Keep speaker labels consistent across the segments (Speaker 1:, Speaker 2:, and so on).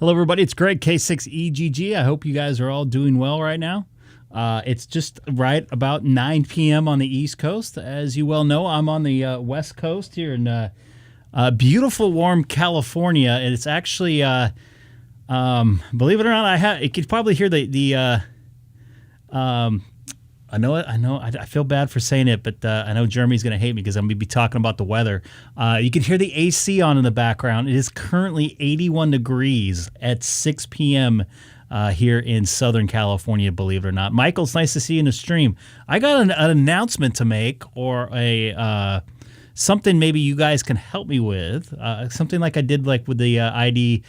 Speaker 1: Hello, everybody. It's Greg, K6EGG. I hope you guys are all doing well right now. It's just right about 9 p.m. on the East Coast. As you well know, I'm on the West Coast here in beautiful, warm California. And it's actually, believe it or not, you could probably hear I know it. I feel bad for saying it, but I know Jeremy's going to hate me because I'm going to be talking about the weather. You can hear the AC on in the background. It is currently 81 degrees at 6 p.m. Here in Southern California, believe it or not. Michael, it's nice to see you in the stream. I got an announcement to make, or something maybe you guys can help me with. Something like I did with the ID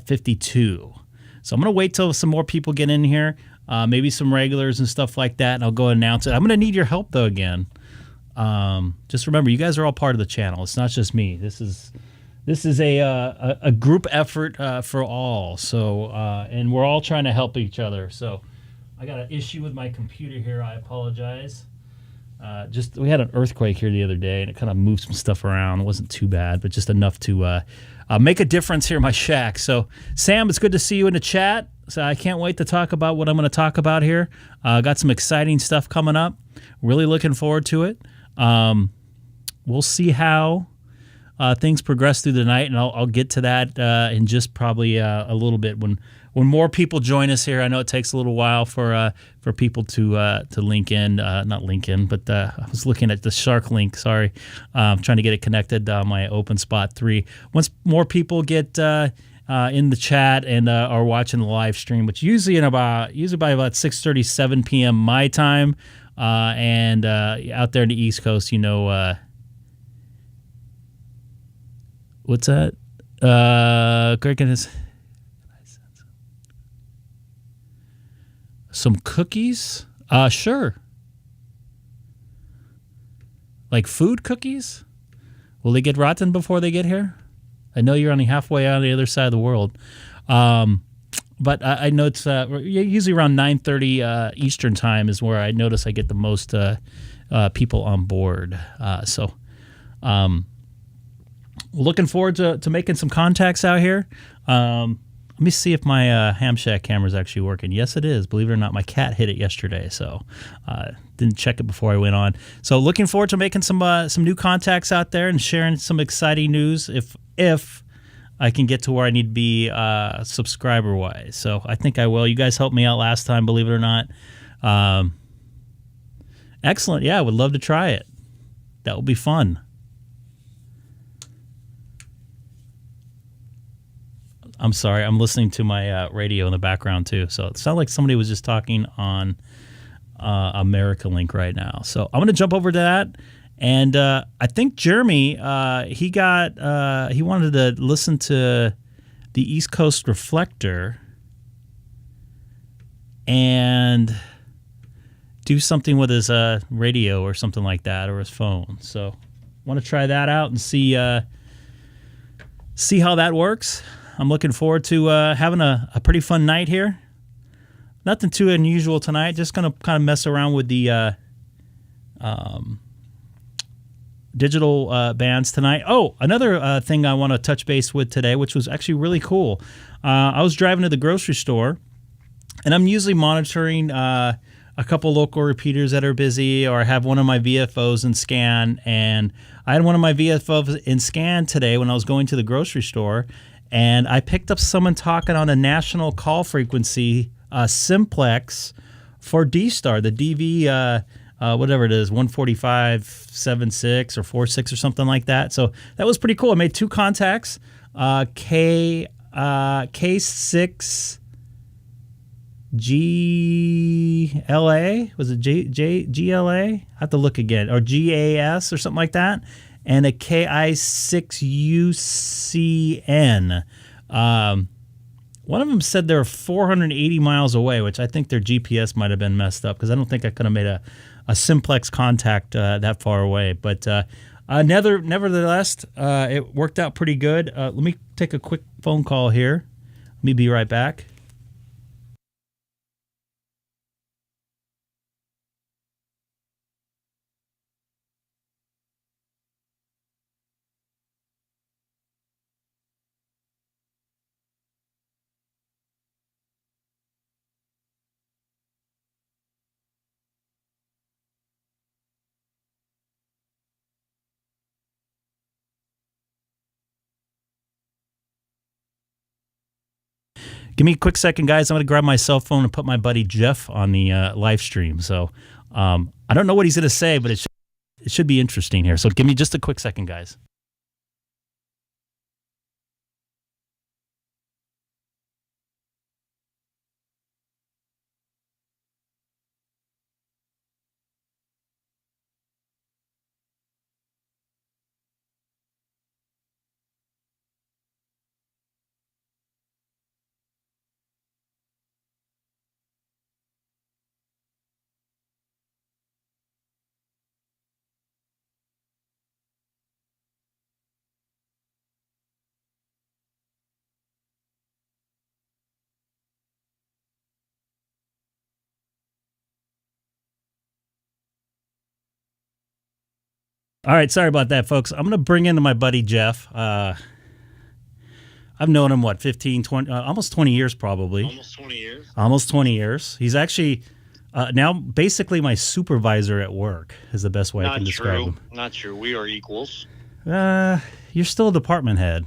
Speaker 1: 52. So I'm going to wait till some more people get in here. Maybe some regulars and stuff like that, and I'll go announce it. I'm going to need your help, though, again. Just remember, you guys are all part of the channel. It's not just me. This is a group effort for all. So, and we're all trying to help each other. So I got an issue with my computer here. I apologize. We had an earthquake here the other day, and it kind of moved some stuff around. It wasn't too bad, but just enough to make a difference here in my shack. So, Sam, it's good to see you in the chat. So I can't wait to talk about what I'm going to talk about here. Got some exciting stuff coming up. Really looking forward to it. We'll see how things progress through the night, and I'll get to that in just probably a little bit when more people join us here. I know it takes a little while for people to link in, not link in, but I was looking at the Shark link. Sorry, I'm trying to get it connected on my OpenSpot 3. Once more people get in the chat and are watching the live stream, which usually by about 6:37 p.m. my time, and out there in the East Coast, what's that? Greg and his some cookies. Sure. Like food cookies? Will they get rotten before they get here? I know you're only halfway on the other side of the world. But I know it's usually around 9:30 Eastern time is where I notice I get the most people on board. So looking forward to making some contacts out here. Let me see if my Ham Shack camera is actually working. Yes, it is. Believe it or not, my cat hit it yesterday, so didn't check it before I went on. So looking forward to making some new contacts out there and sharing some exciting news if I can get to where I need to be subscriber-wise. So I think I will. You guys helped me out last time, believe it or not. Excellent. Yeah, I would love to try it. That would be fun. I'm sorry. I'm listening to my radio in the background, too. So it sounded like somebody was just talking on America Link right now. So I'm going to jump over to that. And I think Jeremy, he wanted to listen to the East Coast Reflector and do something with his radio or something like that, or his phone. So I want to try that out and see how that works. I'm looking forward to having a pretty fun night here. Nothing too unusual tonight. Just going to kind of mess around with the digital bands tonight. Oh, another thing I want to touch base with today, which was actually really cool. I was driving to the grocery store, and I'm usually monitoring a couple local repeaters that are busy, or I have one of my VFOs in scan. And I had one of my VFOs in scan today when I was going to the grocery store, and I picked up someone talking on a national call frequency simplex for DStar, the DV, whatever it is, 145.76 or 46 or something like that. So that was pretty cool. I made two contacts, K6GLA, was it GLA? I have to look again, or GAS or something like that, and a KI6UCN. One of them said they're 480 miles away, which I think their GPS might have been messed up, because I don't think I could have made a simplex contact that far away. But nevertheless, it worked out pretty good. Let me take a quick phone call here. Let me be right back. Give me a quick second, guys. I'm going to grab my cell phone and put my buddy Jeff on the live stream. So I don't know what he's going to say, but it should be interesting here. So give me just a quick second, guys. All right, sorry about that, folks. I'm going to bring in my buddy Jeff. I've known him, 15, 20, almost 20 years probably.
Speaker 2: Almost 20 years?
Speaker 1: Almost 20 years. He's actually now basically my supervisor at work is the best way I can describe him.
Speaker 2: Not true. We are equals.
Speaker 1: You're still a department head.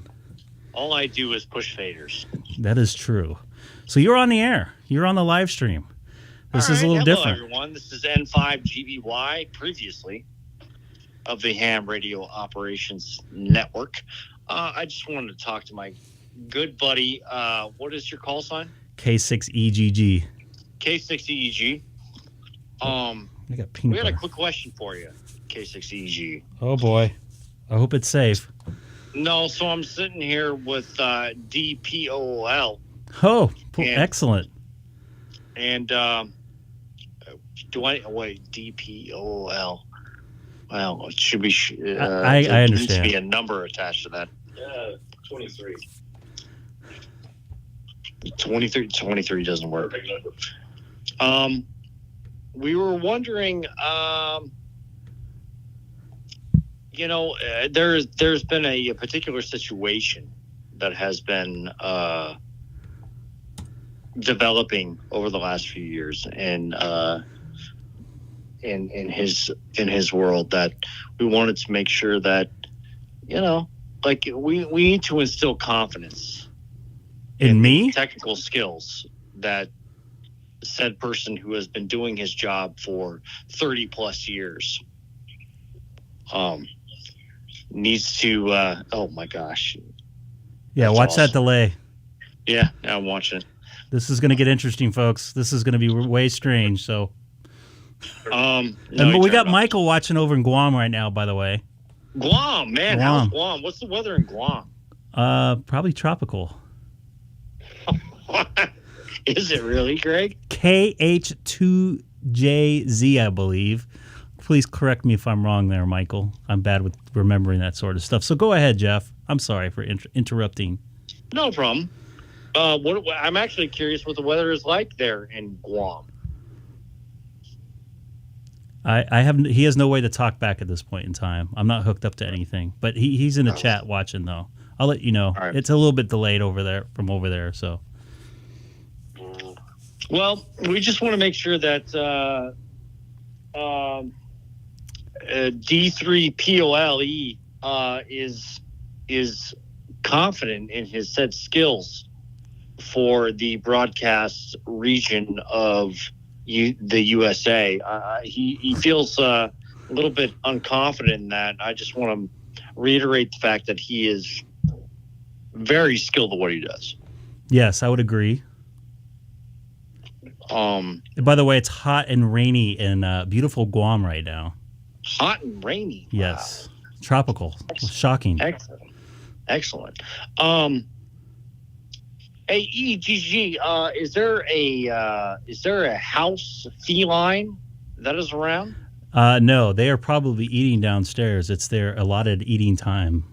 Speaker 2: All I do is push faders.
Speaker 1: That is true. So you're on the air. You're on the live stream. This is a little different.
Speaker 2: Hello, everyone. This is N5GBY, previously of the Ham Radio Operations Network. I just wanted to talk to my good buddy. What is your call sign?
Speaker 1: K6EGG.
Speaker 2: K6EGG.
Speaker 1: We got
Speaker 2: we had a quick question for you, K6EGG.
Speaker 1: Oh boy, I hope it's safe.
Speaker 2: No, so I'm sitting here with DPOL.
Speaker 1: Oh, excellent.
Speaker 2: And do I wait? DPOL. Well, it should be.
Speaker 1: I understand.
Speaker 2: Needs to be a number attached to that. 23. 23 doesn't work. We were wondering. There's been a particular situation that has been developing over the last few years, and in his world, that we wanted to make sure that we need to instill confidence
Speaker 1: in me,
Speaker 2: technical skills that said person who has been doing his job for 30 plus years needs to oh my gosh.
Speaker 1: Yeah, watch awesome. That delay.
Speaker 2: Yeah, I'm watching it.
Speaker 1: This is going to get interesting, folks. This is going to be way strange. So and we got Michael watching over in Guam right now, by the way.
Speaker 2: Guam, man. How's Guam? What's the weather in Guam?
Speaker 1: Probably tropical.
Speaker 2: Is it really, Greg?
Speaker 1: KH2JZ, I believe. Please correct me if I'm wrong there, Michael. I'm bad with remembering that sort of stuff. So go ahead, Jeff. I'm sorry for interrupting.
Speaker 2: No problem. I'm actually curious what the weather is like there in Guam.
Speaker 1: He has no way to talk back at this point in time. I'm not hooked up to anything, but he's in the chat watching though. I'll let you know. Right. It's a little bit delayed over there from over there. So,
Speaker 2: well, we just want to make sure that D3POLE is confident in his said skills for the broadcast region of the USA. He feels a little bit unconfident in that. I just want to reiterate the fact that he is very skilled at what he does.
Speaker 1: Yes, I would agree. By the way, it's hot and rainy in beautiful Guam right now.
Speaker 2: Hot and rainy?
Speaker 1: Yes. Wow. Tropical. Shocking.
Speaker 2: Excellent. Hey, EGG, is there a house feline that is around?
Speaker 1: No, they are probably eating downstairs. It's their allotted eating time.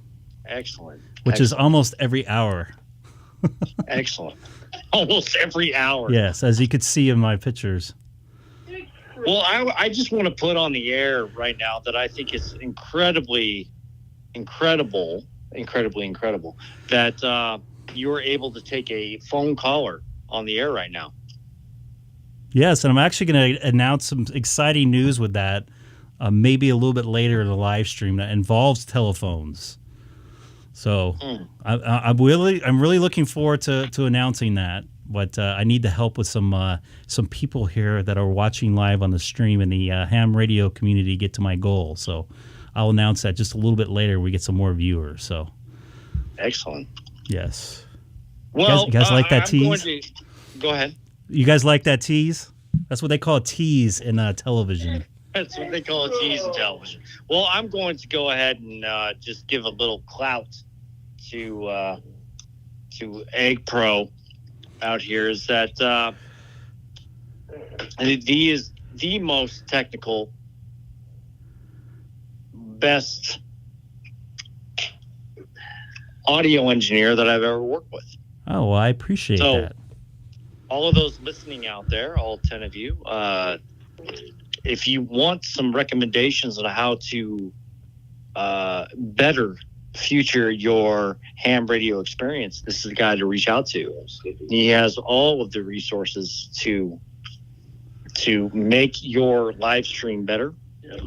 Speaker 2: Excellent.
Speaker 1: Which is almost every hour.
Speaker 2: Excellent. Almost every hour.
Speaker 1: Yes, as you could see in my pictures.
Speaker 2: Well, I just want to put on the air right now that I think it's incredibly incredible that you were able to take a phone caller on the air right now.
Speaker 1: Yes, and I'm actually going to announce some exciting news with that maybe a little bit later in the live stream that involves telephones. So I'm really looking forward to announcing that but I need the help with some people here that are watching live on the stream in the ham radio community get to my goal. So I'll announce that just a little bit later. We get some more viewers. So
Speaker 2: excellent.
Speaker 1: Yes.
Speaker 2: Well,
Speaker 1: you guys like that tease?
Speaker 2: Go ahead.
Speaker 1: You guys like that tease? That's what they call a tease in television.
Speaker 2: That's what they call a tease in television. Well, I'm going to go ahead and just give a little clout to Egg Pro out here. Is that he is the most technical, best audio engineer that I've ever worked with.
Speaker 1: Oh, well, I appreciate that.
Speaker 2: All of those listening out there, all 10 of you, if you want some recommendations on how to better future your ham radio experience, this is the guy to reach out to. He has all of the resources to make your live stream better.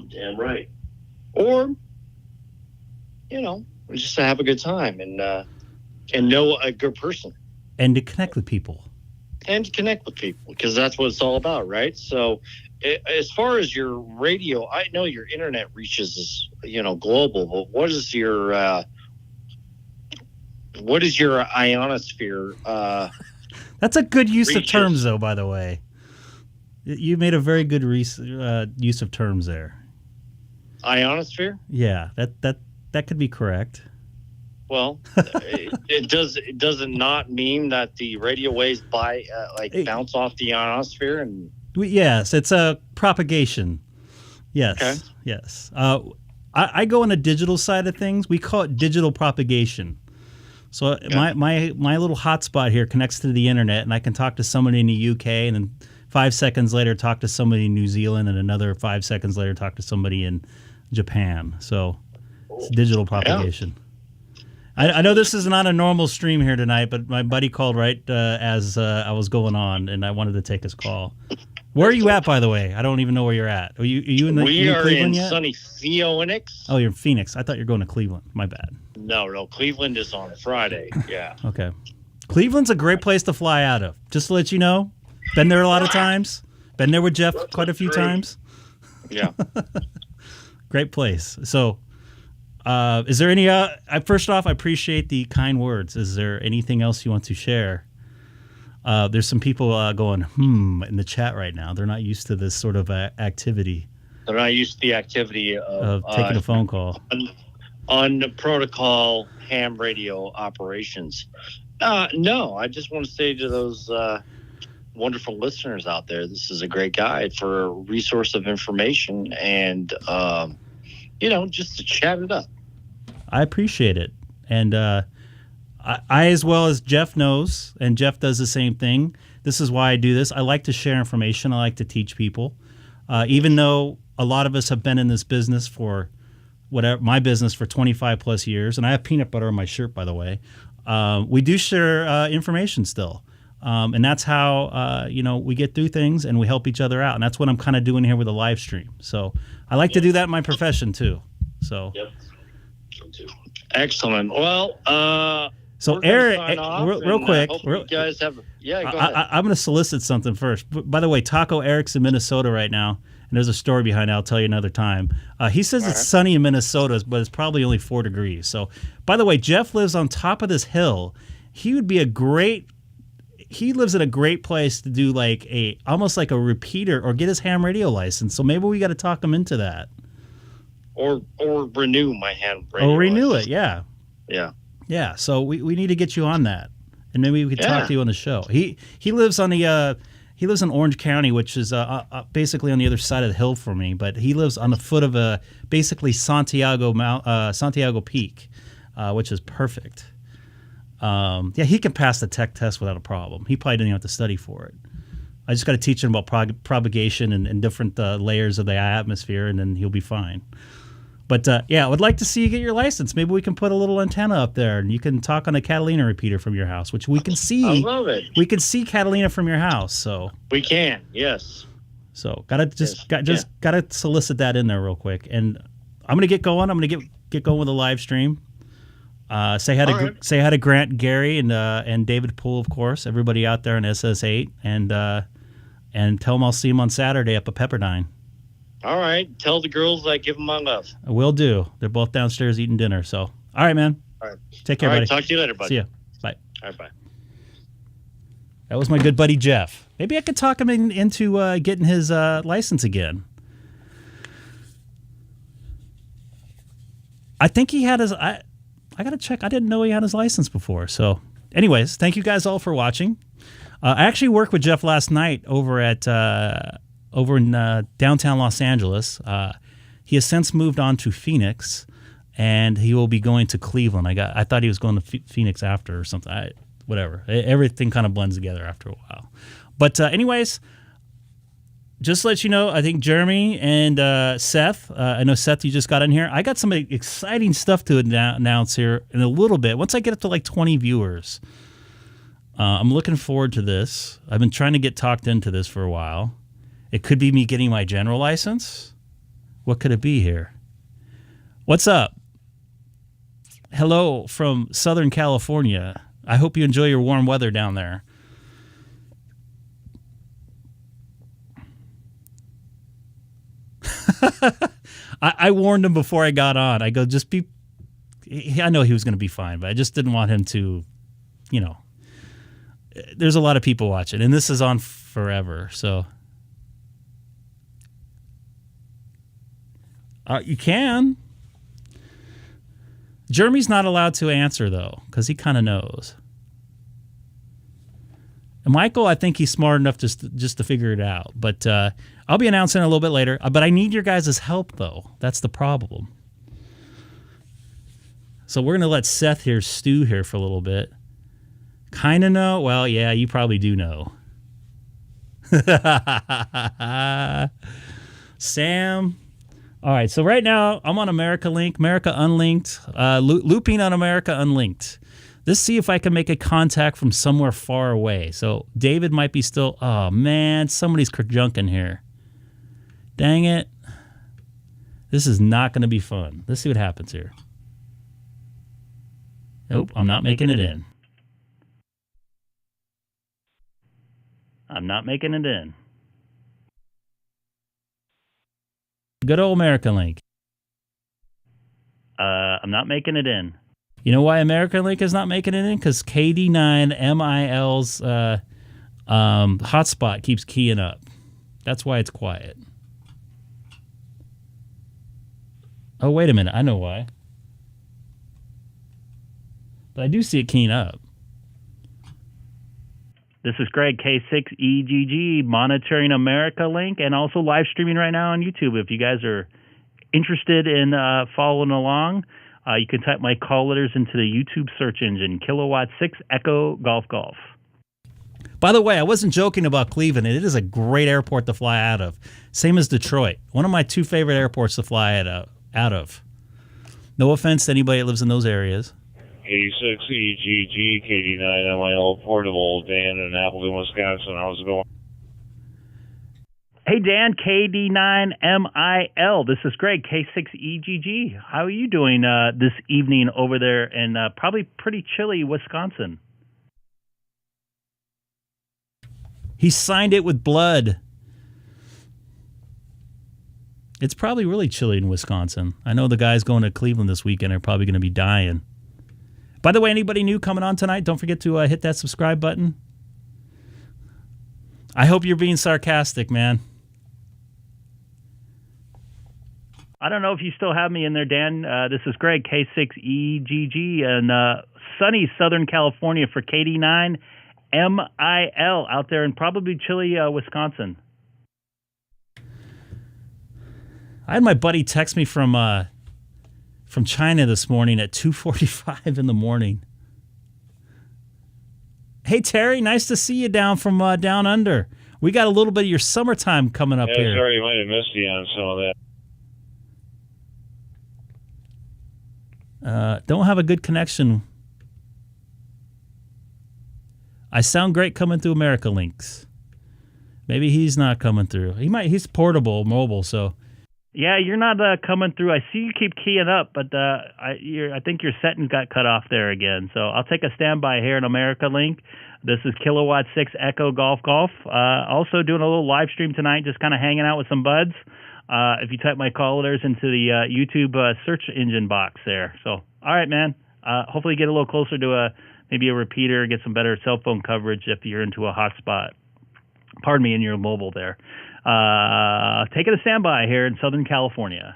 Speaker 3: Damn right.
Speaker 2: Or, just to have a good time and know a good person.
Speaker 1: And to connect with people.
Speaker 2: Because that's what it's all about, right? So as far as your radio, I know your internet reaches is, global, but what is your ionosphere?
Speaker 1: That's a good use
Speaker 2: reaches?
Speaker 1: Of terms, though, by the way. You made a very good use of terms there.
Speaker 2: Ionosphere?
Speaker 1: Yeah, that could be correct.
Speaker 2: Well, it doesn't not mean that the radio waves bounce off the ionosphere and.
Speaker 1: Yes, it's a propagation. Yes, okay. Yes. I go on the digital side of things. We call it digital propagation. So okay. my little hotspot here connects to the internet, and I can talk to somebody in the UK, and then 5 seconds later talk to somebody in New Zealand, and another 5 seconds later talk to somebody in Japan. So it's digital propagation. Yeah. I know this is not a normal stream here tonight, but my buddy called right as I was going on, and I wanted to take his call. Where are you at, by the way? I don't even know where you're at. Are you in Cleveland yet?
Speaker 2: Sunny Phoenix.
Speaker 1: Oh, you're in Phoenix. I thought you were going to Cleveland. My bad.
Speaker 2: No. Cleveland is on Friday. Yeah.
Speaker 1: Okay. Cleveland's a great place to fly out of. Just to let you know. Been there a lot of times. Been there with Jeff quite a few times.
Speaker 2: Yeah.
Speaker 1: Great place. So, is there any? First off, I appreciate the kind words. Is there anything else you want to share? There's some people going in the chat right now. They're not used to this sort of activity.
Speaker 2: They're not used to the activity of
Speaker 1: taking a phone call
Speaker 2: on protocol ham radio operations. No, I just want to say to those wonderful listeners out there, this is a great guide for a resource of information and just to chat it up.
Speaker 1: I appreciate it. And I, as well as Jeff knows, and Jeff does the same thing. This is why I do this. I like to share information. I like to teach people. Even though a lot of us have been in this business for my business for 25 plus years, and I have peanut butter on my shirt, by the way, we do share information still. And that's how, we get through things and we help each other out. And that's what I'm kind of doing here with a live stream. So I like to do that in my profession too. So.
Speaker 3: Yep. Me too.
Speaker 2: Excellent. Well,
Speaker 1: so Eric, real quick,
Speaker 2: you guys have. Yeah, go ahead.
Speaker 1: I'm going to solicit something first. By the way, Taco Eric's in Minnesota right now, and there's a story behind it. I'll tell you another time. He says it's sunny in Minnesota, but it's probably only 4 degrees. So, by the way, Jeff lives on top of this hill. He would be he lives in a great place to do almost like a repeater or get his ham radio license. So maybe we got to talk him into that.
Speaker 2: Or renew my ham radio.
Speaker 1: Or renew it, yeah.
Speaker 2: Yeah.
Speaker 1: Yeah, so we need to get you on that, and maybe we could talk to you on the show. He lives on he lives in Orange County, which is basically on the other side of the hill from me. But he lives on the foot of basically Santiago Peak, which is perfect. He can pass the tech test without a problem. He probably didn't even have to study for it. I just got to teach him about propagation and different layers of the atmosphere, and then he'll be fine. But, I would like to see you get your license. Maybe we can put a little antenna up there, and you can talk on a Catalina repeater from your house, which we can see.
Speaker 2: I love it.
Speaker 1: We can see Catalina from your house. So
Speaker 2: we can, yes.
Speaker 1: So got to solicit that in there real quick. And I'm going to get going. I'm going to get going with a live stream. Say hi to
Speaker 2: All right.
Speaker 1: say hi to Grant, Gary, and David Poole, of course. Everybody out there in SS8, and tell them I'll see them on Saturday up at Pepperdine.
Speaker 2: All right. Tell the girls I give them my love.
Speaker 1: I will do. They're both downstairs eating dinner. So, all right, man.
Speaker 2: All right.
Speaker 1: Take care,
Speaker 2: All right.
Speaker 1: buddy.
Speaker 2: Talk to you later, buddy.
Speaker 1: See ya. Bye.
Speaker 2: All right. Bye.
Speaker 1: That was my good buddy Jeff. Maybe I could talk him into getting his license again. I think he had his. I got to check. I didn't know he had his license before. So, anyways, thank you guys all for watching. I actually worked with Jeff last night over in downtown Los Angeles. He has since moved on to Phoenix, and he will be going to Cleveland. I thought he was going to Phoenix after or something. Whatever. Everything kind of blends together after a while. But anyways, just to let you know, I think Jeremy and Seth, I know Seth, you just got in here. I got some exciting stuff to announce here in a little bit. Once I get up to like 20 viewers, I'm looking forward to this. I've been trying to get talked into this for a while. It could be me getting my general license. What could it be here? What's up? Hello from Southern California. I hope you enjoy your warm weather down there. I warned him before I got on. I go, just be... I know he was going to be fine, but I just didn't want him to, There's a lot of people watching, and this is on forever, so... You can. Jeremy's not allowed to answer, though, because he kind of knows. And Michael, I think he's smart enough just to figure it out. But I'll be announcing it a little bit later. But I need your guys' help, though. That's the problem. So we're going to let Seth here stew here for a little bit. Kind of know? Well, yeah, you probably do know. Sam... All right, so right now I'm on America Unlinked, looping on America Unlinked. Let's see if I can make a contact from somewhere far away. So David might be still, oh man, somebody's kerjunking here. Dang it. This is not going to be fun. Let's see what happens here. Nope, I'm not making it in. I'm not making it in. Good old American Link. I'm not making it in. You know why American Link is not making it in? Because KD9MIL's hotspot keeps keying up. That's why it's quiet. Oh, wait a minute. I know why. But I do see it keying up. This is Greg, K6EGG, monitoring America Link, and also live streaming right now on YouTube. If you guys are interested in following along, you can type my call letters into the YouTube search engine, Kilowatt 6 Echo Golf Golf. By the way, I wasn't joking about Cleveland. It is a great airport to fly out of. Same as Detroit. One of my two favorite airports to fly out of. No offense to anybody that lives in those areas.
Speaker 3: K6EGG, KD9MIL, portable, Dan in Appleton, Wisconsin. How's it going?
Speaker 1: Hey, Dan, KD9MIL. This is Greg, K6EGG. How are you doing this evening over there in probably pretty chilly Wisconsin? He signed it with blood. It's probably really chilly in Wisconsin. I know the guys going to Cleveland this weekend are probably going to be dying. By the way, anybody new coming on tonight, don't forget to hit that subscribe button. I hope you're being sarcastic, man. I don't know if you still have me in there, Dan. This is Greg, K6EGG, in sunny Southern California for KD9MIL out there in probably chilly Wisconsin. I had my buddy text me from China this morning at 2:45 in the morning. Hey, Terry, nice to see you down from down under. We got a little bit of your summertime coming up here.
Speaker 3: Sorry, you might have missed you on some of that.
Speaker 1: Don't have a good connection. I sound great coming through America Links. Maybe he's not coming through. He's portable, mobile, so Yeah, you're not coming through. I see you keep keying up, but I think your settings got cut off there again. So I'll take a standby here in America Link. This is Kilowatt 6 Echo Golf Golf. Also doing a little live stream tonight, just kind of hanging out with some buds. If you type my call letters into the YouTube search engine box there. So, all right, man. Hopefully get a little closer to maybe a repeater, get some better cell phone coverage if you're into a hotspot. Pardon me, in your mobile there. Taking a standby here in Southern California.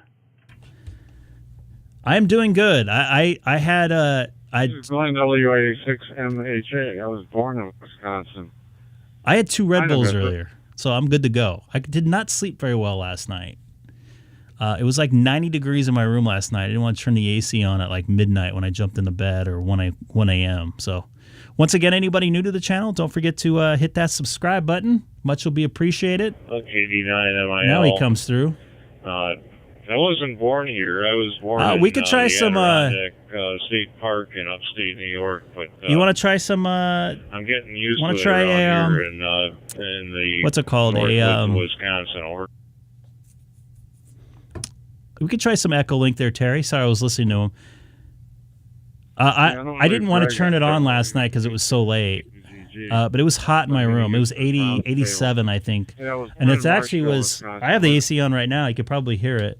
Speaker 1: I'm doing good. I had
Speaker 3: Going WA6MHA. I was born in Wisconsin.
Speaker 1: I had 2 Red Bulls earlier, so I'm good to go. I did not sleep very well last night. It was like 90 degrees in my room last night. I didn't want to turn the AC on at like midnight when I jumped into bed or 1 a.m. So once again, anybody new to the channel, don't forget to hit that subscribe button. Much will be appreciated.
Speaker 3: K6EGG.
Speaker 1: Now he comes through.
Speaker 3: I wasn't born here. I was born
Speaker 1: we could try some
Speaker 3: State Park in upstate New York. But
Speaker 1: you want to try some?
Speaker 3: I'm getting used to it
Speaker 1: try
Speaker 3: around here in the
Speaker 1: what's it called?
Speaker 3: Wisconsin.
Speaker 1: We could try some Echo Link there, Terry. Sorry, I was listening to him. I didn't want to turn it on last night because it was so late. But it was hot in my room. It was 80, 87, I think. And it actually was. I have the AC on right now. You could probably hear it.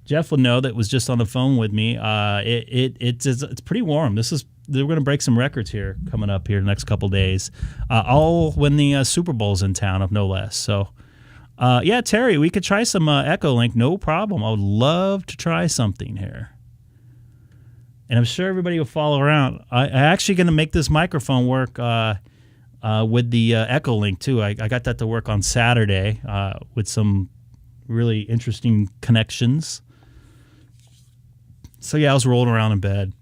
Speaker 1: Jeff would know that was just on the phone with me. It's pretty warm. We're going to break some records here coming up here the next couple days. All when the Super Bowl's in town, if no less. So, yeah, Terry, we could try some Echo Link. No problem. I would love to try something here. And I'm sure everybody will follow around. I'm actually going to make this microphone work with the Echo Link, too. I got that to work on Saturday with some really interesting connections. So, yeah, I was rolling around in bed.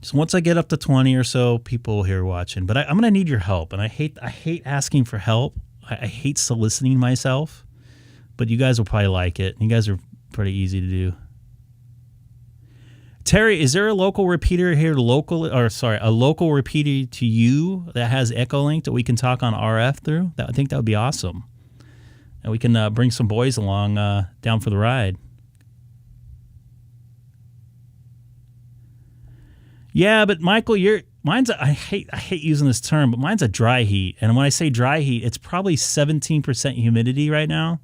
Speaker 1: So once I get up to 20 or so people here watching. But I'm going to need your help. And I hate asking for help. I hate soliciting myself. But you guys will probably like it. You guys are pretty easy to do. Terry, is there a local repeater here a local repeater to you that has Echo Link that we can talk on RF through? I think that would be awesome. And we can bring some boys along down for the ride. Yeah, but Michael, I hate using this term, but mine's a dry heat. And when I say dry heat, it's probably 17% humidity right now.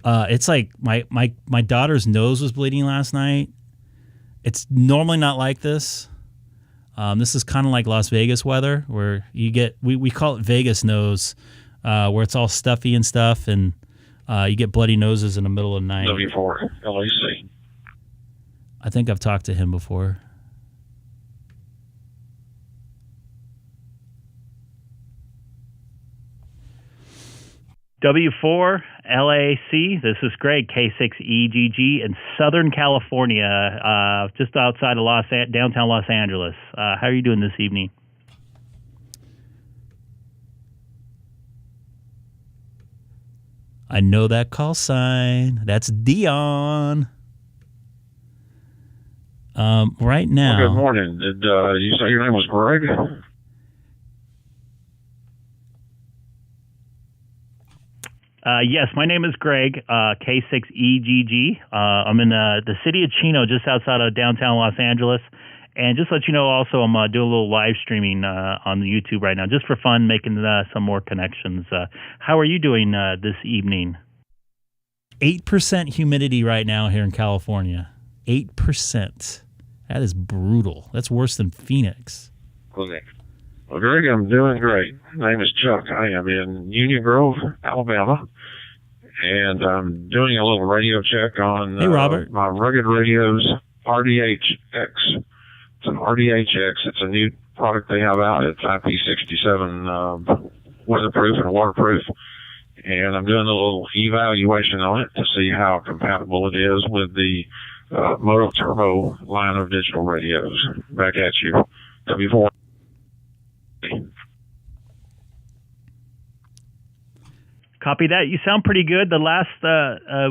Speaker 1: It's like my daughter's nose was bleeding last night. It's normally not like this. This is kind of like Las Vegas weather, where you get we call it Vegas nose, where it's all stuffy and stuff, and you get bloody noses in the middle of the night.
Speaker 3: W4 LAC.
Speaker 1: I think I've talked to him before. W4 LAC. This is Greg, K6EGG in Southern California, just outside of downtown Los Angeles. How are you doing this evening? I know that call sign. That's Dion. Right now.
Speaker 3: Well, good morning. Did you say your name was Greg?
Speaker 1: Yes, my name is Greg, K6EGG. I'm in the city of Chino, just outside of downtown Los Angeles. And just to let you know, also, I'm doing a little live streaming on the YouTube right now, just for fun, making some more connections. How are you doing this evening? 8% humidity right now here in California. 8%. That is brutal. That's worse than Phoenix.
Speaker 3: Okay. Well, Greg, I'm doing great. My name is Chuck. I am in Union Grove, Alabama, and I'm doing a little radio check on
Speaker 1: hey, Robert.
Speaker 3: My rugged radio's RDHX. It's an RDHX. It's a new product they have out. It's IP67 weatherproof and waterproof. And I'm doing a little evaluation on it to see how compatible it is with the Moto Turbo line of digital radios. Back at you. W4.
Speaker 1: Copy that. You sound pretty good. The last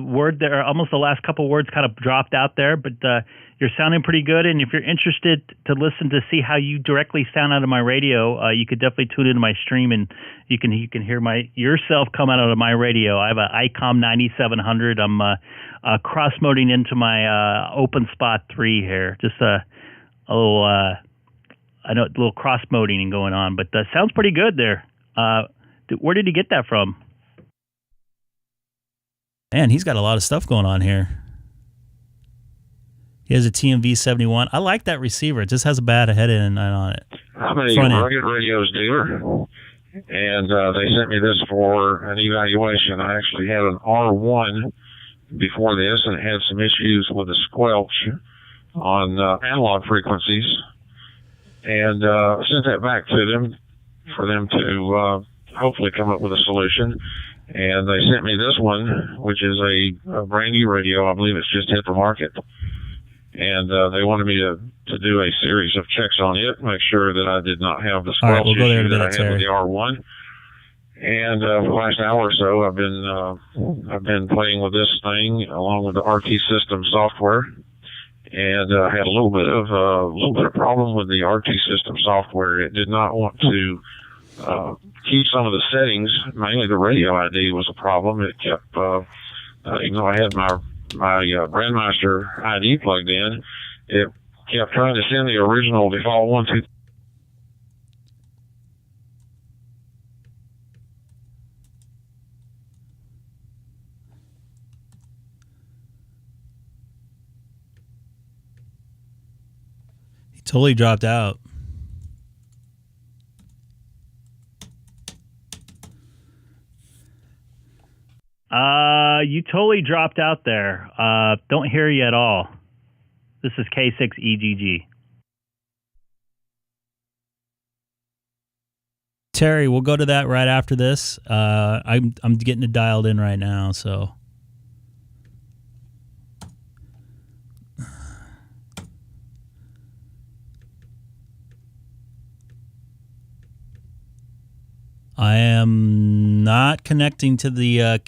Speaker 1: word there, almost the last couple words kind of dropped out there, but you're sounding pretty good. And if you're interested to listen to see how you directly sound out of my radio, you could definitely tune into my stream, and you can hear yourself come out of my radio. I have an Icom 9700. I'm cross-moding into my Open Spot 3 here. Just a little, I know, a little cross-moding going on, but sounds pretty good there. Where did you get that from? Man, he's got a lot of stuff going on here. He has a TMV-71. I like that receiver. It just has a bad head end on it.
Speaker 3: I'm a rugged radios dealer, and they sent me this for an evaluation. I actually had an R1 before this, and it had some issues with the squelch on analog frequencies. And sent that back to them for them to hopefully come up with a solution. And they sent me this one, which is a brand new radio. I believe it's just hit the market. And they wanted me to do a series of checks on it, make sure that I did not have the squelch issue that I had with the R1. And for the last hour or so, I've been playing with this thing along with the RT system software, and I had a little bit of problem with the RT system software. It did not want to keep some of the settings. Mainly the radio ID was a problem. It kept, even though I had my Brandmeister ID plugged in, it kept trying to send the original default 1, 2.
Speaker 1: He totally dropped out. You totally dropped out there. Don't hear you at all. This is K6EGG. Terry, we'll go to that right after this. I'm getting it dialed in right now, so. I am not connecting to the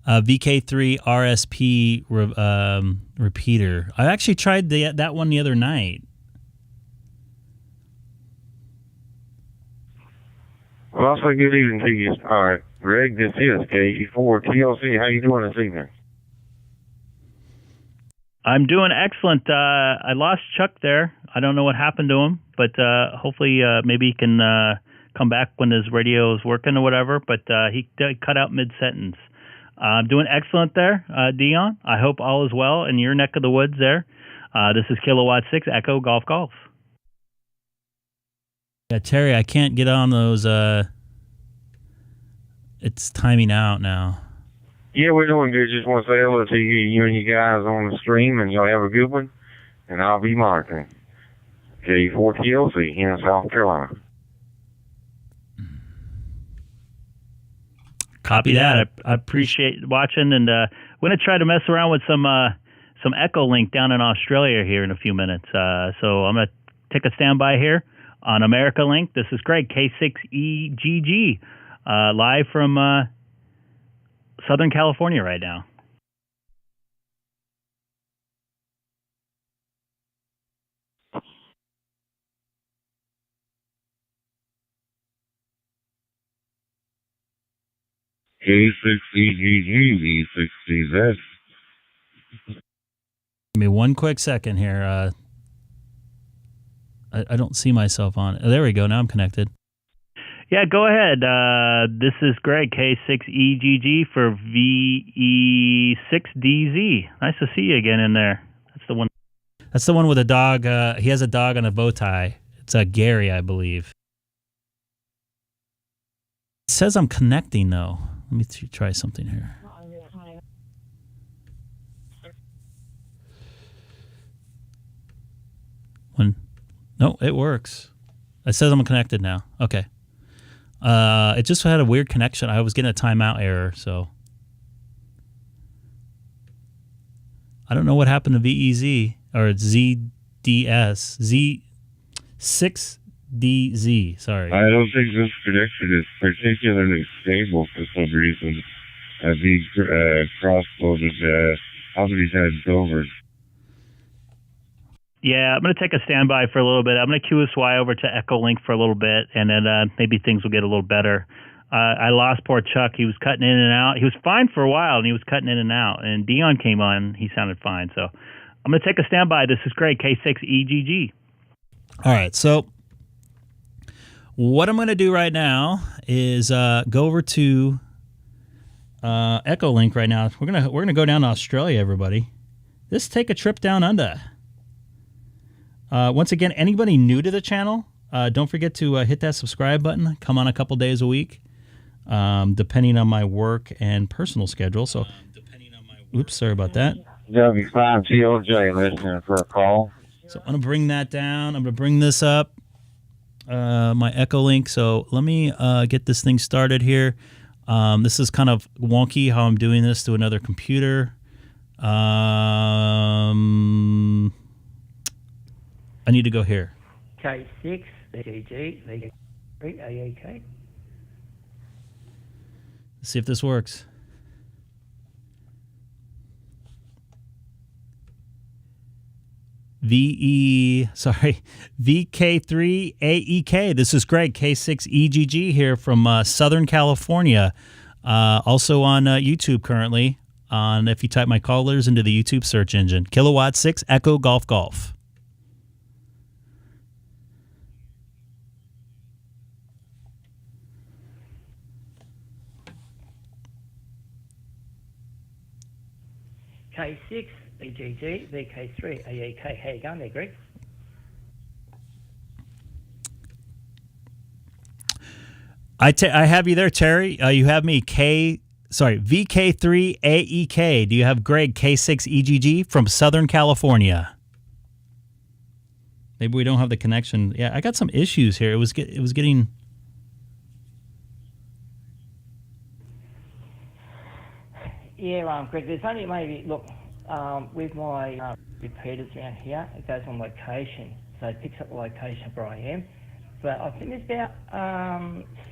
Speaker 1: VK3 RSP repeater. I actually tried that one the other night.
Speaker 3: Well, I'll say good evening to you. All right, Greg, this is K4 TLC. How you doing this evening?
Speaker 1: I'm doing excellent. I lost Chuck there. I don't know what happened to him, but hopefully maybe he can come back when his radio is working or whatever, but he cut out mid-sentence. Doing excellent there, Dion. I hope all is well in your neck of the woods there. This is Kilowatt 6 Echo Golf Golf. Yeah, Terry, I can't get on those. It's timing out now.
Speaker 3: Yeah, we're doing good. Just want to say hello to you and you guys on the stream, and y'all have a good one. And I'll be monitoring K4 TLC here in South Carolina.
Speaker 1: Copy that. I appreciate watching, and we're going to try to mess around with some Echo Link down in Australia here in a few minutes. So I'm going to take a standby here on America Link. This is Greg, K6EGG, live from Southern California right now.
Speaker 3: K6EGG, V6CZ.
Speaker 1: Give me one quick second here. I don't see myself on it. Oh, there we go. Now I'm connected. Yeah, go ahead. This is Greg, K6EGG for VE6DZ. Nice to see you again in there. That's the one. That's the one with a dog. He has a dog on a bow tie. It's Gary, I believe. It says I'm connecting, though. Let me try something here. No, it works. It says I'm connected now. Okay. It just had a weird connection. I was getting a timeout error, so I don't know what happened to VEZ or ZDS. Z6 DZ. Sorry.
Speaker 3: I don't think this connection is particularly stable for some reason. Being cross-loaded how many times over.
Speaker 1: Yeah, I'm going to take a standby for a little bit. I'm going to QSY over to Echolink for a little bit, and then maybe things will get a little better. I lost poor Chuck. He was cutting in and out. He was fine for a while, and he was cutting in and out. And Dion came on. He sounded fine. So I'm going to take a standby. This is Greg, K6EGG. All right, so what I'm going to do right now is go over to Echolink right now. We're gonna go down to Australia, everybody. Let's take a trip down under. Once again, anybody new to the channel, don't forget to hit that subscribe button. Come on a couple days a week, depending on my work and personal schedule. So, oops, sorry about that.
Speaker 3: W5TOJ listening for a call.
Speaker 1: So I'm going to bring that down. I'm going to bring this up, my Echolink. So let me get this thing started here. This is kind of wonky how I'm doing this to another computer. I need to go here.
Speaker 4: K6EGG, AAK.
Speaker 1: Let's see if this works. VK3AEK. This is Greg, K6EGG here from Southern California. Also on YouTube currently. If you type my callers into the YouTube search engine, Kilowatt 6 Echo Golf Golf.
Speaker 4: K6EGG, VK3AEK. How you going there, Greg?
Speaker 1: I have you there, Terry. You have me VK3AEK. Do you have Greg, K6EGG from Southern California? Maybe we don't have the connection. Yeah, I got some issues here. It was getting.
Speaker 4: Yeah, Greg, there's only maybe, look, with my repeaters around here, it goes on location. So it picks up the location where I am. But I think there's about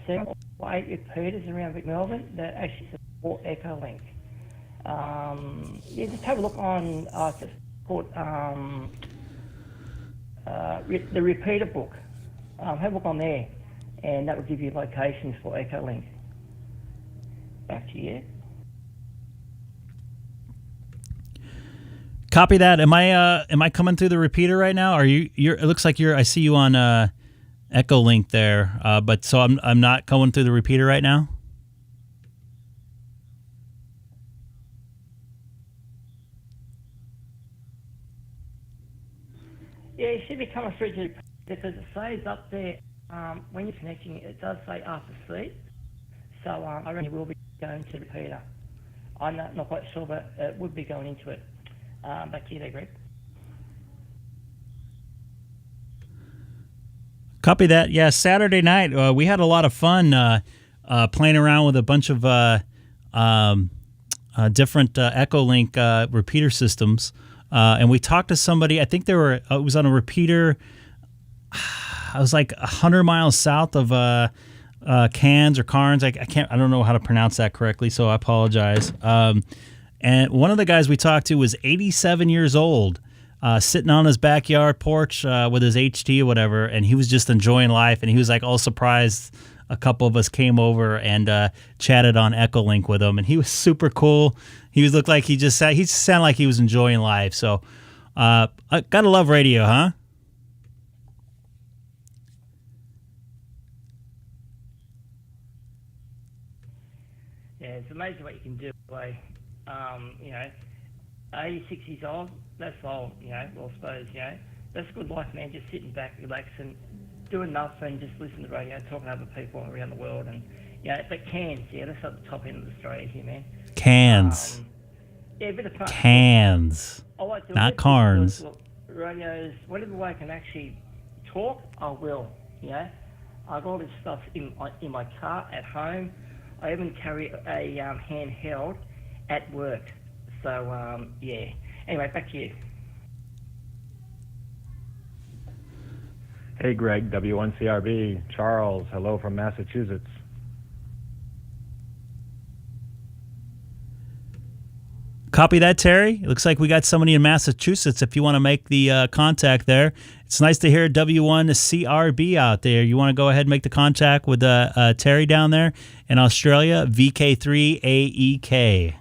Speaker 4: 7 or 8 repeaters around Vic Melbourne that actually support Echolink. Yeah, just have a look on the repeater book. Have a look on there, and that will give you locations for Echolink. Back to you.
Speaker 1: Copy that. Am I coming through the repeater right now? Are you? It looks like I see you on Echolink there. But so I'm not going through the repeater right now.
Speaker 4: Yeah, it should be coming through to because it says up there when you're connecting it does say after sleep. So I reckon it will be going to the repeater. I'm not quite sure, but it would be going into it. Back to you there, Greg.
Speaker 1: Copy that. Yeah, Saturday night we had a lot of fun playing around with a bunch of different Echolink repeater systems, and we talked to somebody. I think it was on a repeater. I was like 100 miles south of Cairns or Carnes. I don't know how to pronounce that correctly, so I apologize. And one of the guys we talked to was 87 years old, sitting on his backyard porch with his HT or whatever, and he was just enjoying life. And he was like all surprised. A couple of us came over and chatted on Echolink with him, and he was super cool. He looked like he sounded like he was enjoying life. So, I gotta love radio, huh?
Speaker 4: Yeah, it's amazing what you can do. Like, 86 years old, that's old, well, I suppose, that's a good life, man, just sitting back, relaxing, doing nothing, just listening to radio, talking to other people around the world, and, but Cairns, that's at the top end of Australia here, man.
Speaker 1: Cairns.
Speaker 4: Yeah, a bit of fun.
Speaker 1: Cairns.
Speaker 4: I like to
Speaker 1: not Carnes.
Speaker 4: Look, radios, whatever way I can actually talk, I will, I got all this stuff in my car, at home. I even carry a handheld at work. So, yeah. Anyway, back to you.
Speaker 5: Hey, Greg, W1CRB. Charles, hello from Massachusetts.
Speaker 1: Copy that, Terry. It looks like we got somebody in Massachusetts if you want to make the contact there. It's nice to hear W1CRB out there. You want to go ahead and make the contact with Terry down there in Australia, VK3AEK.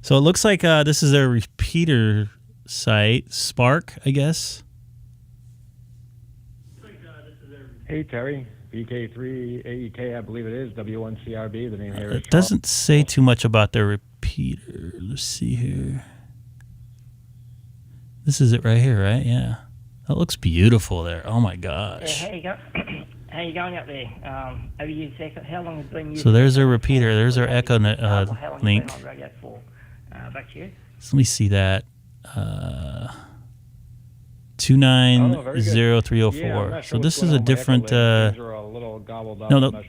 Speaker 1: So it looks like this is their repeater site, Spark, I guess.
Speaker 5: Hey, Terry. VK3AEK, I believe it is. W1CRB, the name here is
Speaker 1: It doesn't say too much about their repeater. Let's see here. This is it right here, right? Yeah. That looks beautiful there. Oh, my gosh.
Speaker 4: Yeah, how you go? How you going up there? Have you used Echo? How long has it been used?
Speaker 1: So there's our repeater. There's our Echo
Speaker 4: how long has it
Speaker 1: link.
Speaker 4: been on radio for? Back to you.
Speaker 1: So let me see that. 290304.
Speaker 5: Yeah,
Speaker 1: so this is a different. No,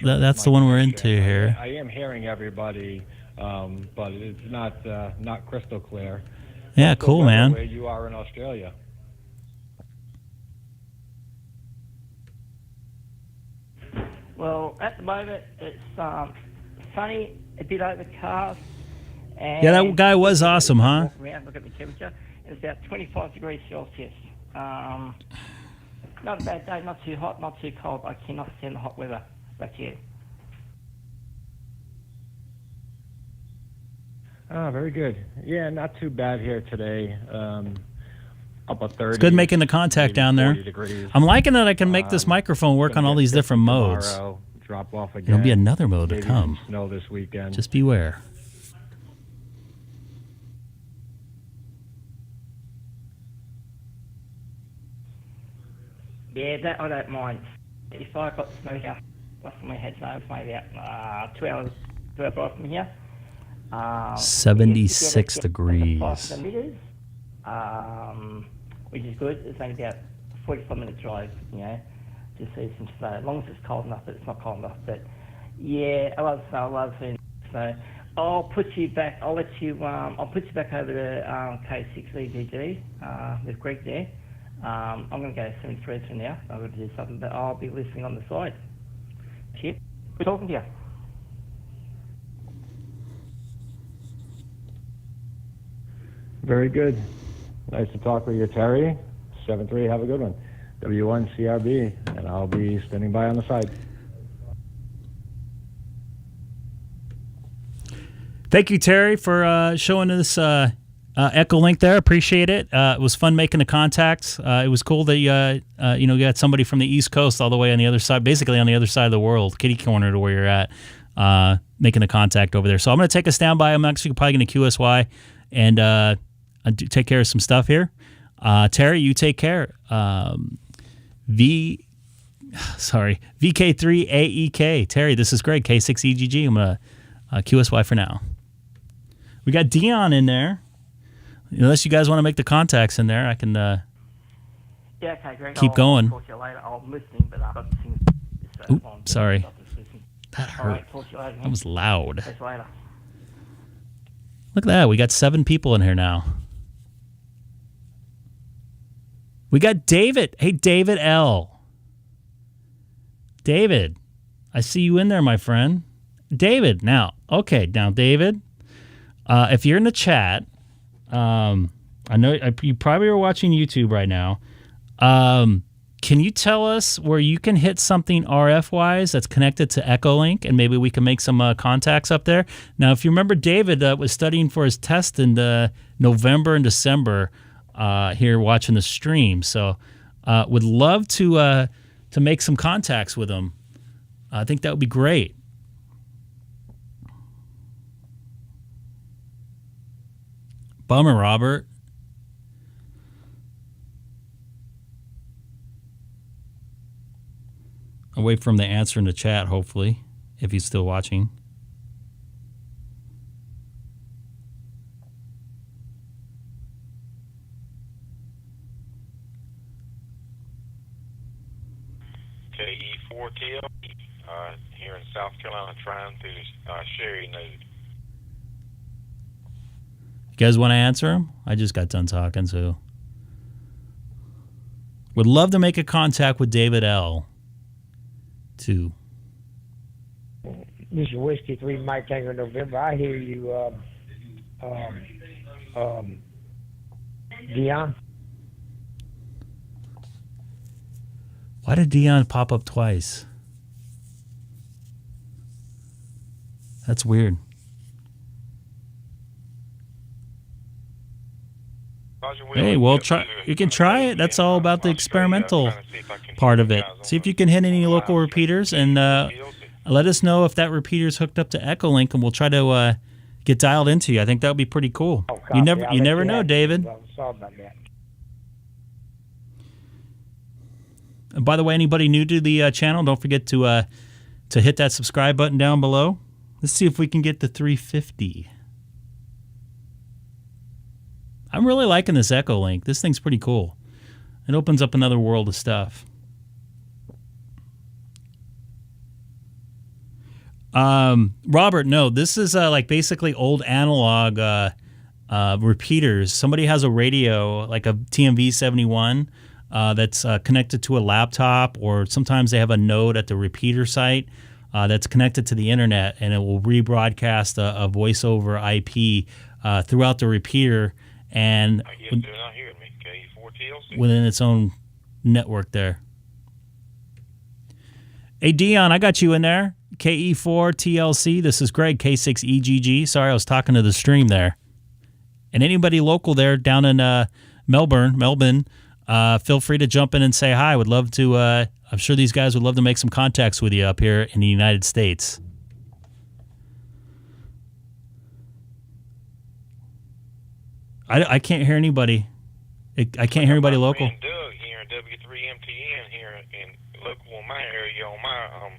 Speaker 1: that's the one we're into here.
Speaker 5: I am hearing everybody, but it's not crystal clear.
Speaker 1: Yeah, cool, man.
Speaker 5: Where you are in Australia.
Speaker 4: Well, at the moment it's sunny, a bit overcast. And
Speaker 1: Yeah, that guy was awesome, huh?
Speaker 4: Walk around, look at the temperature. It's about 25 degrees Celsius. Not a bad day, not too hot, not too cold. I cannot stand the hot weather. Back to you.
Speaker 5: Oh, very good. Yeah, not too bad here today. Up a 30.
Speaker 1: It's good making the contact down there.
Speaker 5: Degrees.
Speaker 1: I'm liking that I can make this microphone work on all these different modes.
Speaker 5: Tomorrow, drop off again.
Speaker 1: There'll be another mode to
Speaker 5: Maybe
Speaker 1: come.
Speaker 5: some snow this weekend.
Speaker 1: Just beware.
Speaker 4: Yeah, that I don't mind. If I got snow here, off my head snow, it's maybe about 2 hours drive from here.
Speaker 1: 76 degrees.
Speaker 4: 5 meters, which is good. It's only about 45-minute drive, you know, to see some snow. As long as it's cold enough, but it's not cold enough. But yeah, I love snow. I love seeing snow. I'll put you back. I'll let you. I'll put you back over to K6EGG with Greg there. I'm going to go 73 for now. I'm going to do something, but I'll be listening on the side. Cheers. Good talking to you.
Speaker 5: Very good. Nice to talk with you, Terry. 7-3, have a good one. W1CRB, and I'll be standing by on the side.
Speaker 1: Thank you, Terry, for showing us Echo Link there. Appreciate it. It was fun making the contacts. It was cool that you got somebody from the East Coast all the way on the other side, basically on the other side of the world, kitty corner to where you're at, making a contact over there. So I'm going to take a standby. I'm actually probably going to QSY and take care of some stuff here. Terry, you take care. VK3AEK. Terry, this is Greg, K6EGG. I'm going to QSY for now. We got Dion in there. Unless you guys want to make the contacts in there, I can
Speaker 4: Yeah, okay, Greg.
Speaker 1: keep going.
Speaker 4: I'll talk to you later. I'm listening, but I've got things.
Speaker 1: Oops, sorry. That
Speaker 4: All
Speaker 1: hurt.
Speaker 4: right, talk to you later.
Speaker 1: That was loud.
Speaker 4: Catch you later.
Speaker 1: Look at that. We got 7 people in here now. We got David. Hey, David L. David, I see you in there, my friend. David, now, David, if you're in the chat, I know you probably are watching YouTube right now. Can you tell us where you can hit something RF-wise that's connected to Echolink, and maybe we can make some contacts up there? Now, if you remember, David was studying for his test in November and December here watching the stream. So would love to make some contacts with him. I think that would be great. Bummer, Robert. I'll wait for him to answer in the chat, hopefully, if he's still watching.
Speaker 6: K4TL here in South Carolina trying to Sherry node.
Speaker 1: You guys want to answer him? I just got done talking, so Would love to make a contact with David L. too.
Speaker 7: This is Whiskey 3 Mike Tango November. I hear you, Dion.
Speaker 1: Why did Dion pop up twice? That's weird. Hey, well, try. You can try it. That's all about the experimental part of it. See if you can hit any local repeaters, and let us know if that repeater's hooked up to Echolink, and we'll try to get dialed into you. I think that would be pretty cool. You never know, David.
Speaker 7: Sorry about that.
Speaker 1: And by the way, anybody new to the channel, don't forget to hit that subscribe button down below. Let's see if we can get to 350. I'm really liking this Echolink. This thing's pretty cool. It opens up another world of stuff. Robert, no, this is like basically old analog repeaters. Somebody has a radio, like a TMV71, that's connected to a laptop, or sometimes they have a node at the repeater site that's connected to the internet, and it will rebroadcast a voice over IP throughout the repeater and within its own network there. Hey, Dion, I got you in there. KE4TLC, this is Greg, K6EGG. Sorry, I was talking to the stream there. And anybody local there down in Melbourne, feel free to jump in and say hi. Would love to, I'm sure these guys would love to make some contacts with you up here in the United States. I can't hear anybody. I can't hear anybody local.
Speaker 6: Doug here in W3MTN here in local in my area on my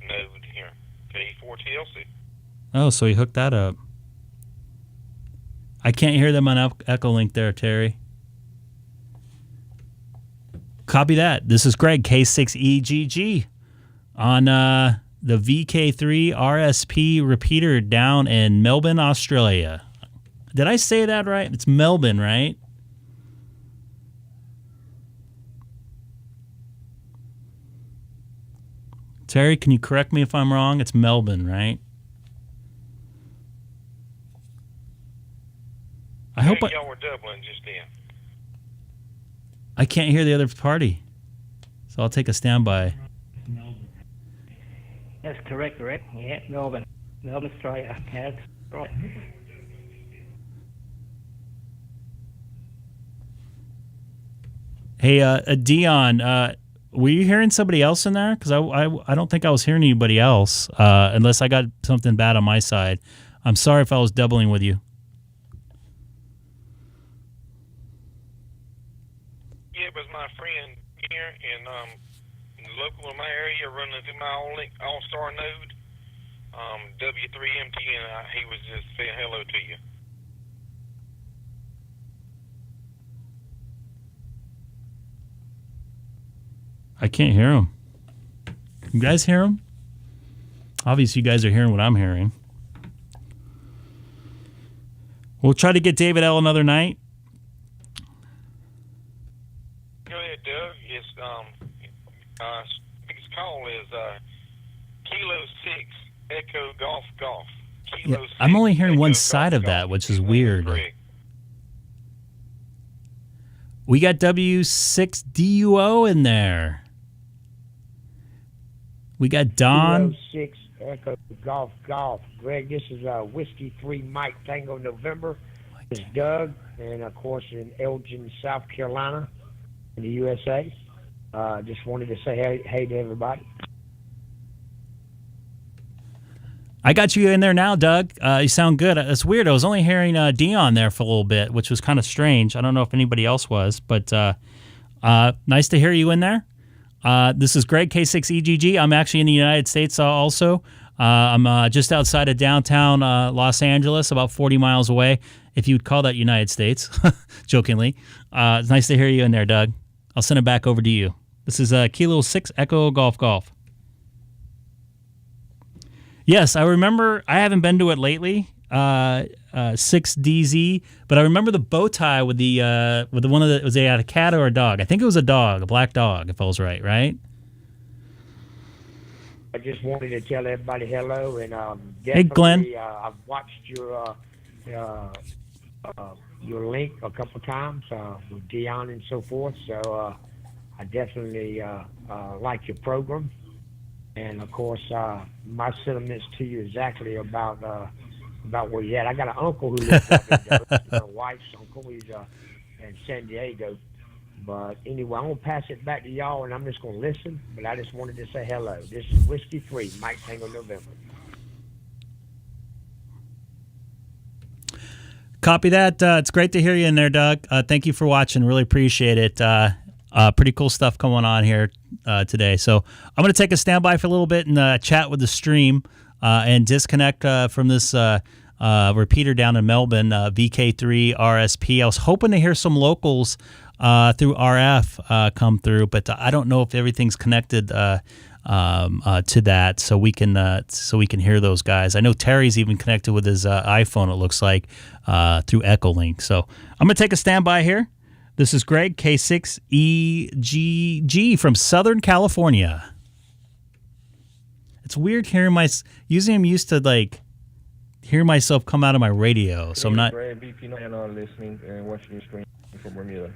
Speaker 6: node here, K4TLC.
Speaker 1: Oh, so he hooked that up. I can't hear them on Echolink there, Terry. Copy that. This is Greg, K6EGG, on the VK3 RSP repeater down in Melbourne, Australia. Did I say that right? It's Melbourne, right? Terry, can you correct me if I'm wrong? It's Melbourne, right? I hope
Speaker 6: y'all were doubling just then.
Speaker 1: I can't hear the other party, so I'll take a standby.
Speaker 4: That's correct, Rick. Yeah, Melbourne, Australia. Yeah, that's right.
Speaker 1: Hey, Dion, were you hearing somebody else in there? Because I don't think I was hearing anybody else, unless I got something bad on my side. I'm sorry if I was doubling with you.
Speaker 6: Yeah, it was my friend here in local in my area running through my All-Star node, W3MTN. He was just saying hello to you.
Speaker 1: I can't hear him. You guys hear him? Obviously, you guys are hearing what I'm hearing. We'll try to get David L another night.
Speaker 6: Go ahead, Doug. It's his call is Kilo 6 Echo Golf Golf. Kilo 6,
Speaker 1: I'm only hearing
Speaker 6: Echo
Speaker 1: one
Speaker 6: Golf
Speaker 1: side of
Speaker 6: Golf.
Speaker 1: that, which is
Speaker 6: His name
Speaker 1: weird.
Speaker 6: Greg.
Speaker 1: We got W6DUO in there. We got Don.
Speaker 7: Kilo 6 Echo Golf Golf. Greg, this is Whiskey 3 Mike Tango November. This is Doug, and of course in Elgin, South Carolina, in the USA. Just wanted to say hey to everybody.
Speaker 1: I got you in there now, Doug. You sound good. It's weird. I was only hearing Dion there for a little bit, which was kind of strange. I don't know if anybody else was, but nice to hear you in there. This is Greg, K6EGG. I'm actually in the United States also. I'm just outside of downtown Los Angeles, about 40 miles away, if you would call that United States, jokingly. It's nice to hear you in there, Doug. I'll send it back over to you. This is Kilo 6 Echo Golf Golf. Yes, I remember. I haven't been to it lately. K6DZ, but I remember the bow tie with the one of the, was it a cat or a dog? I think it was a dog, a black dog, if I was right?
Speaker 7: I just wanted to tell everybody hello, and
Speaker 1: Hey, Glenn.
Speaker 7: definitely I've watched your link a couple times with Dion and so forth. So I definitely like your program, and of course my sentiments to you exactly about where you're at. I got an uncle who lives up in Dallas, my wife's uncle. He's in San Diego. But anyway, I'm going to pass it back to y'all, and I'm just going to listen. But I just wanted to say hello. This is Whiskey 3, Mike Tango November.
Speaker 1: Copy that. It's great to hear you in there, Doug. Thank you for watching. Really appreciate it. Pretty cool stuff going on here today. So I'm going to take a standby for a little bit and chat with the stream and disconnect from this repeater down in Melbourne, VK3 RSP. I was hoping to hear some locals through RF come through, but I don't know if everything's connected to that, so we can hear those guys. I know Terry's even connected with his iPhone, it looks like, through Echolink. So I'm going to take a standby here. This is Greg, K6EGG from Southern California. It's weird hearing usually I'm used to like hear myself come out of my radio, so I'm not.
Speaker 8: Listening and watching your stream from Bermuda.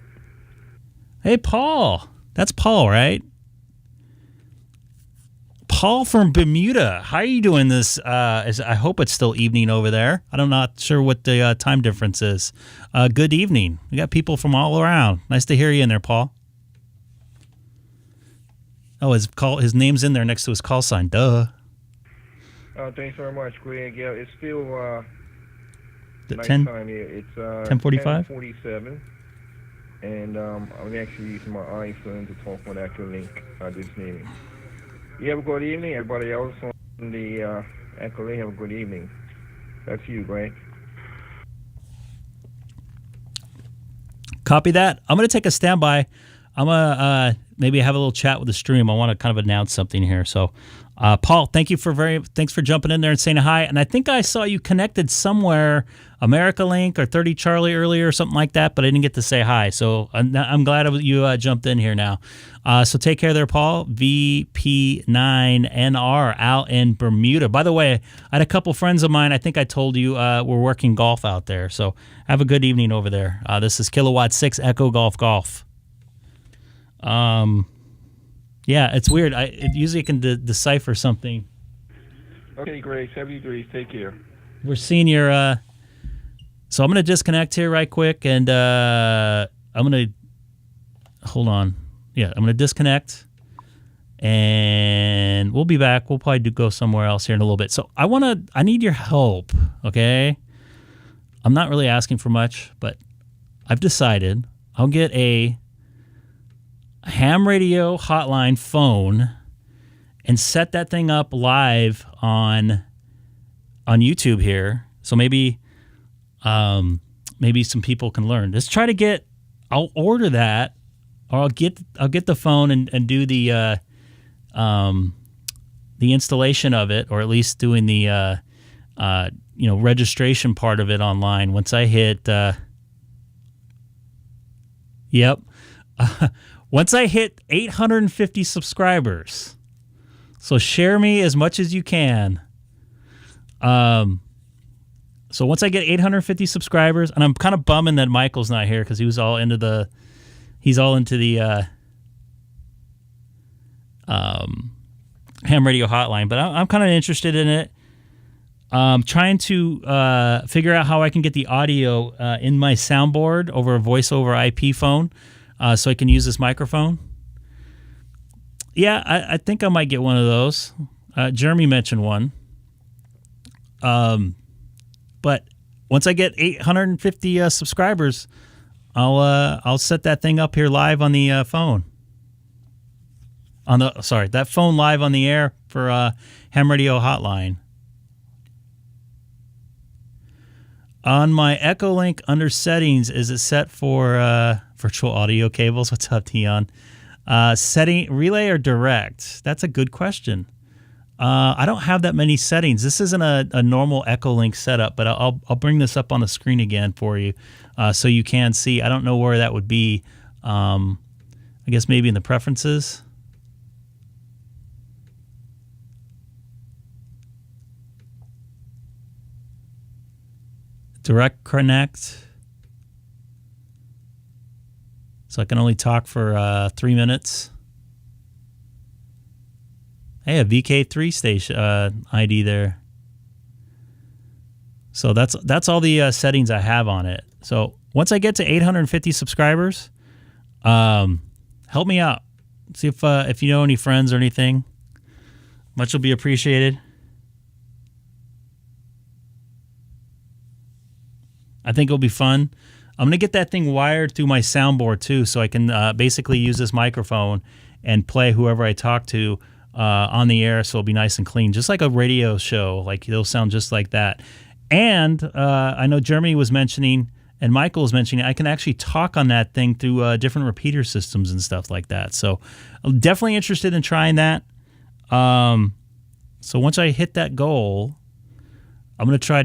Speaker 1: Hey, Paul. That's Paul, right? Paul from Bermuda. How are you doing this? I hope it's still evening over there. I'm not sure what the time difference is. Good evening. We got people from all around. Nice to hear you in there, Paul. Oh, his name's in there next to his call sign. Duh.
Speaker 8: Thanks very much, Greg. Yeah, it's still nice
Speaker 1: 10
Speaker 8: time here. It's
Speaker 1: 10:45.
Speaker 8: 10:47, and I'm actually using my iPhone to talk on Echolink this evening. You have a good evening. Everybody else on the Echolink, have a good evening. That's you, Greg.
Speaker 1: Copy that. I'm going to take a standby. I'm going to maybe have a little chat with the stream. I want to kind of announce something here. So, Paul, thanks for jumping in there and saying hi. And I think I saw you connected somewhere, America Link or 30 Charlie earlier or something like that, but I didn't get to say hi. So I'm glad you jumped in here now. So take care there, Paul. VP9NR out in Bermuda. By the way, I had a couple friends of mine. I think I told you we're working golf out there. So have a good evening over there. This is Kilowatt 6 Echo Golf. Yeah, it's weird. It usually can decipher something.
Speaker 8: Okay, Greg, 73. Take care.
Speaker 1: We're seeing your. So I'm going to disconnect here right quick, and I'm going to hold on. Yeah, I'm going to disconnect, and we'll be back. We'll probably go somewhere else here in a little bit. So I need your help. Okay, I'm not really asking for much, but I've decided I'll get a ham radio hotline phone and set that thing up live on YouTube here. So maybe some people can learn. Let's try to I'll order that, or I'll get the phone and do the installation of it, or at least doing the registration part of it online. Once I hit once I hit 850 subscribers. So share me as much as you can. So once I get 850 subscribers, and I'm kind of bumming that Michael's not here because he's all into the ham radio hotline, but I'm kind of interested in it. Trying to figure out how I can get the audio in my soundboard over a voice over IP phone. So I can use this microphone. Yeah, I think I might get one of those. Jeremy mentioned one. But once I get 850 subscribers, I'll set that thing up here live on the phone. That phone live on the air for Ham Radio Hotline. On my Echolink under settings, is it set for virtual audio cables? What's up, Tion? Setting relay or direct? That's a good question. I don't have that many settings. This isn't a normal Echolink setup, but I'll bring this up on the screen again for you so you can see. I don't know where that would be. I guess maybe in the preferences. Direct connect. So I can only talk for 3 minutes. Hey, a VK3 station ID there. So that's all the settings I have on it. So once I get to 850 subscribers, help me out. See if you know any friends or anything. Much will be appreciated. I think it'll be fun. I'm going to get that thing wired through my soundboard too, so I can basically use this microphone and play whoever I talk to on the air, so it'll be nice and clean, just like a radio show. Like it'll sound just like that. And I know Jeremy was mentioning, and Michael was mentioning, I can actually talk on that thing through different repeater systems and stuff like that. So I'm definitely interested in trying that. So once I hit that goal, I'm going to try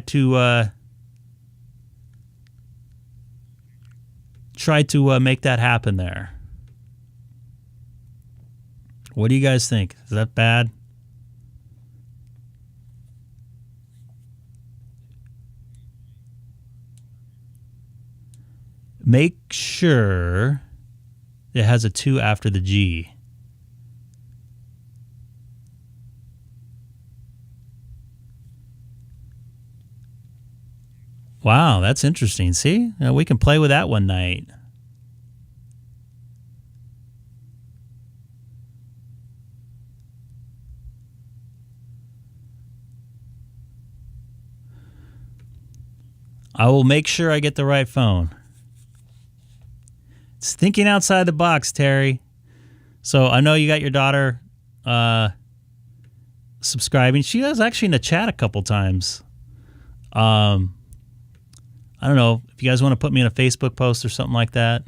Speaker 1: to make that happen there. What do you guys think? Is that bad? Make sure it has a 2 after the G. Wow, that's interesting. See? We can play with that one night. I will make sure I get the right phone. It's thinking outside the box, Terry. So I know you got your daughter subscribing. She was actually in the chat a couple times. I don't know if you guys want to put me in a Facebook post or something like that.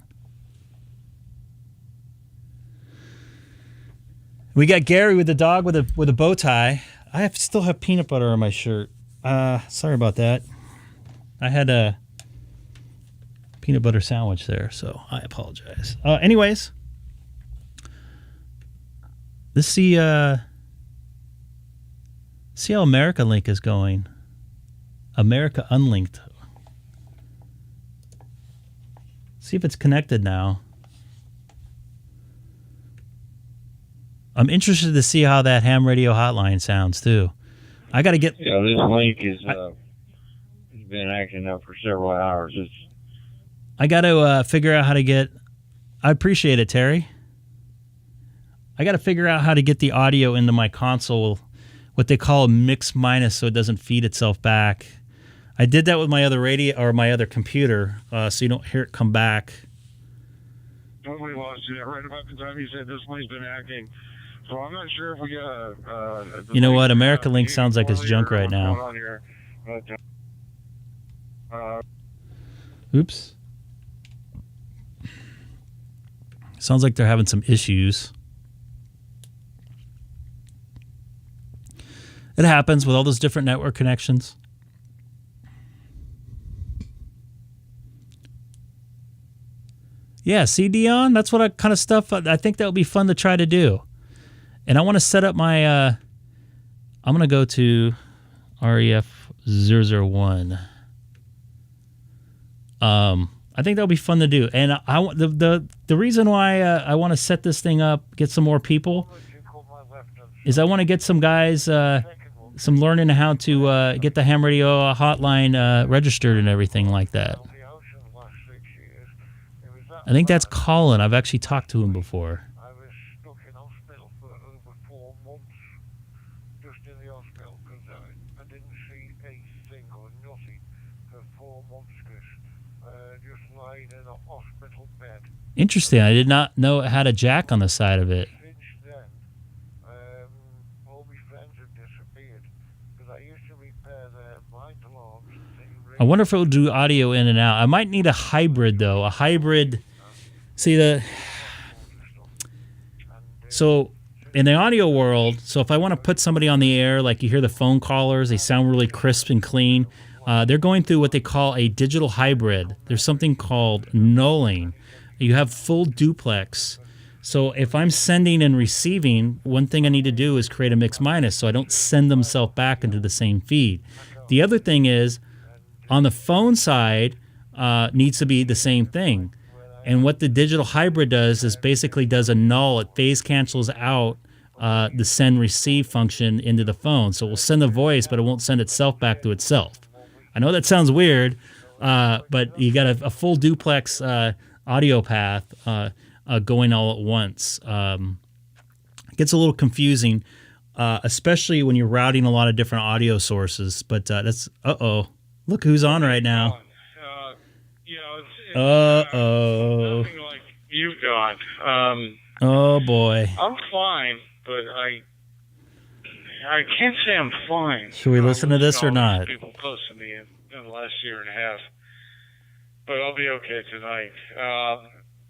Speaker 1: We got Gary with the dog with a bow tie. I still have peanut butter on my shirt. Sorry about that. I had a peanut butter sandwich there, so I apologize. Anyways, let's see how America Link is going. America Unlinked. See if it's connected now. I'm interested to see how that ham radio hotline sounds too. I got to get.
Speaker 3: Yeah, this link is been acting up for several hours.
Speaker 1: I got to figure out how to get. I appreciate it, Terry. I got to figure out how to get the audio into my console, what they call a mix minus, so it doesn't feed itself back. I did that with my other radio or my other computer, so you don't hear it come back.
Speaker 3: Totally lost you right about the time you said this link's been acting. So I'm not sure if we got.
Speaker 1: You know what? America Link sounds like it's junk right now. Oops. Sounds like they're having some issues. It happens with all those different network connections. Yeah, see, Dion? That's what kind of stuff I think that would be fun to try to do. And I want to set up my... I'm going to go to REF001. I think that would be fun to do. And the reason why I want to set this thing up, get some more people, is I want to get some guys, some learning how to get the ham radio hotline registered and everything like that. I think that's Colin. I've actually talked to him before.
Speaker 6: I was stuck in hospital for over 4 months, just in the hospital, because I didn't see a thing or nothing for 4 months, just lying in a hospital bed.
Speaker 1: Interesting. I did not know it had a jack on the side of it.
Speaker 6: Since then, all my friends have disappeared, because I used to repair their blind alarms.
Speaker 1: I wonder if it will do audio in and out. I might need a hybrid, though. A hybrid... See, so in the audio world, so if I want to put somebody on the air, like you hear the phone callers, they sound really crisp and clean. They're going through what they call a digital hybrid. There's something called nulling. You have full duplex. So if I'm sending and receiving, one thing I need to do is create a mix minus so I don't send themselves back into the same feed. The other thing is, on the phone side, needs to be the same thing. And what the digital hybrid does is basically does a null. It phase cancels out the send receive function into the phone. So it will send the voice, but it won't send itself back to itself. I know that sounds weird, but you got a full duplex audio path going all at once. It gets a little confusing, especially when you're routing a lot of different audio sources. But that's look who's on right now.
Speaker 9: Nothing like you've got.
Speaker 1: Oh boy.
Speaker 9: I'm fine, but I can't say I'm fine.
Speaker 1: Should we listen to this or not?
Speaker 9: People close to me in the last year and a half, but I'll be okay tonight.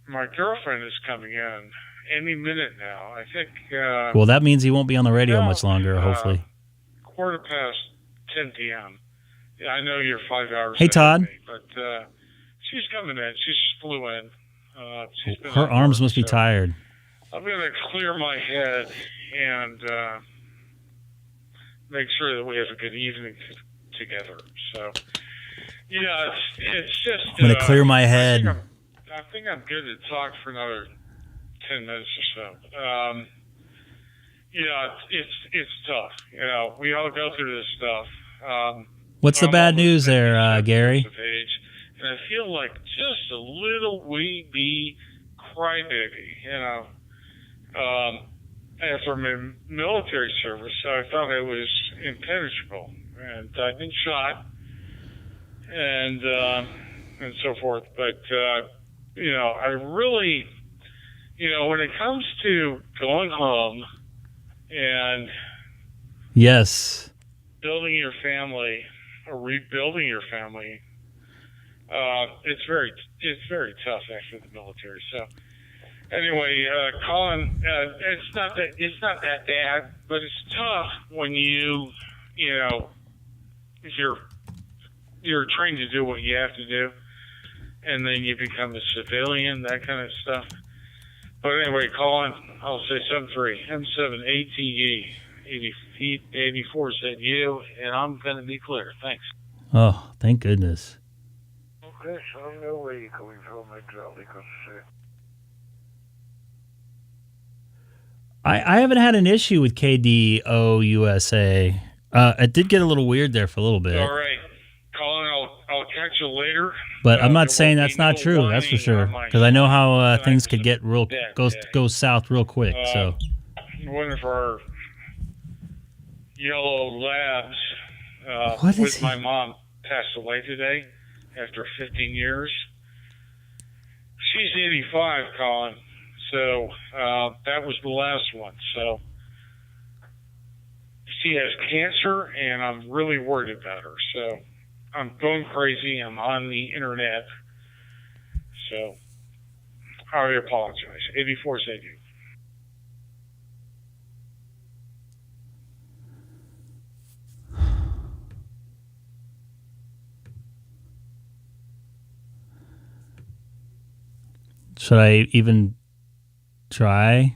Speaker 9: My girlfriend is coming in any minute now. I think.
Speaker 1: Well, that means he won't be on the radio much longer, hopefully.
Speaker 9: 10:15 p.m. Yeah, I know you're 5 hours.
Speaker 1: Hey, Todd.
Speaker 9: Me, but she's coming in. She just flew in.
Speaker 1: Her arms must be tired.
Speaker 9: I'm going to clear my head and make sure that we have a good evening together. So, yeah, it's just.
Speaker 1: I'm going to clear my head.
Speaker 9: I think I'm good to talk for another 10 minutes or so. It's tough. We all go through this stuff.
Speaker 1: What's the bad news there, Gary?
Speaker 9: And I feel like just a little wee bee crybaby, after my military service. So I thought I was impenetrable, and I've been shot, and so forth. But I really, when it comes to going home and
Speaker 1: yes,
Speaker 9: building your family or rebuilding your family. It's very tough after the military. So anyway, Colin, it's not that bad, but it's tough when you're trained to do what you have to do, and then you become a civilian, that kind of stuff. But anyway, Colin, I'll say 73 M7 ATE 84 said you, and I'm going to be clear. Thanks.
Speaker 1: Oh, thank goodness.
Speaker 6: Okay, so I know where you're coming from exactly, because
Speaker 1: I haven't had an issue with KDO USA. It did get a little weird there for a little bit.
Speaker 9: All right, Colin, I'll catch you later.
Speaker 1: But I'm not saying that's not true. That's for sure. Because I know how things could get go south real quick. So
Speaker 9: one of our yellow labs with my mom passed away today after 15 years. She's 85, Colin. So that was the last one. So she has cancer, and I'm really worried about her. So I'm going crazy. I'm on the internet. So I apologize. 84 said you.
Speaker 1: Should I even try?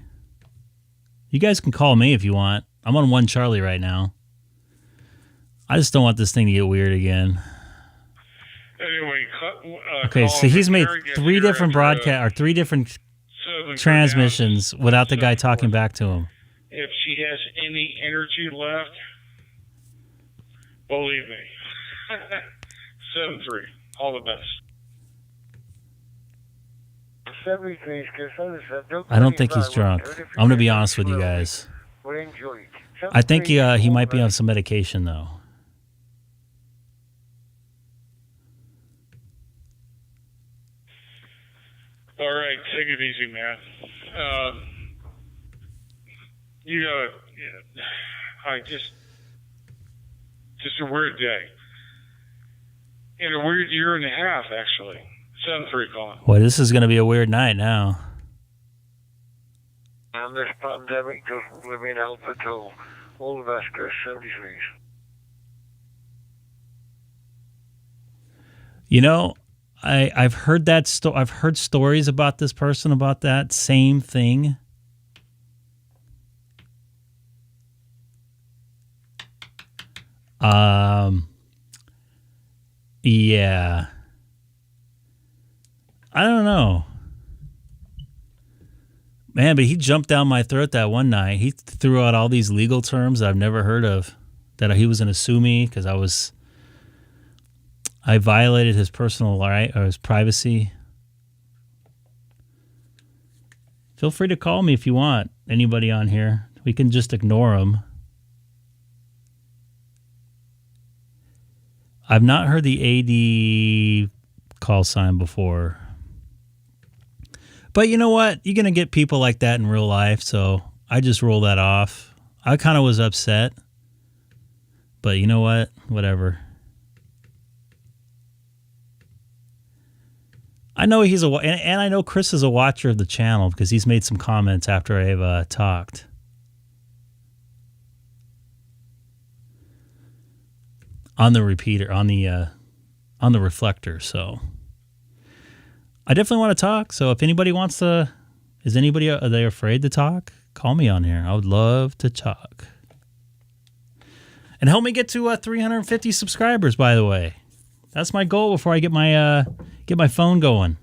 Speaker 1: You guys can call me if you want. I'm on 1 Charlie right now. I just don't want this thing to get weird again.
Speaker 9: Anyway,
Speaker 1: okay, so he's made 3 different broadcast or 3 different transmissions without the guy talking back to him.
Speaker 9: If she has any energy left, believe me. 7-3. All the best.
Speaker 1: I don't think he's drunk. I'm going to be honest with you guys. I think he might be on some medication, though.
Speaker 9: All right, take it easy, man. Just a weird day. And a weird year and a half, actually. 7-3, Colin.
Speaker 1: Boy, this is going to be a weird night now.
Speaker 6: And this pandemic doesn't really help at all. All the best, Chris. 73.
Speaker 1: You know, I've heard that I've heard stories about this person about that same thing. Yeah. I don't know. Man, but he jumped down my throat that one night. He threw out all these legal terms that I've never heard of, that he was going to sue me because I violated his personal right or his privacy. Feel free to call me if you want. Anybody on here. We can just ignore him. I've not heard the AD call sign before. But you know what? You're going to get people like that in real life, so I just roll that off. I kind of was upset. But you know what? Whatever. I know he's and I know Chris is a watcher of the channel because he's made some comments after I've talked. On the repeater, on the reflector, so I definitely want to talk. So if anybody wants to, are they afraid to talk? Call me on here. I would love to talk. And help me get to 350 subscribers, by the way. That's my goal before I get my phone going.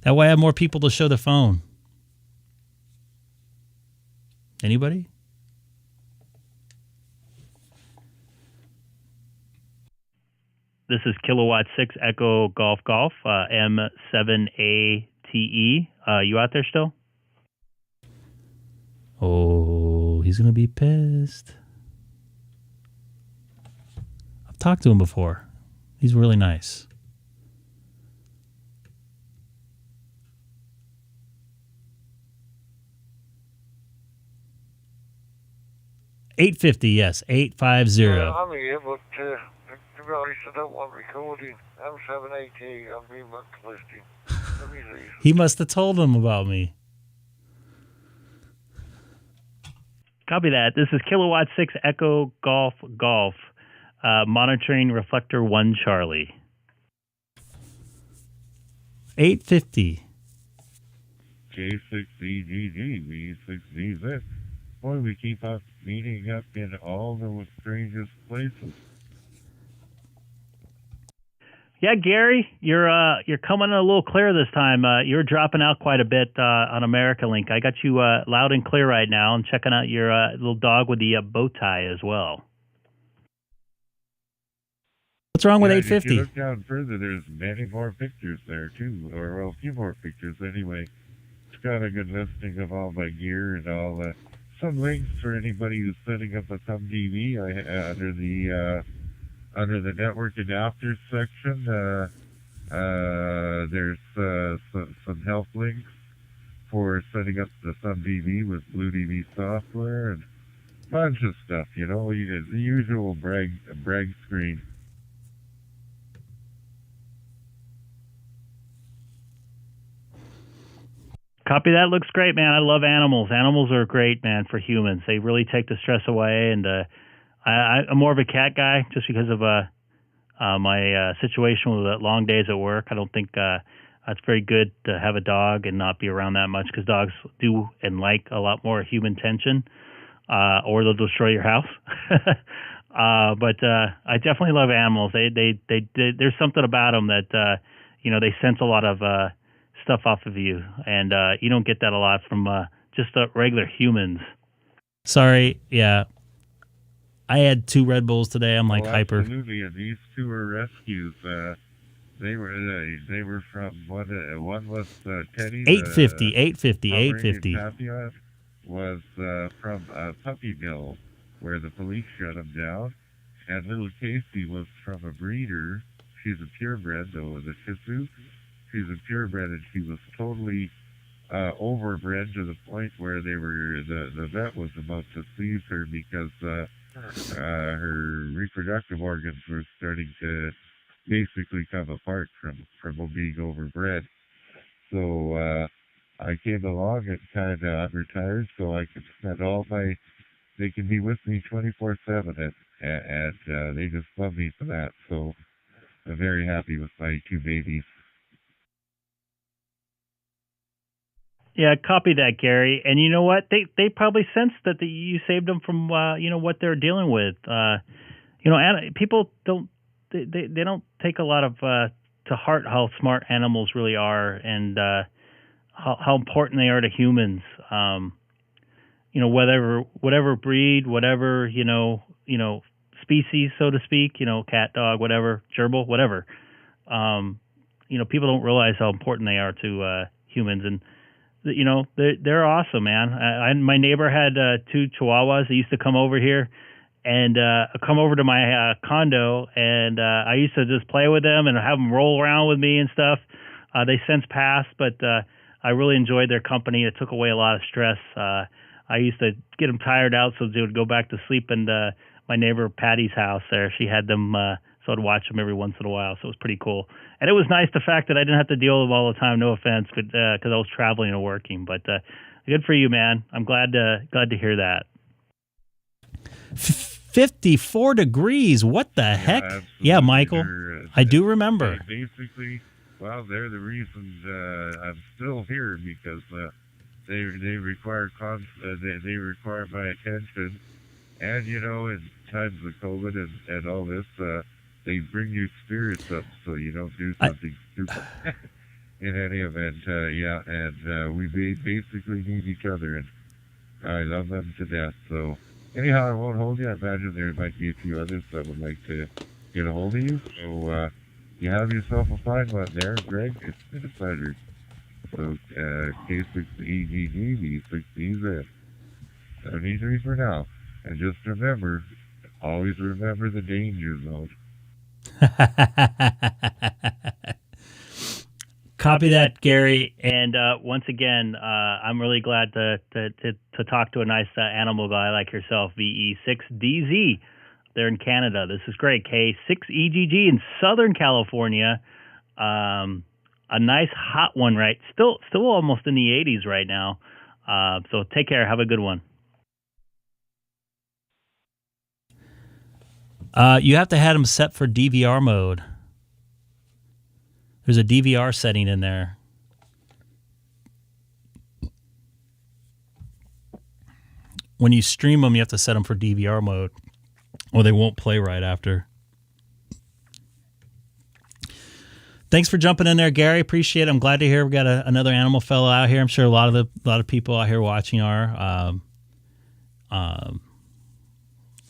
Speaker 1: That way I have more people to show the phone. Anybody? This is Kilowatt 6 Echo Golf Golf, M7ATE. You out there still? Oh, he's going to be pissed. I've talked to him before. He's really nice. $850, yes, 850.
Speaker 6: I'm here, but to be honest, I don't want recording. M7AT, I've been blacklisted. Let me see.
Speaker 1: He must have told him about me. Copy that. This is Kilowatt 6 Echo Golf Golf, monitoring reflector 1 Charlie. 850.
Speaker 3: K6EGG, V6VZ. Boy, we keep us meeting up in all the strangest places.
Speaker 1: Yeah, Gary, you're coming in a little clear this time. You're dropping out quite a bit on America Link. I got you loud and clear right now. I'm checking out your little dog with the bow tie as well. What's wrong with 850?
Speaker 3: If you look down further, there's many more pictures there, too. Or, well, a few more pictures anyway. It's got a good listing of all my gear and all that. Some links for anybody who's setting up a Thumb TV under the network adapters section. There's some help links for setting up the Thumb TV with Blue TV software and a bunch of stuff, you know, the usual brag screen.
Speaker 1: Copy that. Looks great, man. I love animals. Animals are great, man, for humans. They really take the stress away. And I'm more of a cat guy just because of my situation with long days at work. I don't think it's very good to have a dog and not be around that much because dogs do and like a lot more human attention, or they'll destroy your house. But I definitely love animals. They there's something about them that they sense a lot of stuff off of you, and you don't get that a lot from just regular humans. Sorry, yeah. I had 2 Red Bulls today. I'm like hyper.
Speaker 3: Absolutely, and these 2 are rescues. They were from one was Teddy.
Speaker 1: 850.
Speaker 3: Papillon was from Puppy Mill, where the police shut him down, and little Casey was from a breeder. She's a purebred, though, the Shih Tzu. She's a purebred, and she was totally overbred to the point where the vet was about to seize her because her reproductive organs were starting to basically come apart from being overbred. So I came along and kind of I'm retired, so I can spend they can be with me 24/7, and they just love me for that. So I'm very happy with my two babies.
Speaker 1: Yeah, copy that, Gary. And you know what? They probably sensed that you saved them from what they're dealing with. People they don't take a lot of to heart how smart animals really are, and how important they are to humans. Whatever breed, whatever species, so to speak. Cat, dog, whatever, gerbil, whatever. People don't realize how important they are to humans, and they're awesome, man. My neighbor had 2 Chihuahuas. They used to come over here and come over to my condo, and I used to just play with them and have them roll around with me and stuff. They since passed, but I really enjoyed their company. It took away a lot of stress. I used to get them tired out, so they would go back to sleep in my neighbor Patty's house there. She had them, so I'd watch them every once in a while, so it was pretty cool. And it was nice the fact that I didn't have to deal with them all the time, no offense, but because I was traveling and working. But good for you, man. I'm glad to hear that. 54 degrees. What the heck?
Speaker 3: Absolutely.
Speaker 1: Yeah, Michael. I do remember.
Speaker 3: Basically, well, they're the reasons I'm still here, because they require they require my attention, and in times of COVID and all this, they bring your spirits up so you don't do something stupid. In any event, and we basically need each other, and I love them to death. So anyhow, I won't hold you. I imagine there might be a few others that would like to get a hold of you. So you have yourself a fine one there, Greg. It's been a pleasure. So K6EGG, V6EZ. 73 for now. And just remember, always remember the danger zone.
Speaker 1: Copy that, Gary. And once again, I'm really glad to talk to a nice animal guy like yourself, VE6DZ. There in Canada. This is great. K6EGG in Southern California. A nice hot one, right? Still almost in the 80s right now. So take care. Have a good one. You have to have them set for DVR mode. There's a DVR setting in there. When you stream them, you have to set them for DVR mode, or they won't play right after. Thanks for jumping in there, Gary. Appreciate it. I'm glad to hear we got another animal fellow out here. I'm sure a lot of people out here watching are.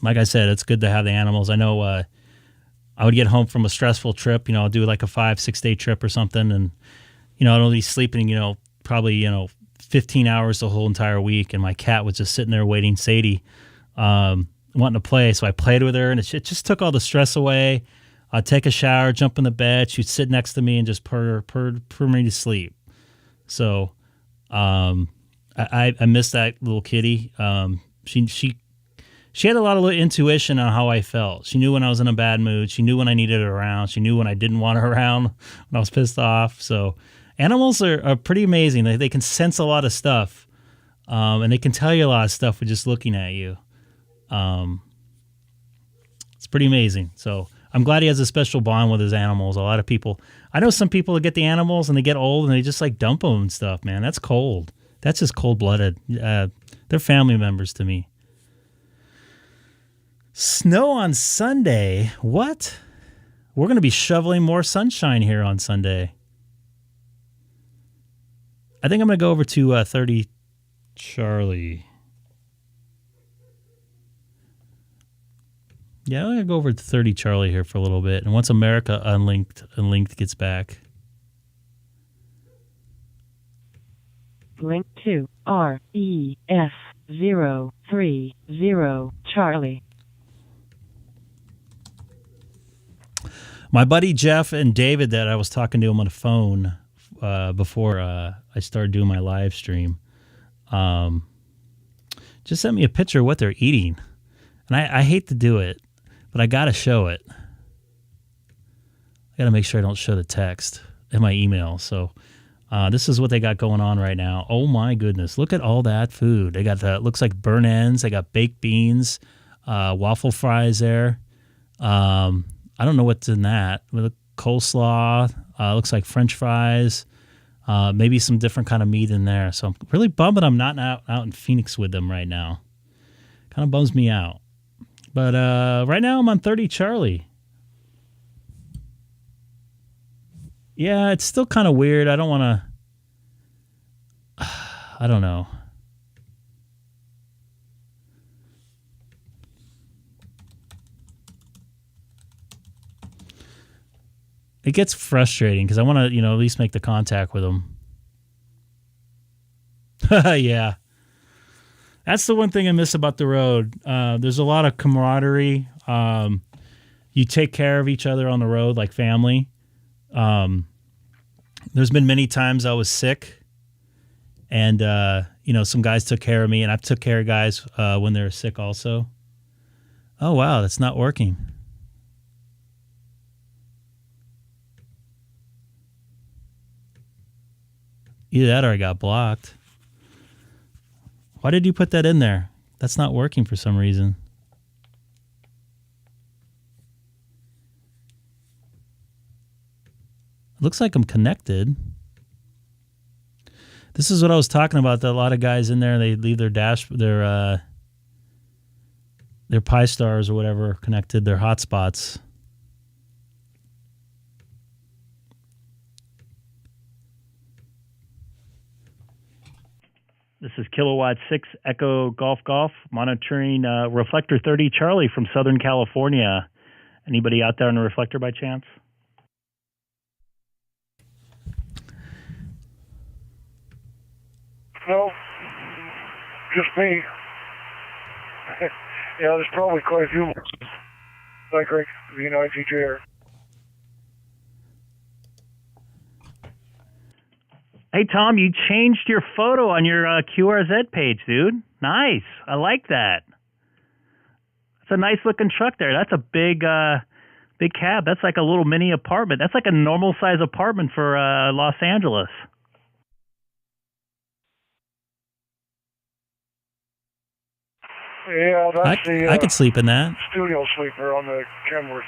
Speaker 1: Like I said, it's good to have the animals. I know I would get home from a stressful trip. I'll do like a 5-6 day trip or something, and I'd only be sleeping. Probably 15 hours the whole entire week, and my cat was just sitting there waiting, Sadie, wanting to play. So I played with her, and it just took all the stress away. I'd take a shower, jump in the bed. She'd sit next to me and just purr me to sleep. So I miss that little kitty. She had a lot of intuition on how I felt. She knew when I was in a bad mood. She knew when I needed her around. She knew when I didn't want her around, when I was pissed off. So animals are pretty amazing. They can sense a lot of stuff, and they can tell you a lot of stuff with just looking at you. It's pretty amazing. So I'm glad he has a special bond with his animals. A lot of people, I know some people that get the animals and they get old and they just like dump them and stuff, man. That's cold. That's just cold-blooded. They're family members to me. Snow on Sunday. What? We're going to be shoveling more sunshine here on Sunday. I think I'm going to go over to 30 Charlie. Yeah, I'm going to go over to 30 Charlie here for a little bit. And once America Unlinked gets back.
Speaker 10: Link to REF030 Charlie.
Speaker 1: My buddy Jeff and David that I was talking to him on the phone before I started doing my live stream just sent me a picture of what they're eating. And I hate to do it, but I got to show it. I got to make sure I don't show the text in my email. So This is what they got going on right now. Oh my goodness. Look at all that food. They got looks like burnt ends. They got baked beans, waffle fries there. I don't know what's in that. With a coleslaw, looks like French fries, maybe some different kind of meat in there. So I'm really bummed I'm not out in Phoenix with them right now. Kind of bums me out. But right now I'm on 30 Charlie. Yeah, it's still kind of weird. I don't want to... I don't know. It gets frustrating because I want to, at least make the contact with them. Yeah. That's the one thing I miss about the road. There's a lot of camaraderie. You take care of each other on the road like family. There's been many times I was sick and, some guys took care of me and I took care of guys when they were sick also. Oh, wow, that's not working. Either that or I got blocked. Why did you put that in there? That's not working for some reason. Looks like I'm connected. This is what I was talking about. That a lot of guys in there, they leave their Pi Stars or whatever connected, their hotspots. This is Kilowatt 6 Echo Golf Golf monitoring Reflector 30 Charlie from Southern California. Anybody out there on the Reflector by chance?
Speaker 6: No, just me. Yeah, there's probably quite a few more. Like the IGJ.
Speaker 1: Hey, Tom, you changed your photo on your QRZ page, dude. Nice. I like that. It's a nice looking truck there. That's a big cab. That's like a little mini apartment. That's like a normal size apartment for Los Angeles.
Speaker 6: Yeah, that's
Speaker 1: I could sleep in that.
Speaker 6: Studio sleeper on the Kenworth.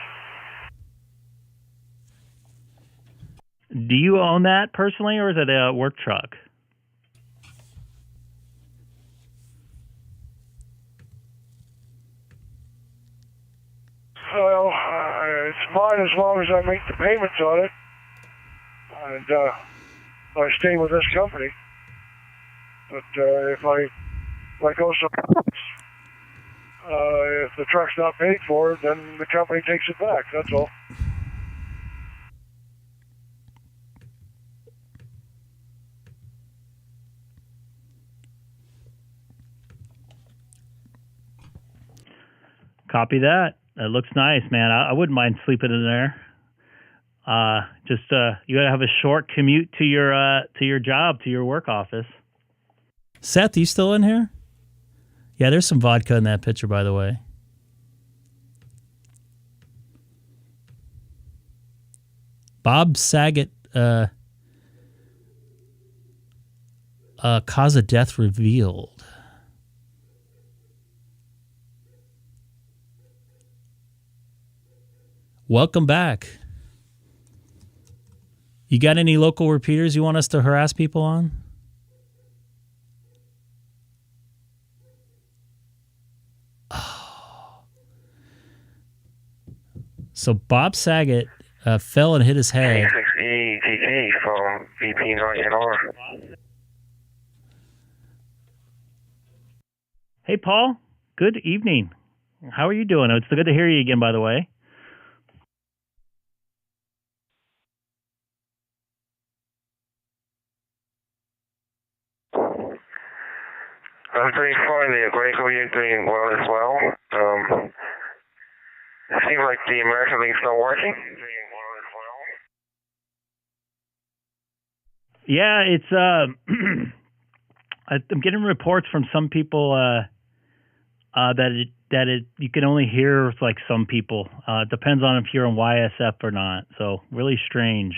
Speaker 1: Do you own that personally, or is it a work truck?
Speaker 6: Well, it's mine as long as I make the payments on it. And I stay with this company. But if I go somewhere else, if the truck's not paid for, then the company takes it back. That's all.
Speaker 1: Copy that. It looks nice, man. I wouldn't mind sleeping in there. You gotta have a short commute to your job, to your work office. Seth, you still in here? Yeah, there's some vodka in that picture, by the way. Bob Saget, cause of death revealed. Welcome back. You got any local repeaters you want us to harass people on? Oh. So Bob Saget fell and hit his head.
Speaker 11: K6EGG from VP9NR.
Speaker 1: Hey, Paul. Good evening. How are you doing? It's good to hear you again, by the way.
Speaker 11: I'm doing fine there, Greg. You're doing well as well. It seems like the American link's not working.
Speaker 1: Yeah, it's I'm getting reports from some people that you can only hear like some people. It depends on if you're on YSF or not. So really strange.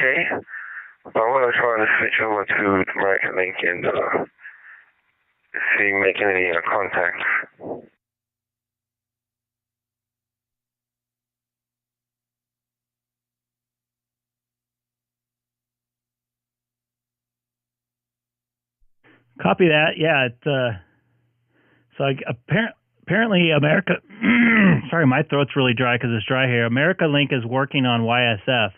Speaker 11: okay. But I'm going to try to switch over to the American link and see making any contacts.
Speaker 1: Copy that. Yeah. Apparently America. Sorry, my throat's really dry because it's dry here. America Link is working on YSF,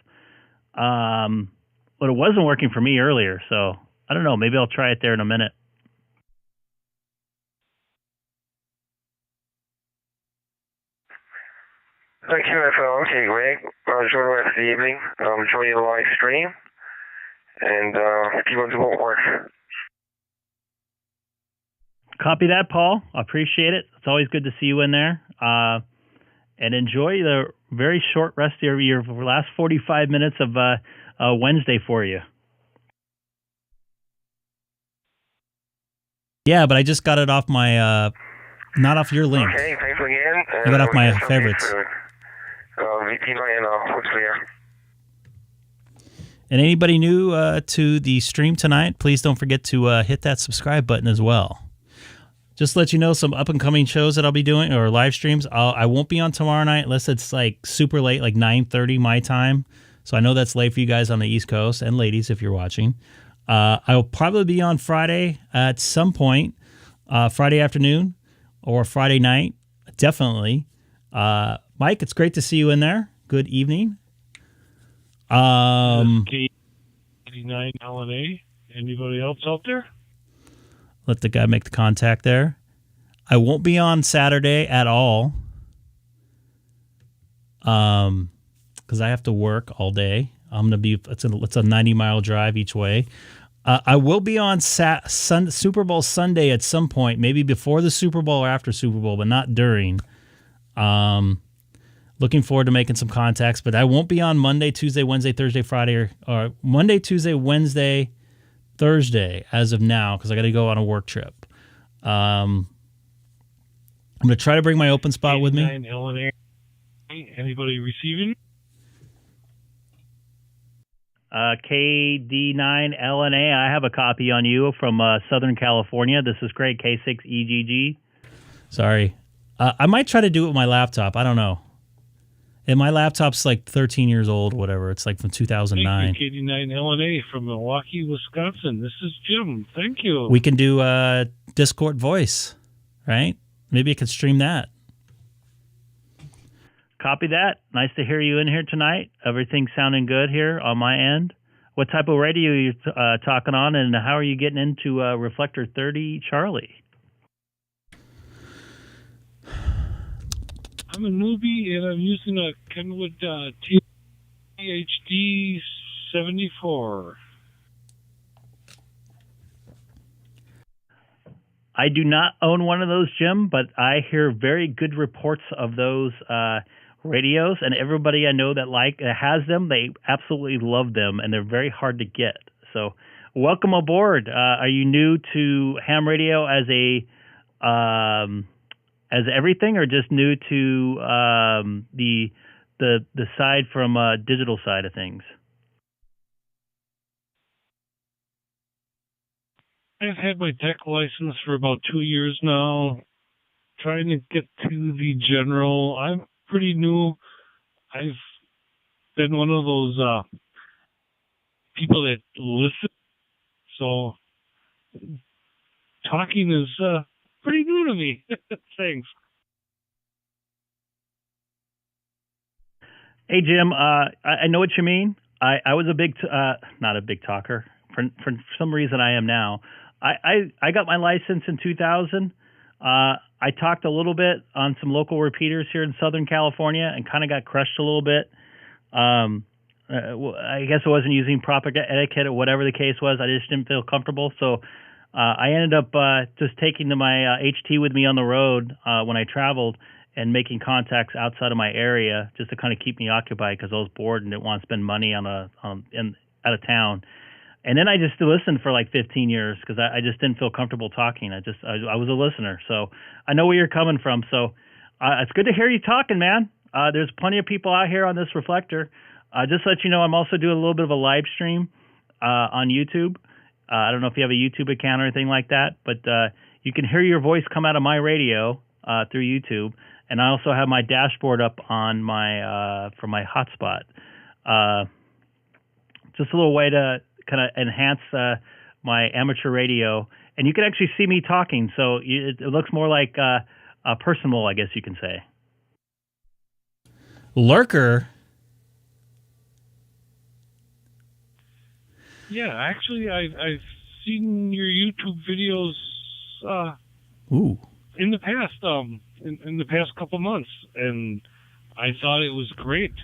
Speaker 1: but it wasn't working for me earlier. So I don't know. Maybe I'll try it there in a minute.
Speaker 11: Thank you, okay, Greg. Enjoy the rest of the evening. Enjoy your live stream, and keep on doing what works.
Speaker 1: Copy that, Paul. I appreciate it. It's always good to see you in there. And enjoy the very short rest of your last 45 minutes of Wednesday for you. Yeah, but I just got it off my, not off your link.
Speaker 11: Okay, thanks again.
Speaker 1: I got off my favorites. And anybody new to the stream tonight, please don't forget to hit that subscribe button as well. Just to let you know some up-and-coming shows that I'll be doing, or live streams. I won't be on tomorrow night unless it's like super late, like 9:30 my time. So I know that's late for you guys on the East Coast, and ladies if you're watching. I'll probably be on Friday at some point, Friday afternoon or Friday night, definitely. Mike, it's great to see you in there. Good evening.
Speaker 12: K6EGG LNA. Anybody else out there?
Speaker 1: Let the guy make the contact there. I won't be on Saturday at all. Because I have to work all day. I'm gonna be. It's a 90-mile drive each way. I will be on Super Bowl Sunday at some point, maybe before the Super Bowl or after Super Bowl, but not during. Looking forward to making some contacts, but I won't be on Monday, Tuesday, Wednesday, Thursday, Friday, or Monday, Tuesday, Wednesday, Thursday as of now, because I got to go on a work trip. I'm going to try to bring my open spot with me.
Speaker 12: LNA. Anybody receiving?
Speaker 1: KD9LNA, I have a copy on you from Southern California. This is Craig, K6EGG. Sorry. I might try to do it with my laptop. I don't know. And my laptop's like 13 years old, whatever. It's like from 2009.
Speaker 12: Thank you, KD9LNA from Milwaukee, Wisconsin. This is Jim. Thank you.
Speaker 1: We can do Discord voice, right? Maybe I could stream that. Copy that. Nice to hear you in here tonight. Everything's sounding good here on my end. What type of radio are you talking on, and how are you getting into Reflector 30 Charlie?
Speaker 12: I'm a newbie, and I'm using a Kenwood THD 74.
Speaker 1: I do not own one of those, Jim, but I hear very good reports of those radios, and everybody I know that has them, they absolutely love them, and they're very hard to get. So, welcome aboard. Are you new to ham radio as everything, or just new to the side from digital side of things?
Speaker 12: I've had my tech license for about 2 years now. Trying to get to the general. I'm pretty new. I've been one of those people that listen. So talking is pretty new to me. Thanks.
Speaker 1: Hey, Jim, I know what you mean. I was a big, not a big talker. For some reason, I am now. I got my license in 2000. I talked a little bit on some local repeaters here in Southern California and kind of got crushed a little bit. I guess I wasn't using proper etiquette or whatever the case was. I just didn't feel comfortable. So I ended up just taking my HT with me on the road when I traveled and making contacts outside of my area just to kind of keep me occupied because I was bored and didn't want to spend money out of town. And then I just listened for like 15 years because I just didn't feel comfortable talking. I was a listener. So I know where you're coming from. So it's good to hear you talking, man. There's plenty of people out here on this reflector. Just to let you know, I'm also doing a little bit of a live stream on YouTube. I don't know if you have a YouTube account or anything like that, but you can hear your voice come out of my radio through YouTube, and I also have my dashboard up on my from my hotspot. Just a little way to kind of enhance my amateur radio, and you can actually see me talking, so it looks more like personal, I guess you can say. Lurker.
Speaker 12: Yeah, actually, I've seen your YouTube videos
Speaker 1: Ooh.
Speaker 12: in the past, in the past couple months, and I thought it was great.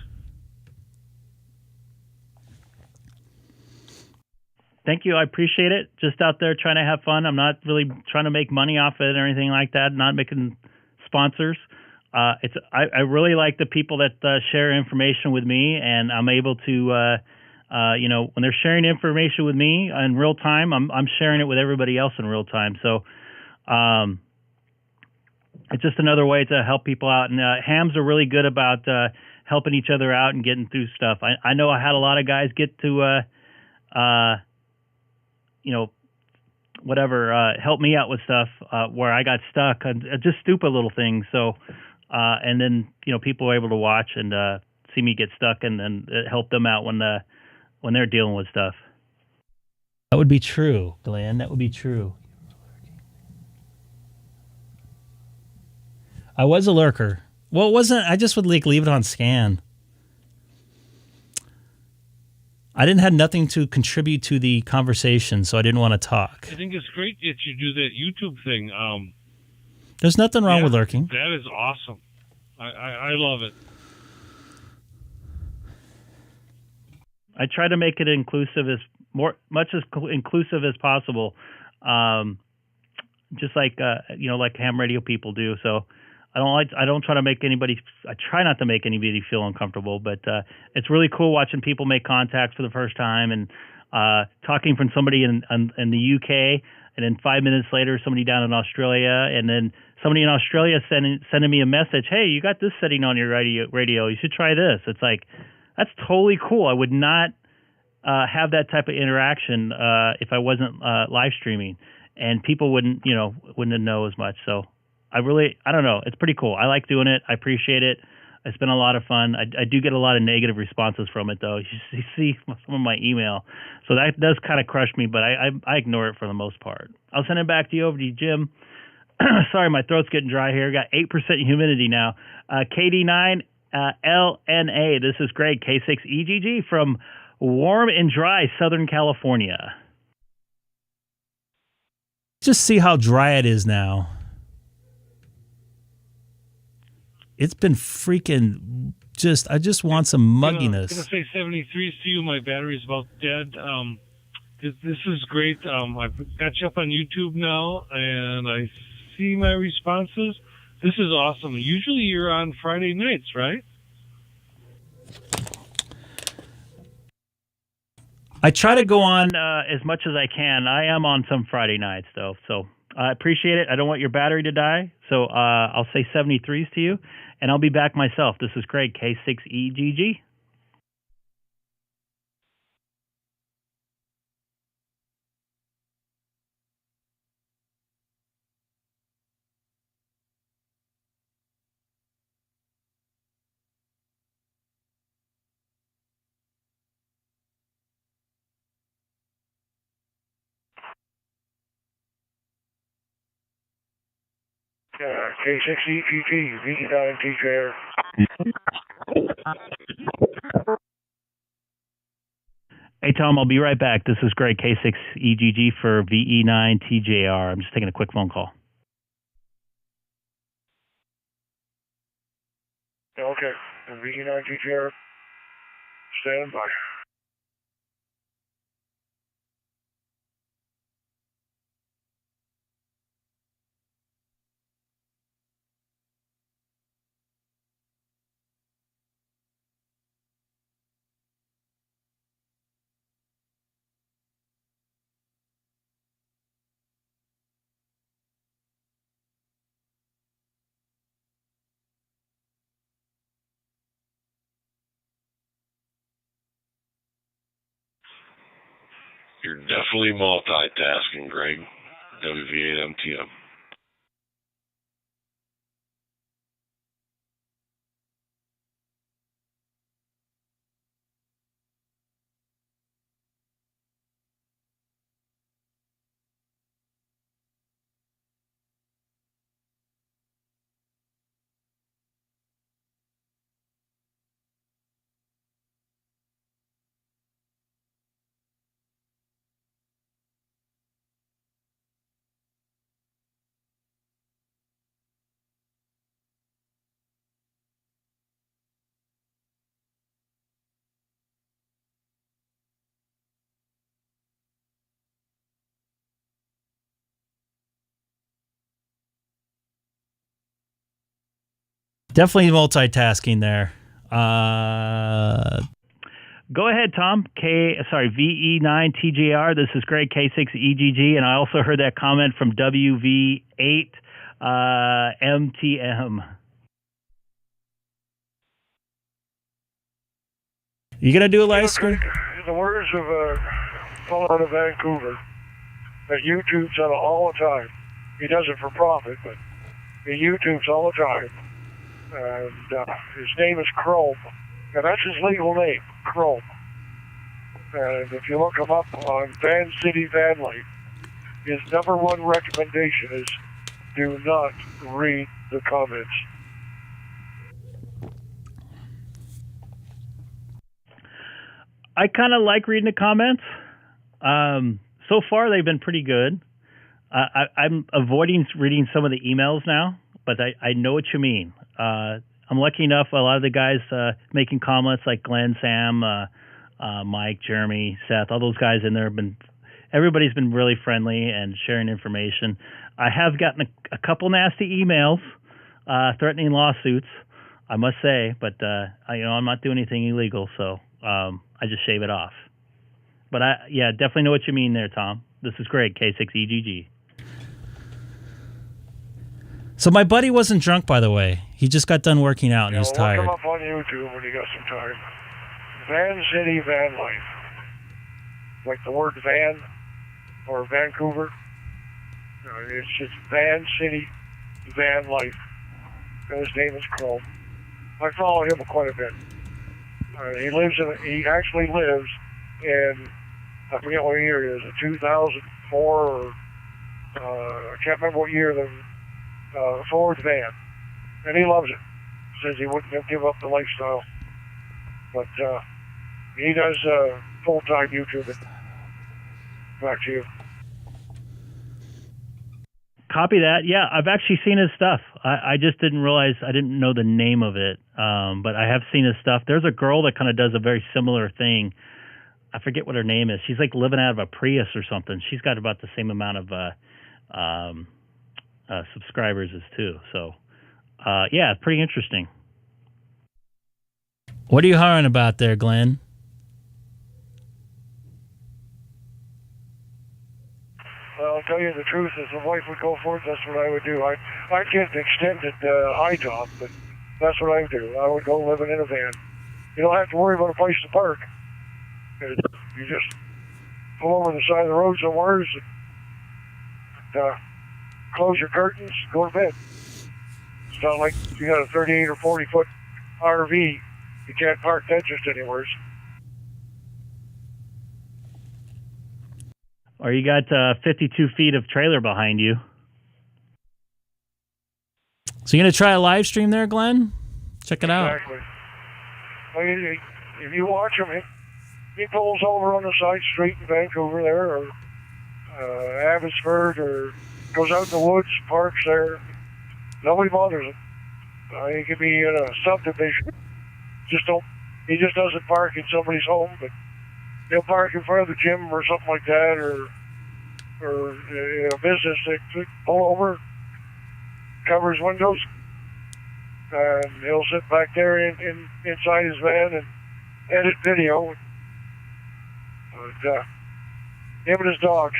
Speaker 1: Thank you. I appreciate it. Just out there trying to have fun. I'm not really trying to make money off it or anything like that. Not making sponsors. I really like the people that share information with me, and I'm able to, when they're sharing information with me in real time, I'm sharing it with everybody else in real time. So, it's just another way to help people out. And hams are really good about helping each other out and getting through stuff. I know I had a lot of guys get to, help me out with stuff where I got stuck on just stupid little things. So, and then, people were able to watch and see me get stuck, and then help them out when they're dealing with stuff. That would be true, Glenn. That would be true. I was a lurker. Well, it wasn't. I just would leave it on scan. I didn't have nothing to contribute to the conversation, so I didn't want to talk.
Speaker 12: I think it's great that you do that YouTube thing.
Speaker 1: There's nothing wrong with lurking.
Speaker 12: That is awesome. I love it.
Speaker 1: I try to make it inclusive much as inclusive as possible, just like like ham radio people do. So I don't try to make anybody. I try not to make anybody feel uncomfortable, but it's really cool watching people make contacts for the first time and talking from somebody in the UK, and then 5 minutes later somebody down in Australia, and then somebody in Australia sending me a message. Hey, you got this setting on your radio. You should try this. It's like, that's totally cool. I would not have that type of interaction if I wasn't live streaming, and people wouldn't know as much. So I don't know. It's pretty cool. I like doing it. I appreciate it. It's been a lot of fun. I do get a lot of negative responses from it, though. You see some of my email. So that does kind of crush me, but I ignore it for the most part. I'll send it back to you over to you, Jim. Sorry, my throat's getting dry here. Got 8% humidity now. KD9 LNA. This is Greg, K6EGG from warm and dry Southern California. Just see how dry it is now. It's been freaking I just want some mugginess.
Speaker 12: I'm going to say 73 to you. My battery's about dead. This is great. I've got you up on YouTube now, and I see my responses. This is awesome. Usually you're on Friday nights, right?
Speaker 1: I try to go on as much as I can. I am on some Friday nights, though, so I appreciate it. I don't want your battery to die, so I'll say 73s to you, and I'll be back myself. This is Craig, K6EGG.
Speaker 11: K6EGG, VE9TJR.
Speaker 1: Hey, Tom, I'll be right back. This is Greg, K6EGG for VE9TJR. I'm just taking a quick phone call.
Speaker 11: Okay, VE9TJR, stand by.
Speaker 3: You're definitely multitasking, Greg. WV8MTM.
Speaker 1: Definitely multitasking there. Go ahead, Tom. VE9TJR. This is Greg, K6EGG, and I also heard that comment from WV8 MTM. You gonna do a live stream?
Speaker 6: In the words of a fellow out of Vancouver, that YouTube's on all the time. He does it for profit, but he YouTube's all the time. And his name is Chrome. And that's his legal name, Chrome. And if you look him up on Van City Van Life, his #1 recommendation is do not read the comments.
Speaker 1: I kind of like reading the comments. So far, they've been pretty good. I'm avoiding reading some of the emails now, but I know what you mean. I'm lucky enough, a lot of the guys making comments like Glenn, Sam, Mike, Jeremy, Seth, all those guys in there everybody's been really friendly and sharing information. I have gotten a couple nasty emails threatening lawsuits, I must say, but I'm not doing anything illegal, so I just shave it off. But definitely know what you mean there, Tom. This is Greg, K6EGG. So my buddy wasn't drunk, by the way. He just got done working out and he's tired.
Speaker 6: Look him up on YouTube when you got some time. Van City Van Life. Like the word van or Vancouver. It's just Van City Van Life. And his name is Chrome. I follow him quite a bit. He actually lives in, I forget what year it is, 2004 or I can't remember what year the Ford van, and he loves it. Says he wouldn't give up the lifestyle, but he does full-time YouTubing. Back to you.
Speaker 1: Copy that. Yeah, I've actually seen his stuff. I just didn't realize, I didn't know the name of it, but I have seen his stuff. There's a girl that kind of does a very similar thing. I forget what her name is. She's like living out of a Prius or something. She's got about the same amount of subscribers as too. So, it's pretty interesting. What are you hollering about there, Glenn?
Speaker 6: Well, I'll tell you the truth. If the wife would go for it, that's what I would do. I can't extend it high top, but that's what I would do. I would go living in a van. You don't have to worry about a place to park. You just pull over the side of the road somewhere, close your curtains, go to bed. It's not like you got a 38 or 40 foot RV. You can't park that just anywhere.
Speaker 1: Or you got 52 feet of trailer behind you. So you're going to try a live stream there, Glenn? Check it out.
Speaker 6: Exactly. Well, if you watch him, he pulls over on the side street in Vancouver there, or Abbotsford, or goes out in the woods, parks there. Nobody bothers him. He could be in a subdivision. He just doesn't park in somebody's home, but he'll park in front of the gym or something like that, or in a business. They pull over, cover his windows, and he'll sit back there inside his van and edit video. But, him and his dog.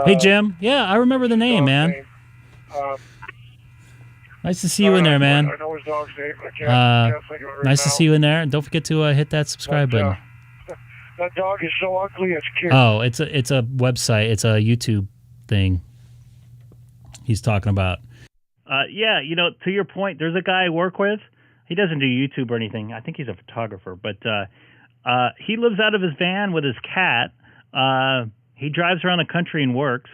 Speaker 1: Hey, Jim. Yeah, I remember the name, man. Nice to see you in there, man.
Speaker 6: I know his dog's name. I can't think of it right
Speaker 1: nice
Speaker 6: now.
Speaker 1: to see you in there. And don't forget to hit that subscribe button.
Speaker 6: That dog is so ugly, it's cute.
Speaker 1: Oh, it's a website. It's a YouTube thing. He's talking about. Yeah, to your point, there's a guy I work with. He doesn't do YouTube or anything. I think he's a photographer, but he lives out of his van with his cat. He drives around the country and works,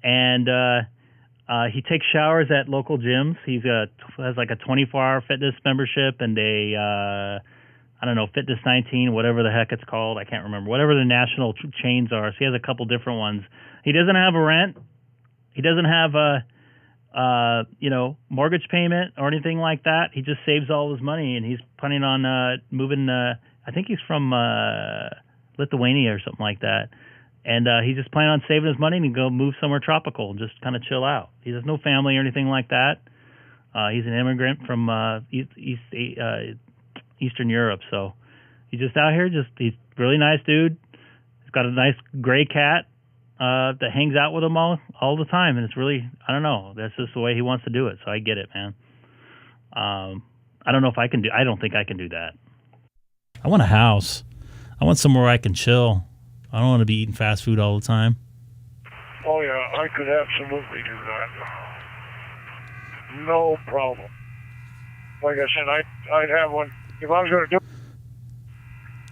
Speaker 1: and he takes showers at local gyms. He has like a 24-hour fitness membership and I don't know, Fitness 19, whatever the heck it's called. I can't remember. Whatever the national chains are. So he has a couple different ones. He doesn't have a rent. He doesn't have a mortgage payment or anything like that. He just saves all his money, and he's planning on moving. I think he's from Lithuania or something like that. And he's just planning on saving his money and go move somewhere tropical and just kind of chill out. He has no family or anything like that. He's an immigrant from Eastern Europe, so he's just out here. He's a really nice dude. He's got a nice gray cat that hangs out with him all the time, and it's really, I don't know, that's just the way he wants to do it. So I get it, man. I don't know if I can do. I don't think I can do that. I want a house. I want somewhere where I can chill. I don't want to be eating fast food all the time.
Speaker 6: Oh yeah, I could absolutely do that. No problem. Like I said, I'd have one. If I was going to do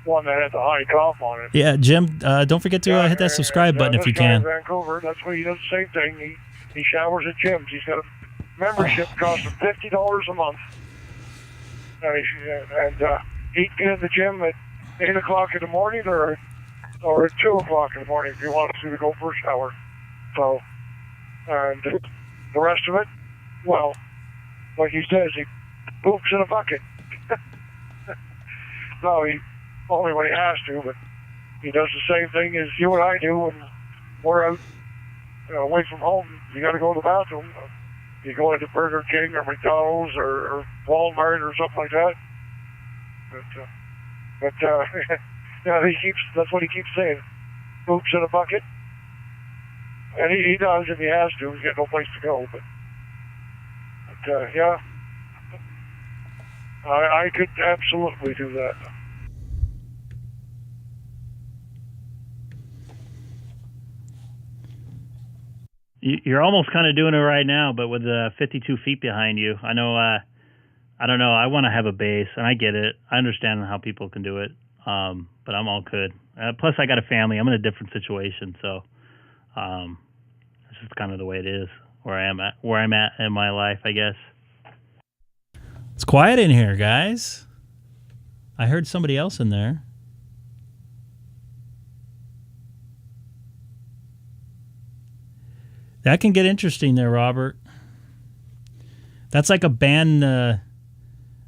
Speaker 6: one that had the high top on it.
Speaker 1: Yeah, Jim, don't forget to hit that subscribe button if you can.
Speaker 6: In Vancouver, that's where he does the same thing. He showers at gyms. He's got a membership cost him $50 a month. And he can get in the gym at 8 o'clock in the morning or at 2 o'clock in the morning if he wants to go for a shower. So, and the rest of it, well, like he says, he poops in a bucket. No, he only when he has to, but he does the same thing as you and I do when we're out away from home. You got to go to the bathroom. You go into Burger King or McDonald's or Walmart or something like that. But that's what he keeps saying. Poops in a bucket. And he does if he has to. He's got no place to go. But yeah, I could absolutely do that.
Speaker 1: You're almost kind of doing it right now, but with 52 feet behind you. I know. I don't know. I want to have a base, and I get it. I understand how people can do it, but I'm all good. Plus, I got a family. I'm in a different situation, so it's just kind of the way it is. Where I'm at in my life, I guess. It's quiet in here, guys. I heard somebody else in there. That can get interesting there, Robert. That's like a band. I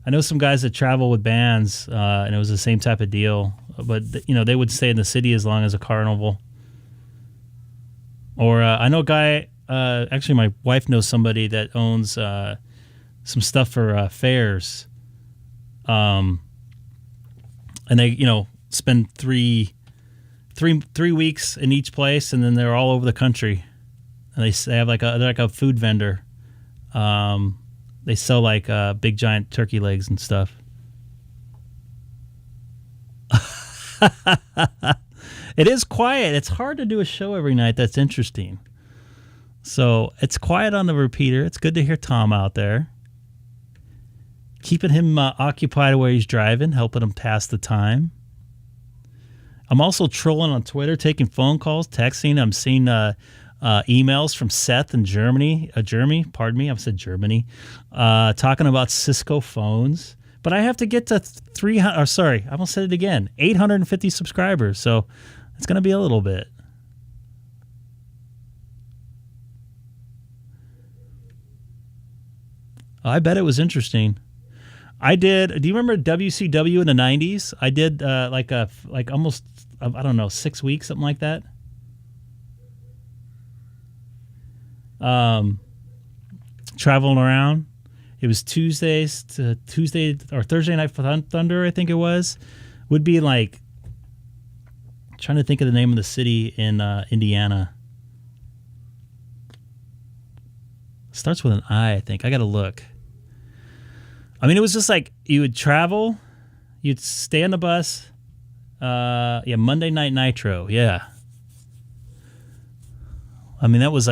Speaker 1: know some guys that travel with bands, and it was the same type of deal. But, they would stay in the city as long as a carnival. Or I know a guy, actually my wife knows somebody that owns some stuff for fairs. And they, spend three weeks in each place, and then they're all over the country. And they have they're like a food vendor. They sell like big giant turkey legs and stuff. It is quiet. It's hard to do a show every night that's interesting. So it's quiet on the repeater. It's good to hear Tom out there. Keeping him occupied where he's driving, helping him pass the time. I'm also trolling on Twitter, taking phone calls, texting. I'm seeing emails from Seth in Germany. I've said Germany. Talking about Cisco phones. But I have to get to 300. Sorry, I almost said it again. 850 subscribers. So it's going to be a little bit. I bet it was interesting. I did. Do you remember WCW in the 90s? I did like almost, I don't know, 6 weeks, something like that. Traveling around. It was Tuesday or Thursday Night Thunder, I think it was. Would be like, trying to think of the name of the city in Indiana. Starts with an I think. I got to look. I mean, it was just like you would travel, you'd stay on the bus, Monday Night Nitro. Yeah. I mean, that was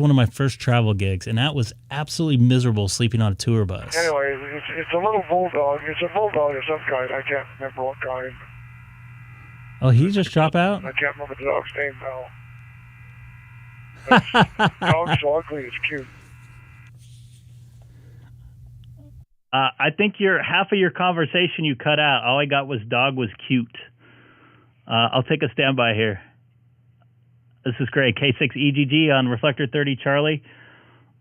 Speaker 1: one of my first travel gigs, and that was absolutely miserable sleeping on a tour bus.
Speaker 6: Anyway, it's a little bulldog. It's a bulldog of some kind. I can't remember what kind.
Speaker 1: Oh, he just drop out?
Speaker 6: I can't remember the dog's name now. Dog's so ugly, it's cute.
Speaker 1: I think half of your conversation you cut out. All I got was dog was cute. I'll take a standby here. This is Greg, K6EGG on Reflector 30 Charlie.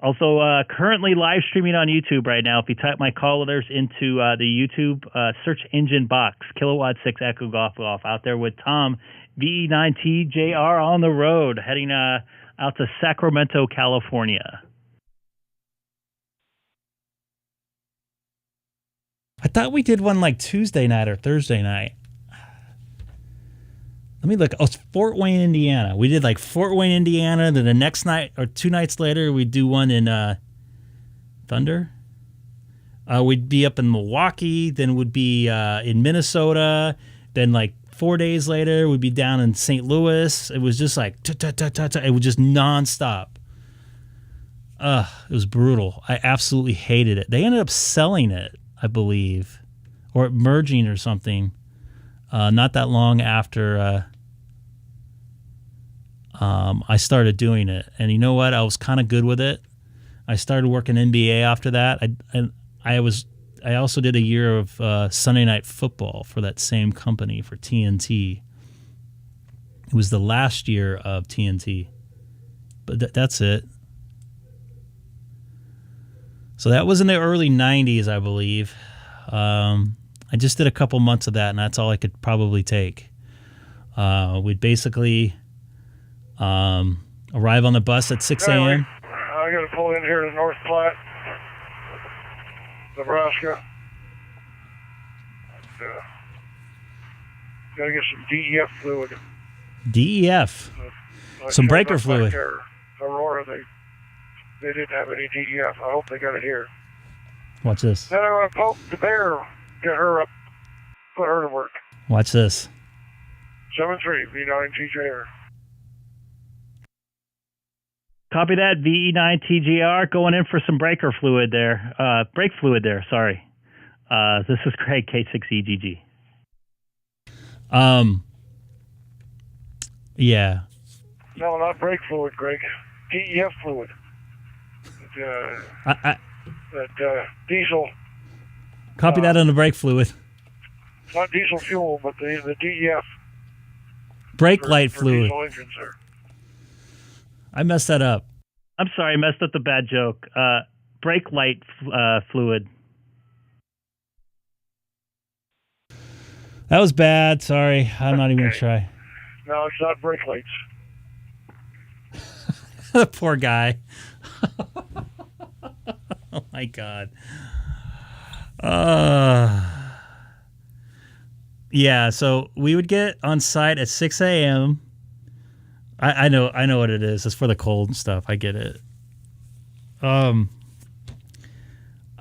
Speaker 1: Also, currently live streaming on YouTube right now. If you type my call letters into the YouTube search engine box, Kilowatt 6 Echo Golf Golf, out there with Tom, VE9TJR on the road, heading out to Sacramento, California. I thought we did one like Tuesday night or Thursday night. Let me look. Oh, it's Fort Wayne, Indiana. We did like Fort Wayne, Indiana. Then the next night or 2 nights later, we'd do one in Thunder. We'd be up in Milwaukee. Then we'd be in Minnesota. Then like 4 days later, we'd be down in St. Louis. It was just like, it was just nonstop. It was brutal. I absolutely hated it. They ended up selling it, I believe, or merging or something. Not that long after I started doing it. And you know what? I was kind of good with it. I started working NBA after that. I also did a year of Sunday Night Football for that same company for TNT. It was the last year of TNT. But that's it. So that was in the early 90s, I believe. I just did a couple months of that, and that's all I could probably take. We'd basically arrive on the bus at 6 a.m.
Speaker 6: Anyway, I got to pull in here to North Platte, Nebraska. Got to get some DEF fluid.
Speaker 1: DEF? Some breaker fluid.
Speaker 6: Aurora, they didn't have any DEF. I hope they got it here.
Speaker 1: Watch this.
Speaker 6: Then I'm going to poke the bear, get her up, put her to work.
Speaker 1: Watch this.
Speaker 6: 7-3, V9TJR.
Speaker 1: Copy that, VE9TGR, going in for some breaker fluid there. Brake fluid there, sorry. This is Craig, K6EGG. Yeah.
Speaker 6: No, not brake fluid, Greg. DEF fluid. That diesel.
Speaker 1: Copy that on the brake fluid.
Speaker 6: Not diesel fuel, but the DEF.
Speaker 1: Brake light fluid.
Speaker 6: Diesel engines there.
Speaker 1: I messed that up. I'm sorry, I messed up the bad joke. Brake light fluid. That was bad. Sorry. I'm not even going to try.
Speaker 6: No, it's not brake lights.
Speaker 1: The poor guy. Oh, my God. Yeah, so we would get on site at 6 a.m. I know what it is. It's for the cold and stuff. I get it.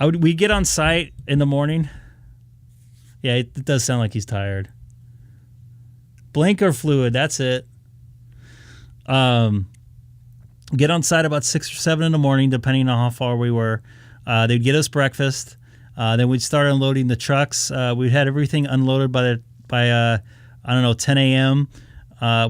Speaker 1: We get on site in the morning. Yeah, it does sound like he's tired. Blinker fluid, that's it. Get on site about 6 or 7 in the morning, depending on how far we were. They'd get us breakfast. Then we'd start unloading the trucks. We'd had everything unloaded by 10 a.m.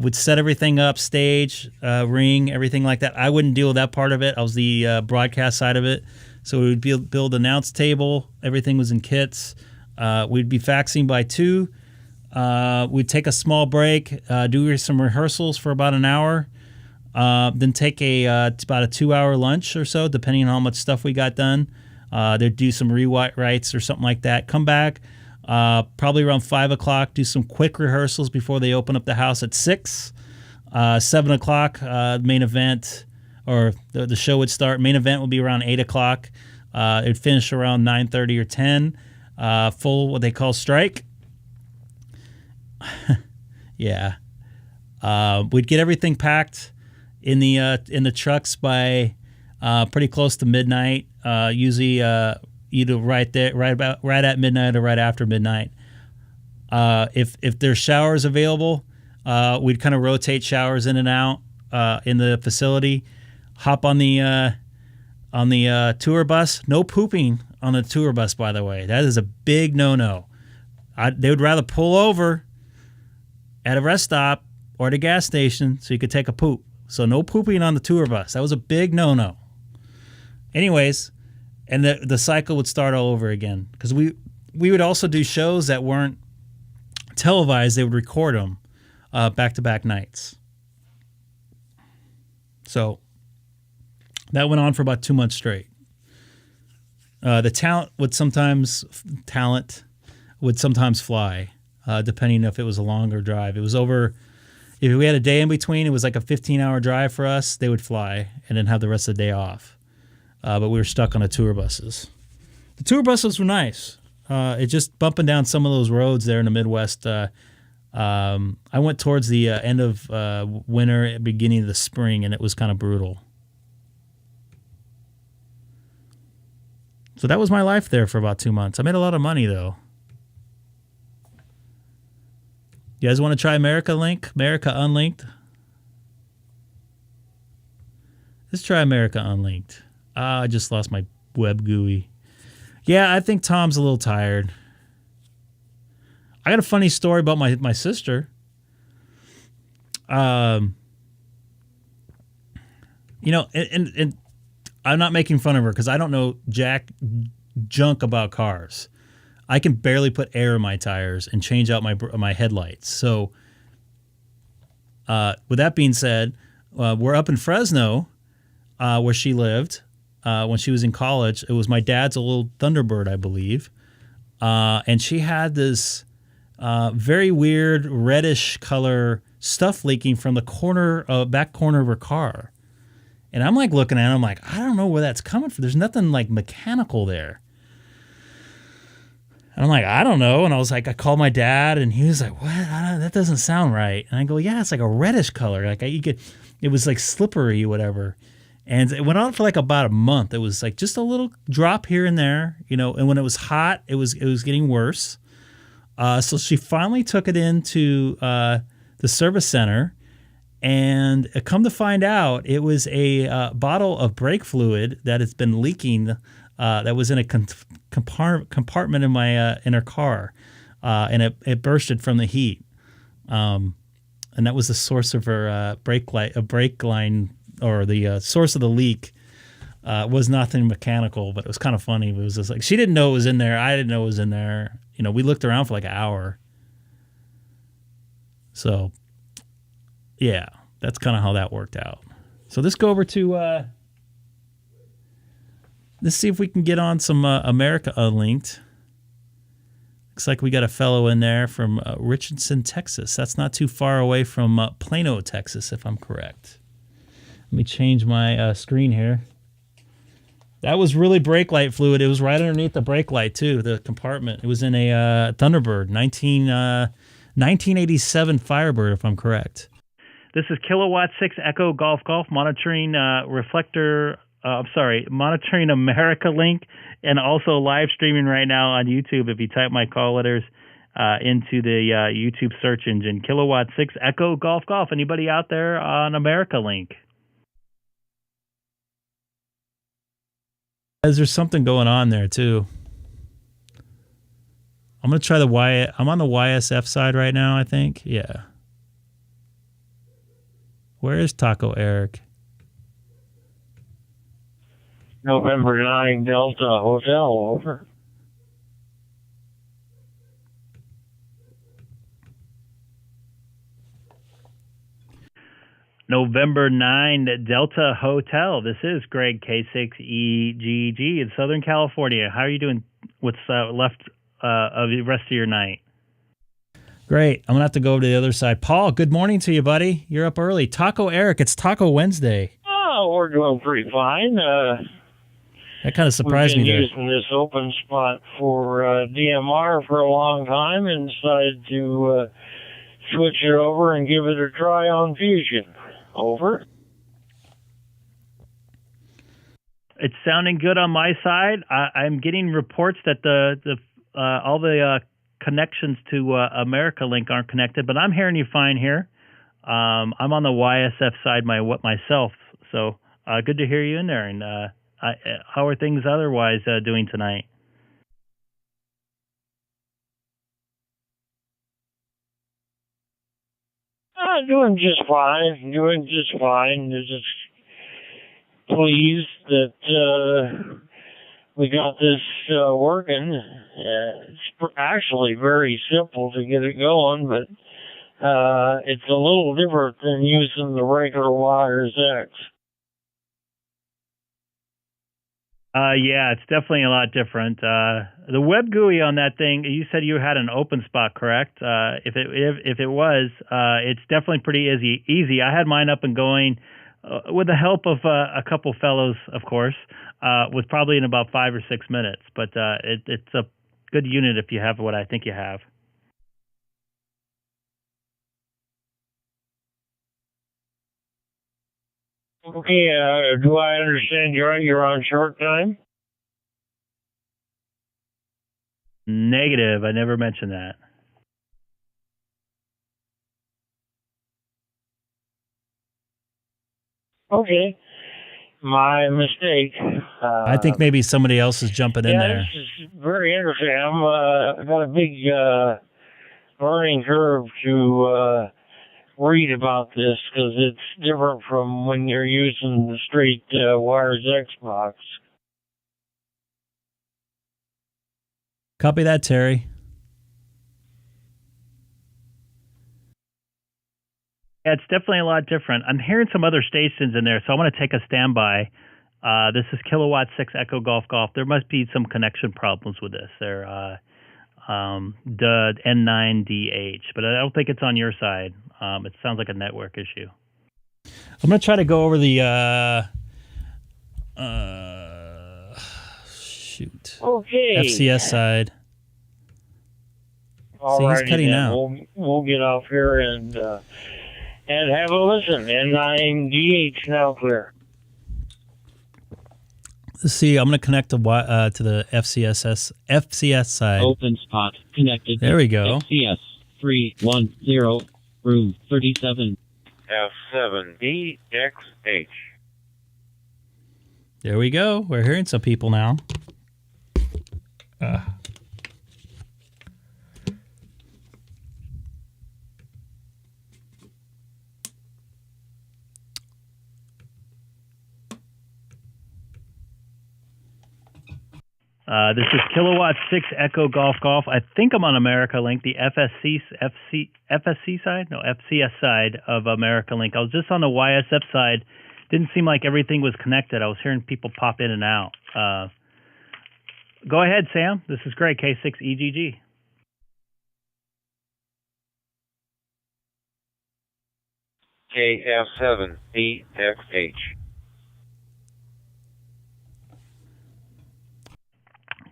Speaker 1: We'd set everything up, stage, ring, everything like that. I wouldn't deal with that part of it. I was the broadcast side of it. So we would build an announce table. Everything was in kits. We'd be faxing by 2. We'd take a small break, do some rehearsals for about an hour, then take about a 2-hour lunch or so, depending on how much stuff we got done. They'd do some rewrites or something like that. Come back. Probably around 5 o'clock, do some quick rehearsals before they open up the house at 6. 7 o'clock, main event, or the show would start. Main event would be around 8 o'clock. It'd finish around 9:30 or 10. Full, what they call strike. Yeah. We'd get everything packed in the trucks by pretty close to midnight. Usually either right at midnight or right after midnight. If there's showers available, we'd kind of rotate showers in and out in the facility. Hop on the tour bus. No pooping on the tour bus, by the way. That is a big no-no. They would rather pull over at a rest stop or at a gas station so you could take a poop. So no pooping on the tour bus. That was a big no-no. Anyways, and the cycle would start all over again because we would also do shows that weren't televised. They would record them back-to-back nights. So that went on for about 2 months straight. The talent would sometimes fly, depending if it was a longer drive. It was over. If we had a day in between, it was like a 15-hour drive for us. They would fly and then have the rest of the day off. But we were stuck on the tour buses. The tour buses were nice. It just bumping down some of those roads there in the Midwest. I went towards the end of winter, beginning of the spring, and it was kind of brutal. So that was my life there for about 2 months. I made a lot of money, though. You guys want to try America Unlinked? Let's try America Unlinked. I just lost my web GUI. Yeah, I think Tom's a little tired. I got a funny story about my sister. And I'm not making fun of her because I don't know jack junk about cars. I can barely put air in my tires and change out my headlights. So, with that being said, we're up in Fresno, where she lived when she was in college. It was my dad's a little Thunderbird, I believe, and she had this very weird reddish color stuff leaking from the back corner of her car. And I'm like looking at it, I'm like, I don't know where that's coming from. There's nothing like mechanical there. And I'm like, I don't know. And I was like, I called my dad, and he was like, what? That doesn't sound right. And I go, yeah, it's like a reddish color. Like it was like slippery, whatever. And it went on for like about a month. It was like just a little drop here and there, And when it was hot, it was getting worse. So she finally took it into the service center, and come to find out, it was a bottle of brake fluid that has been leaking. That was in a compartment in her car, and it bursted from the heat, and that was the source of her brake line, or the source of the leak. Was nothing mechanical, but it was kind of funny. It was just like she didn't know it was in there. I didn't know it was in there. We looked around for like an hour. So, yeah, that's kind of how that worked out. So let's go over to. Let's see if we can get on some America Unlinked. Looks like we got a fellow in there from Richardson, Texas. That's not too far away from Plano, Texas, if I'm correct. Let me change my screen here. That was really brake light fluid. It was right underneath the brake light, too, the compartment. It was in a Thunderbird, 1987 Firebird, if I'm correct. This is Kilowatt 6 Echo Golf monitoring reflector... monitoring America Link, and also live streaming right now on YouTube. If you type my call letters into the YouTube search engine, Kilowatt 6 Echo Golf. Anybody out there on America Link? There's something going on there too. I'm gonna try I'm on the YSF side right now, I think. Yeah. Where is Taco Eric?
Speaker 6: November 9 Delta Hotel, over.
Speaker 1: November 9 Delta Hotel. This is Greg K6EGG in Southern California. How are you doing? What's left of the rest of your night? Great. I'm going to have to go over to the other side. Paul, good morning to you, buddy. You're up early. Taco Eric, it's Taco Wednesday.
Speaker 6: Oh, we're doing pretty fine.
Speaker 1: That kind of surprised me there.
Speaker 6: We've been using this open spot for DMR for a long time and decided to switch it over and give it a try on Fusion. Over.
Speaker 1: It's sounding good on my side. I'm getting reports that all the connections to America Link aren't connected, but I'm hearing you fine here. I'm on the YSF side myself, so good to hear you in there. And how are things otherwise doing tonight?
Speaker 13: Doing just fine. Just pleased that we got this working. It's actually very simple to get it going, but it's a little different than using the regular wires X.
Speaker 1: Yeah, it's definitely a lot different. The web GUI on that thing, you said you had an open spot, correct? If it was, it's definitely pretty easy. I had mine up and going with the help of a couple fellows, of course, was probably in about 5 or 6 minutes. But it's a good unit if you have what I think you have.
Speaker 13: Okay, do I understand you're on short time?
Speaker 1: Negative. I never mentioned that.
Speaker 13: Okay, my mistake.
Speaker 1: I think maybe somebody else is jumping in there.
Speaker 13: This is very interesting. I've got a big learning curve to read about this because it's different from when you're using the straight wires Xbox.
Speaker 1: Copy that, Terry. Yeah, it's definitely a lot different. I'm hearing some other stations in there, so I want to take a standby. This is Kilowatt 6 Echo Golf Golf. There must be some connection problems with this. They're the N9DH, but I don't think it's on your side. It sounds like a network issue. I'm going to try to go over the FCS side.
Speaker 13: All
Speaker 1: See, he's cutting out.
Speaker 13: We'll get off here and have a listen. N9DH now clear.
Speaker 1: Let's see. I'm going to connect to the FCS side.
Speaker 14: Open spot connected.
Speaker 1: There we go.
Speaker 14: FCS 310 room 37.
Speaker 11: F7BXH.
Speaker 1: There we go. We're hearing some people now. This is Kilowatt 6 Echo Golf Golf. I think I'm on America Link, the FSC side? No, FCS side of America Link. I was just on the YSF side. Didn't seem like everything was connected. I was hearing people pop in and out. Go ahead, Sam. This is great. K6EGG.
Speaker 11: KF7BXH.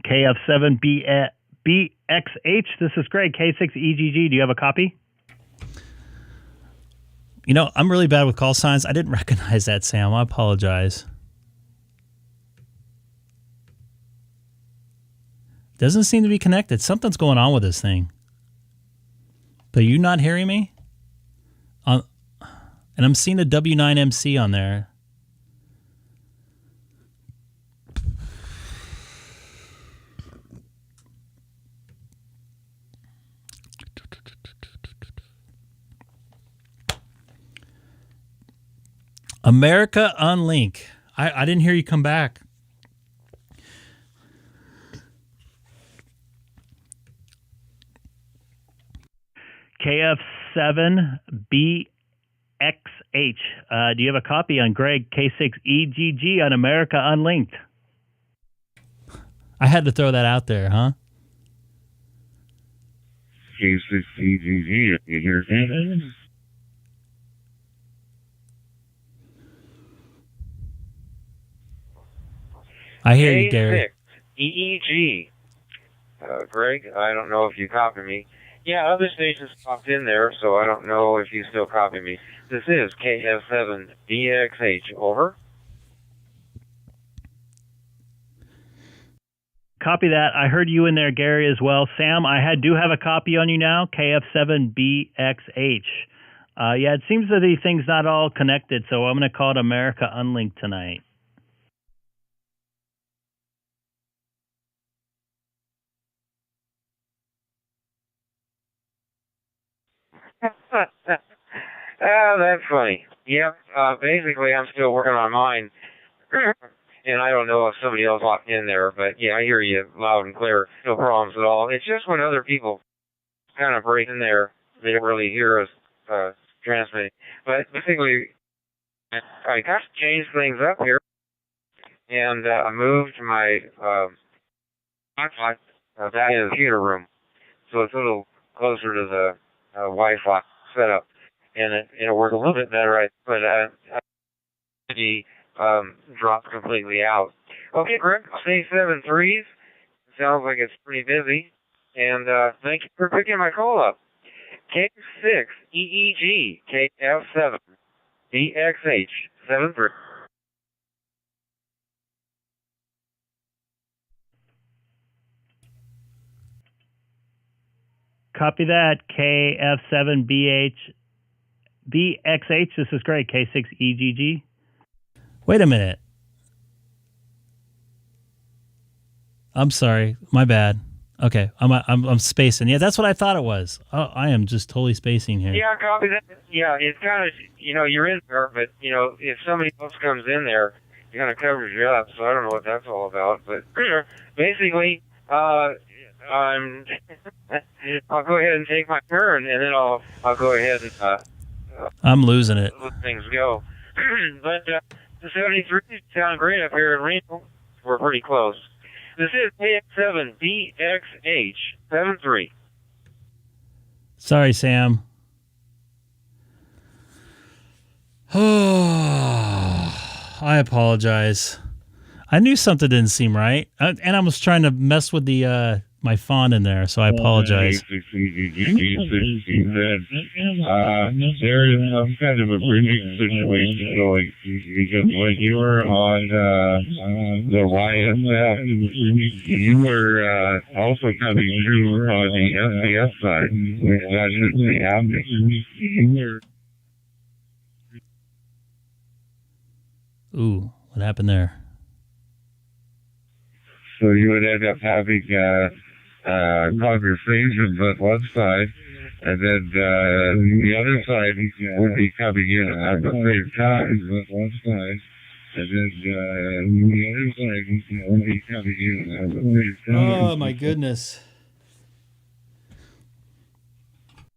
Speaker 1: KF7BXH. This is Greg, K6EGG. Do you have a copy? You know, I'm really bad with call signs. I didn't recognize that, Sam. I apologize. Doesn't seem to be connected. Something's going on with this thing. But are you not hearing me? And I'm seeing a W9MC on there. America Unlink. I didn't hear you come back. KF7BXH. Do you have a copy on Greg K6EGG on America Unlinked? I had to throw that out there, huh?
Speaker 11: K6EGG. You hear that?
Speaker 1: I hear you, Gary.
Speaker 11: K6EGG. Greg, I don't know if you copy me. Yeah, other stations popped in there, so I don't know if you still copy me. This is KF7BXH. Over.
Speaker 1: Copy that. I heard you in there, Gary, as well. Sam, I do have a copy on you now, KF7BXH. Yeah, it seems that the thing's not all connected, so I'm going to call it America Unlinked tonight.
Speaker 11: Oh, that's funny. Yep. Basically, I'm still working on mine. And I don't know if somebody else walked in there, but yeah, I hear you loud and clear. No problems at all. It's just when other people kind of break in there, they don't really hear us transmitting. But basically, I got to change things up here, and I moved my Wi-Fi back in the computer room, so it's a little closer to the Wi-Fi setup, and it'll work a little bit better. But the dropped completely out. Okay, Greg, say 7 threes. Sounds like it's pretty busy, and thank you for picking my call up. K6EEG KF7BXH 73.
Speaker 1: Copy that, KF7BXH. This is great, K6EGG. Wait a minute. I'm sorry. My bad. Okay, I'm spacing. Yeah, that's what I thought it was. Oh, I am just totally spacing here.
Speaker 11: Yeah, copy that. Yeah, it's kind of, you're in there, but, if somebody else comes in there, it kind of covers you up, so I don't know what that's all about. But basically, I'll go ahead and take my turn, and then I'll go ahead and
Speaker 1: I'm losing it.
Speaker 11: let things go. But the 73 sound great up here in Reno. We're pretty close. This is KX7BXH 73.
Speaker 1: Sorry, Sam. Oh, I apologize. I knew something didn't seem right, and I was trying to mess with the my font in there, so I apologize.
Speaker 15: There is kind of a unique situation going because when you were on the YSF, you were also coming through on the SCS side. That is the average.
Speaker 1: Ooh, what happened there?
Speaker 15: So you would end up having conversations on one side, and then the other side would be coming in at the same time on one side, and then the other side would be coming in at the same time.
Speaker 1: Oh, my goodness.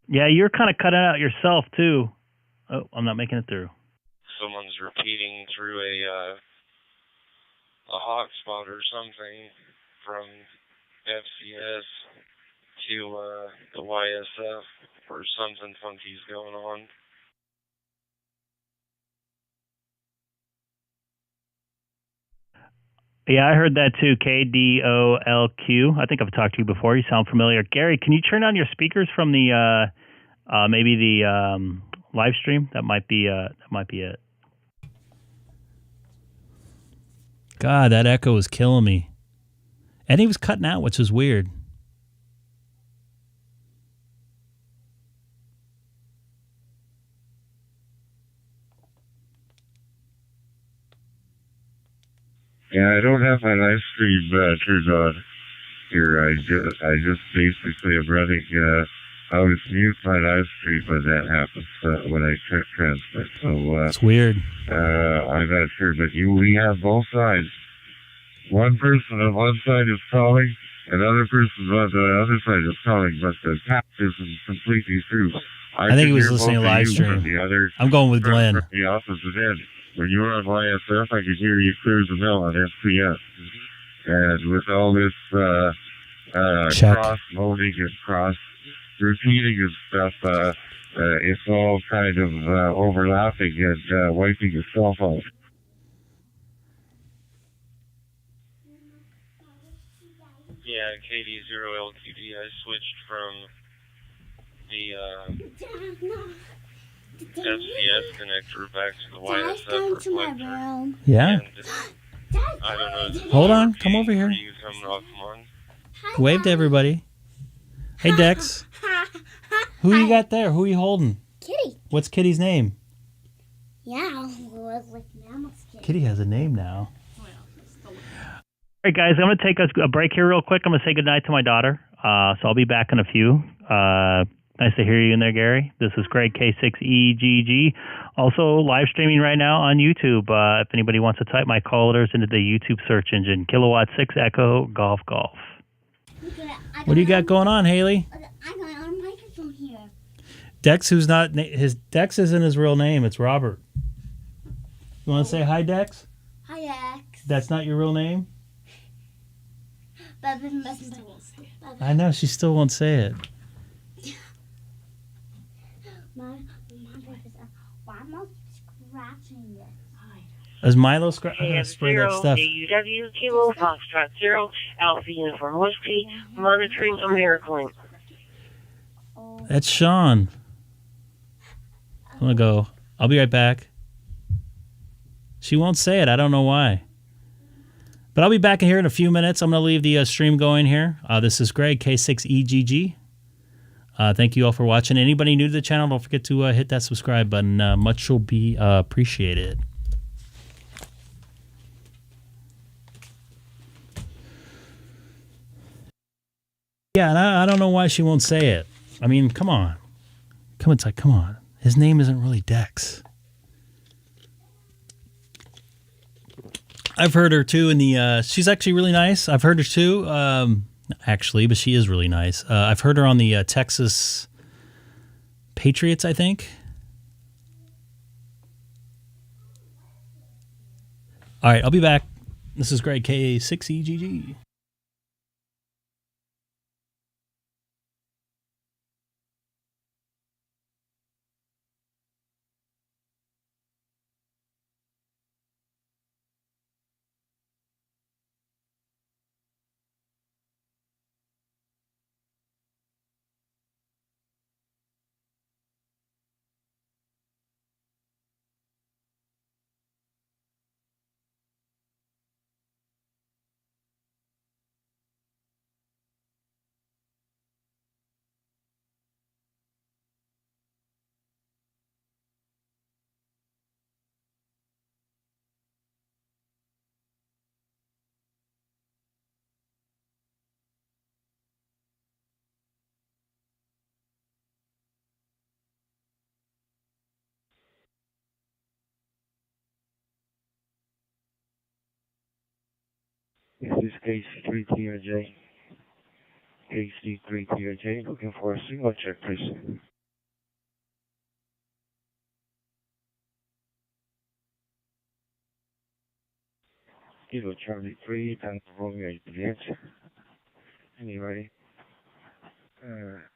Speaker 1: Yeah, you're kind of cutting out yourself, too. Oh, I'm not making it through.
Speaker 16: Someone's repeating through a hotspot or something from FCS to the YSF, or something funky's going on.
Speaker 1: Yeah, I heard that too. KDOLQ. I think I've talked to you before. You sound familiar. Gary, can you turn on your speakers from the maybe the live stream? That might be it. God, that echo was killing me. And he was cutting out, which is weird.
Speaker 15: Yeah, I don't have my live stream turned on here. I just basically am running. I always mute my live stream when that happens when I transmit. So
Speaker 1: it's weird.
Speaker 15: I'm not sure, but we have both sides. One person on one side is calling, another person on the other side is calling, but the tap isn't completely through.
Speaker 1: I think he was listening to live stream. I'm going with Glenn.
Speaker 15: From the opposite end. When you were on YSF, I could hear you clear as a bell on SPS. And with all this cross-loading and cross-repeating and stuff, it's all kind of overlapping and wiping itself out.
Speaker 16: Yeah, KD0LQD. I switched from the FCS connector back to the YSF reflector.
Speaker 1: Yeah.
Speaker 16: I don't know.
Speaker 1: Hold on, come over
Speaker 16: Are
Speaker 1: here.
Speaker 16: you coming off on?
Speaker 1: Wave to everybody. Hey, Dex. Who you got there? Who are you holding?
Speaker 17: Kitty.
Speaker 1: What's Kitty's name?
Speaker 17: Yeah, like Mammoth's kitty.
Speaker 1: Kitty has a name now. All right, guys, I'm going to take a break here real quick. I'm going to say goodnight to my daughter. So I'll be back in a few. Nice to hear you in there, Gary. This is Greg, K6EGG. Also live streaming right now on YouTube. If anybody wants to type my callers into the YouTube search engine, Kilowatt 6 Echo Golf Golf. What do you got going on, Haley?
Speaker 17: I got our microphone here.
Speaker 1: Dex, who's not his Dex isn't his real name. It's Robert. You want to say hi, Dex?
Speaker 17: Hi, X.
Speaker 1: That's not your real name? I know, she still won't say it.
Speaker 17: Why am I scratching this?
Speaker 1: Is Milo scratching? I gotta spray that stuff.
Speaker 13: AUW Kilo Foxtrot 0 Alpha Uniform Whiskey monitoring AmeriClink.
Speaker 1: That's Sean. I'm gonna go. I'll be right back. She won't say it. I don't know why. But I'll be back in here in a few minutes. I'm going to leave the stream going here. This is Greg, K6EGG. Thank you all for watching. Anybody new to the channel, don't forget to hit that subscribe button. Much will be appreciated. Yeah, and I don't know why she won't say it. I mean, come on. Come on. His name isn't really Dex. I've heard her too in the she's actually really nice. I've heard her too actually, but she is really nice. I've heard her on the Texas Patriots, I think. All right, I'll be back. This is Greg, K6EGG.
Speaker 11: This is K3TRJ. KC3TRJ, looking for a single check, please. Kilo Charlie 3, Tango Romeo Juliet. Anybody? Here,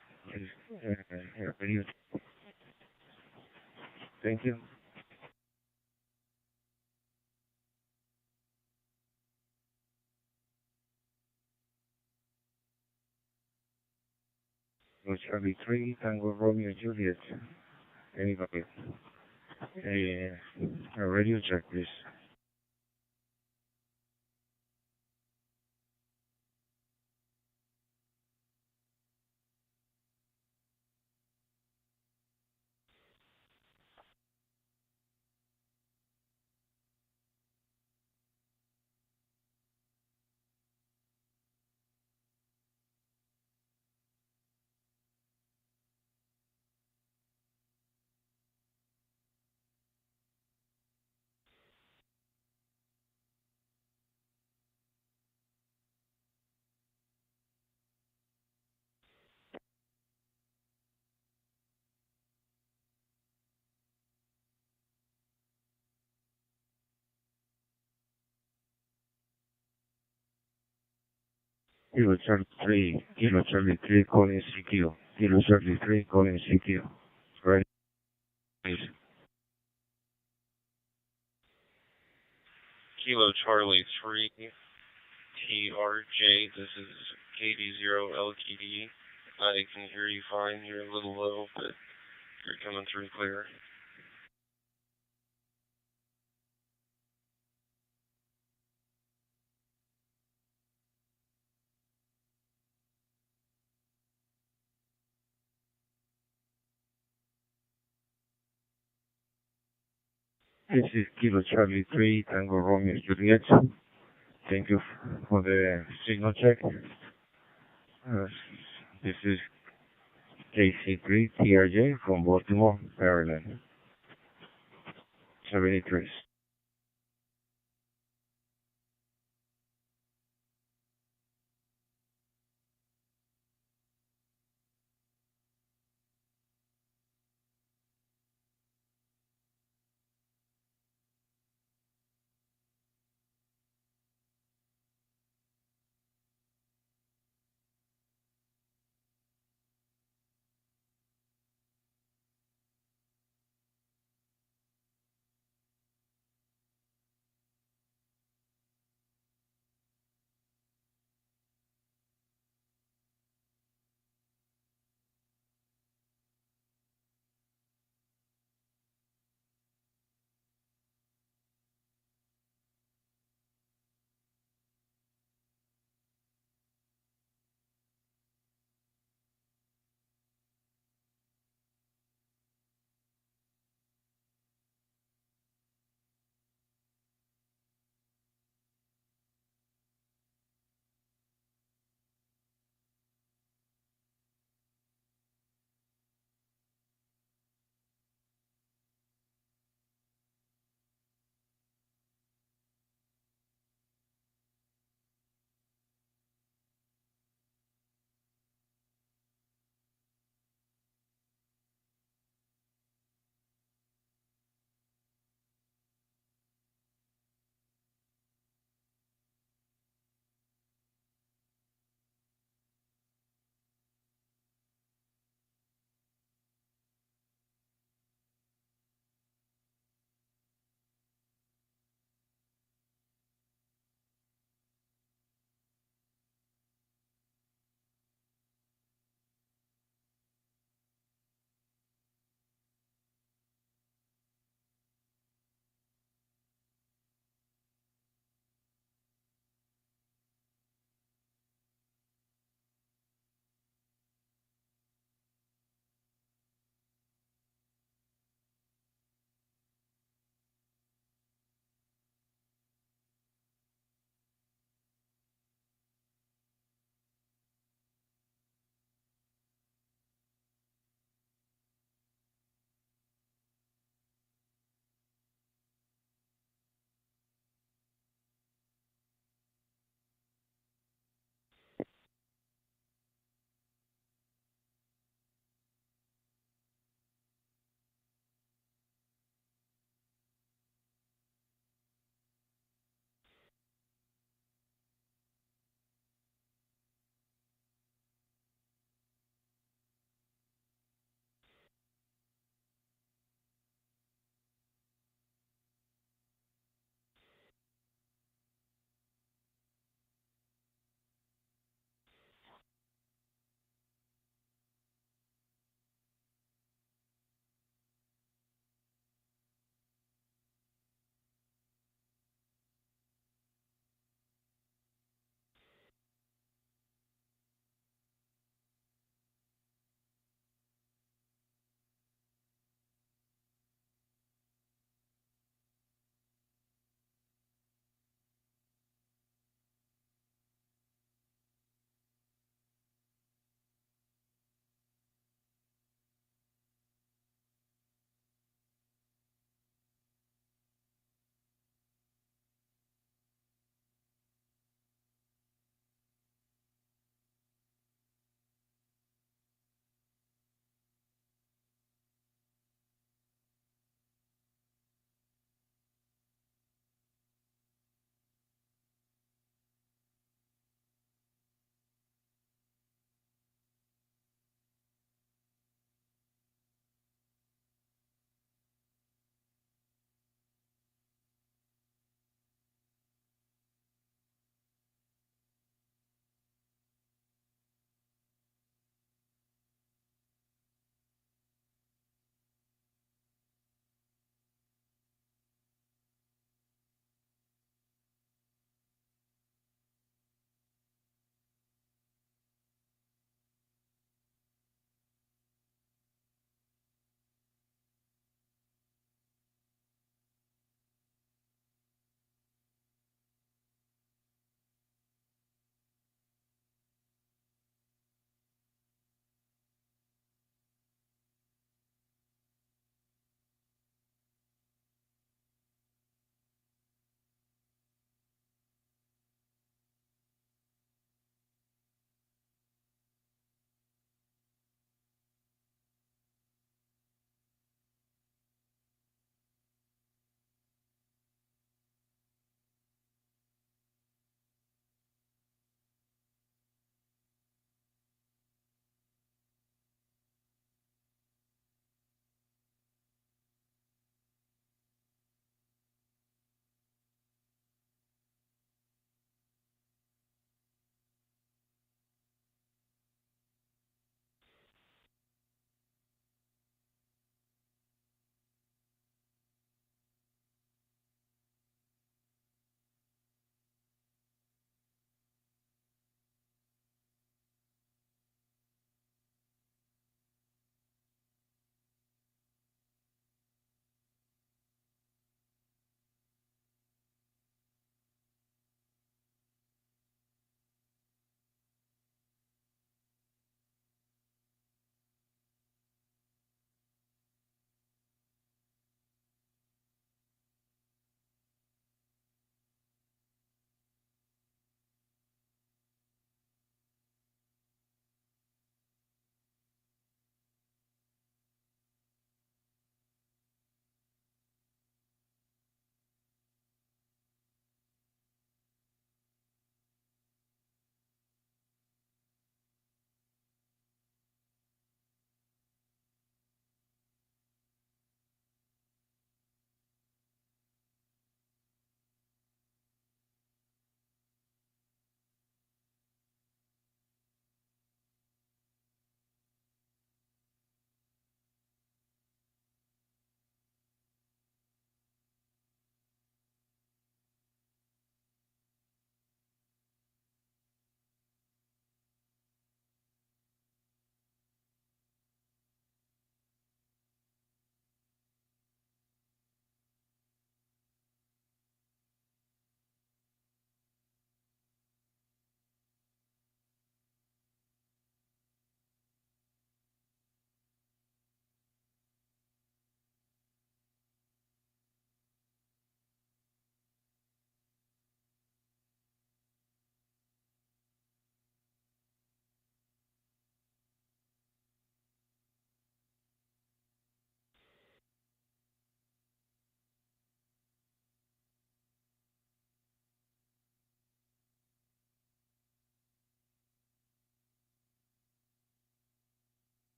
Speaker 11: thank you. Kilo Charlie 3, Tango Romeo Juliet. Anybody? A radio check, please. Kilo Charlie 3, calling CQ. Kilo Charlie 3, calling CQ. Right, please.
Speaker 16: Kilo Charlie 3, TRJ. This is KD0LTD. I can hear you fine. You're a little low, but you're coming through clear.
Speaker 3: This is Kilo Charlie 3, Tango Romeo Juliet. Thank you for the signal check. This is KC3TRJ from Baltimore, Maryland. 73.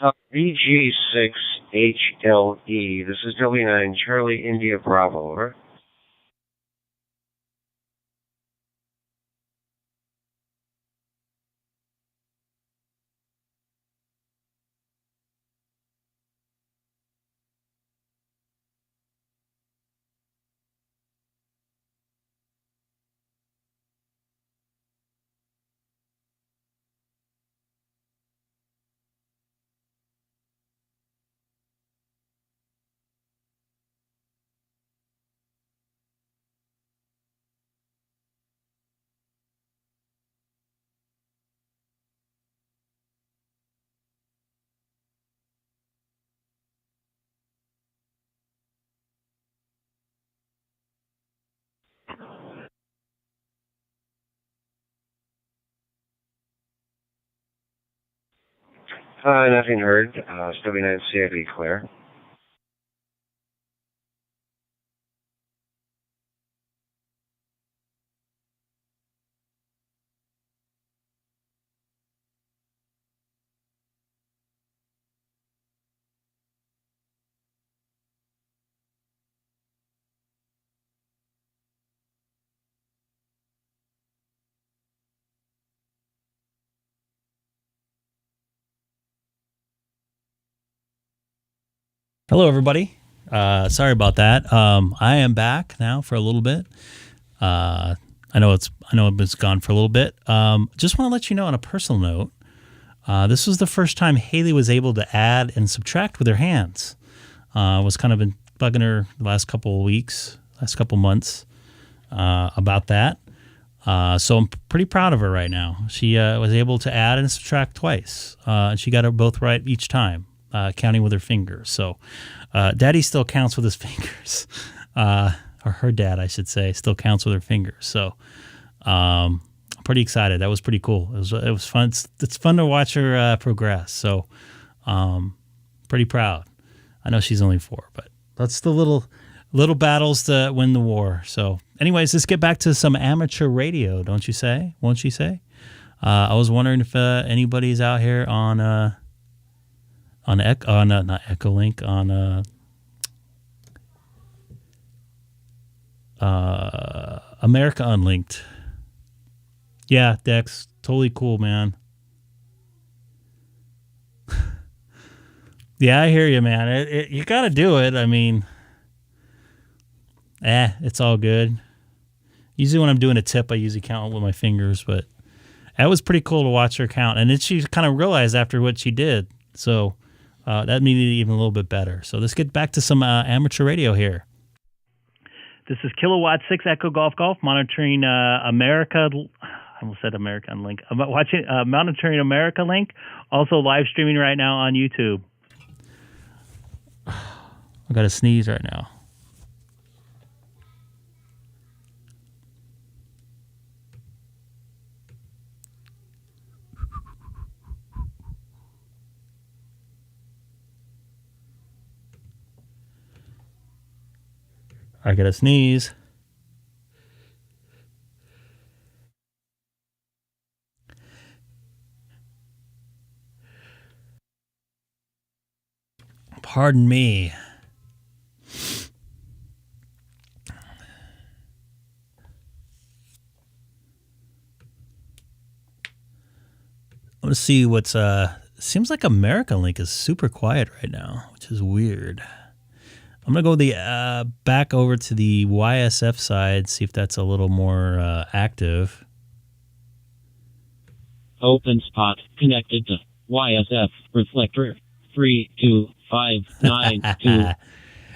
Speaker 11: VG6HLE. This is W9 Charlie India Bravo. Over. Nothing heard. W9 CIB clear.
Speaker 1: Hello, everybody. Sorry about that. I am back now for a little bit. I know it's gone for a little bit. Just want to let you know on a personal note, this was the first time Haley was able to add and subtract with her hands. Was kind of been bugging her the last couple of weeks, last couple months about that. So I'm pretty proud of her right now. She was able to add and subtract twice. And she got it both right each time, counting with her fingers. So Daddy still counts with his fingers. Or her dad, I should say, still counts with her fingers. So I'm pretty excited. That was pretty cool. It was fun. It's fun to watch her progress. So pretty proud. I know she's only 4, but that's the little battles to win the war. So anyways, let's get back to some amateur radio, don't you say? Won't you say? I was wondering if anybody's out here on not Echolink, on America Unlinked. Yeah, Dex, totally cool, man. Yeah, I hear you, man. You got to do it. I mean, it's all good. Usually when I'm doing a tip, I usually count with my fingers, but that was pretty cool to watch her count. And then she kind of realized after what she did. So that made it even a little bit better. So let's get back to some amateur radio here. This is Kilowatt 6 Echo Golf Golf monitoring America. I almost said American Link. I'm watching monitoring America Link. Also live streaming right now on YouTube. I got to sneeze right now. I got to sneeze. Pardon me. I'm going to see what's seems like American Link is super quiet right now, which is weird. I'm going to go back over to the YSF side, see if that's a little more active.
Speaker 14: Open spot connected to YSF reflector 32592.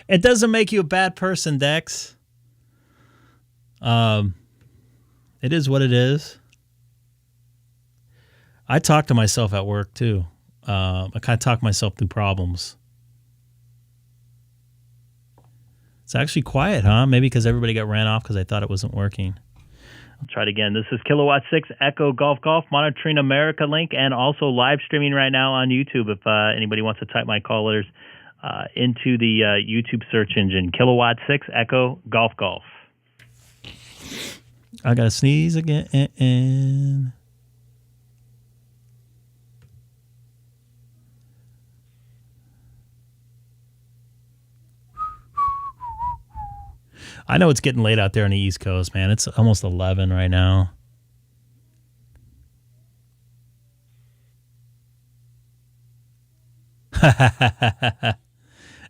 Speaker 1: It doesn't make you a bad person, Dex. It is what it is. I talk to myself at work too. I kind of talk myself through problems. It's actually quiet, huh? Maybe because everybody got ran off because I thought it wasn't working. I'll try it again. This is Kilowatt 6 Echo Golf Golf monitoring America Link and also live streaming right now on YouTube. If anybody wants to type my call letters into the YouTube search engine, Kilowatt 6 Echo Golf Golf. I got to sneeze again. I know it's getting late out there on the East Coast, man. It's almost 11 right now.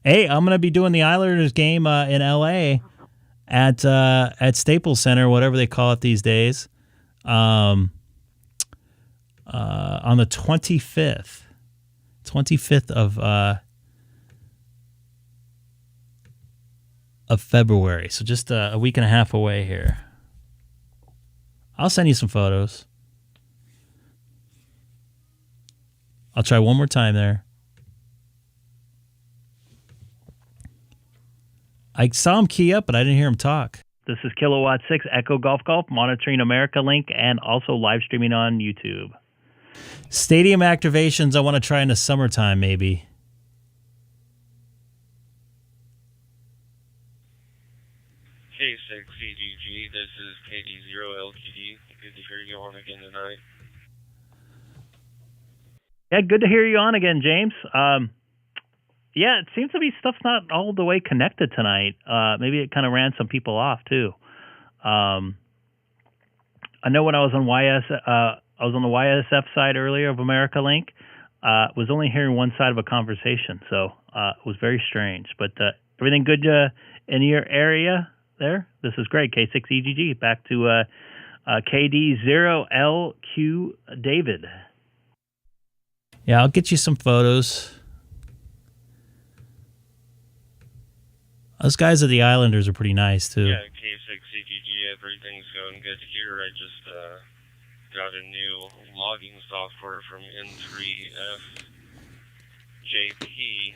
Speaker 1: Hey, I'm gonna be doing the Islanders game in LA at Staples Center, whatever they call it these days, on the 25th of February. So just a week and a half away here. I'll send you some photos. I'll try one more time there. I saw him key up, but I didn't hear him talk. This is Kilowatt 6 Echo Golf Golf, monitoring America Link, and also live streaming on YouTube. Stadium activations I want to try in the summertime, maybe.
Speaker 16: K6EGG, this is KD0LGD. Good to hear you on again tonight.
Speaker 1: Yeah, good to hear you on again, James. Yeah, it seems to be stuff's not all the way connected tonight. Maybe it kind of ran some people off too. I know when I was on the YSF side earlier of America Link, was only hearing one side of a conversation, so it was very strange. But everything good in your area there? This is great. K6EGG back to KD0LQ David. Yeah, I'll get you some photos. Those guys at the Islanders are pretty nice, too.
Speaker 16: Yeah, K6EGG, everything's going good here. I just got a new logging software from N3FJP.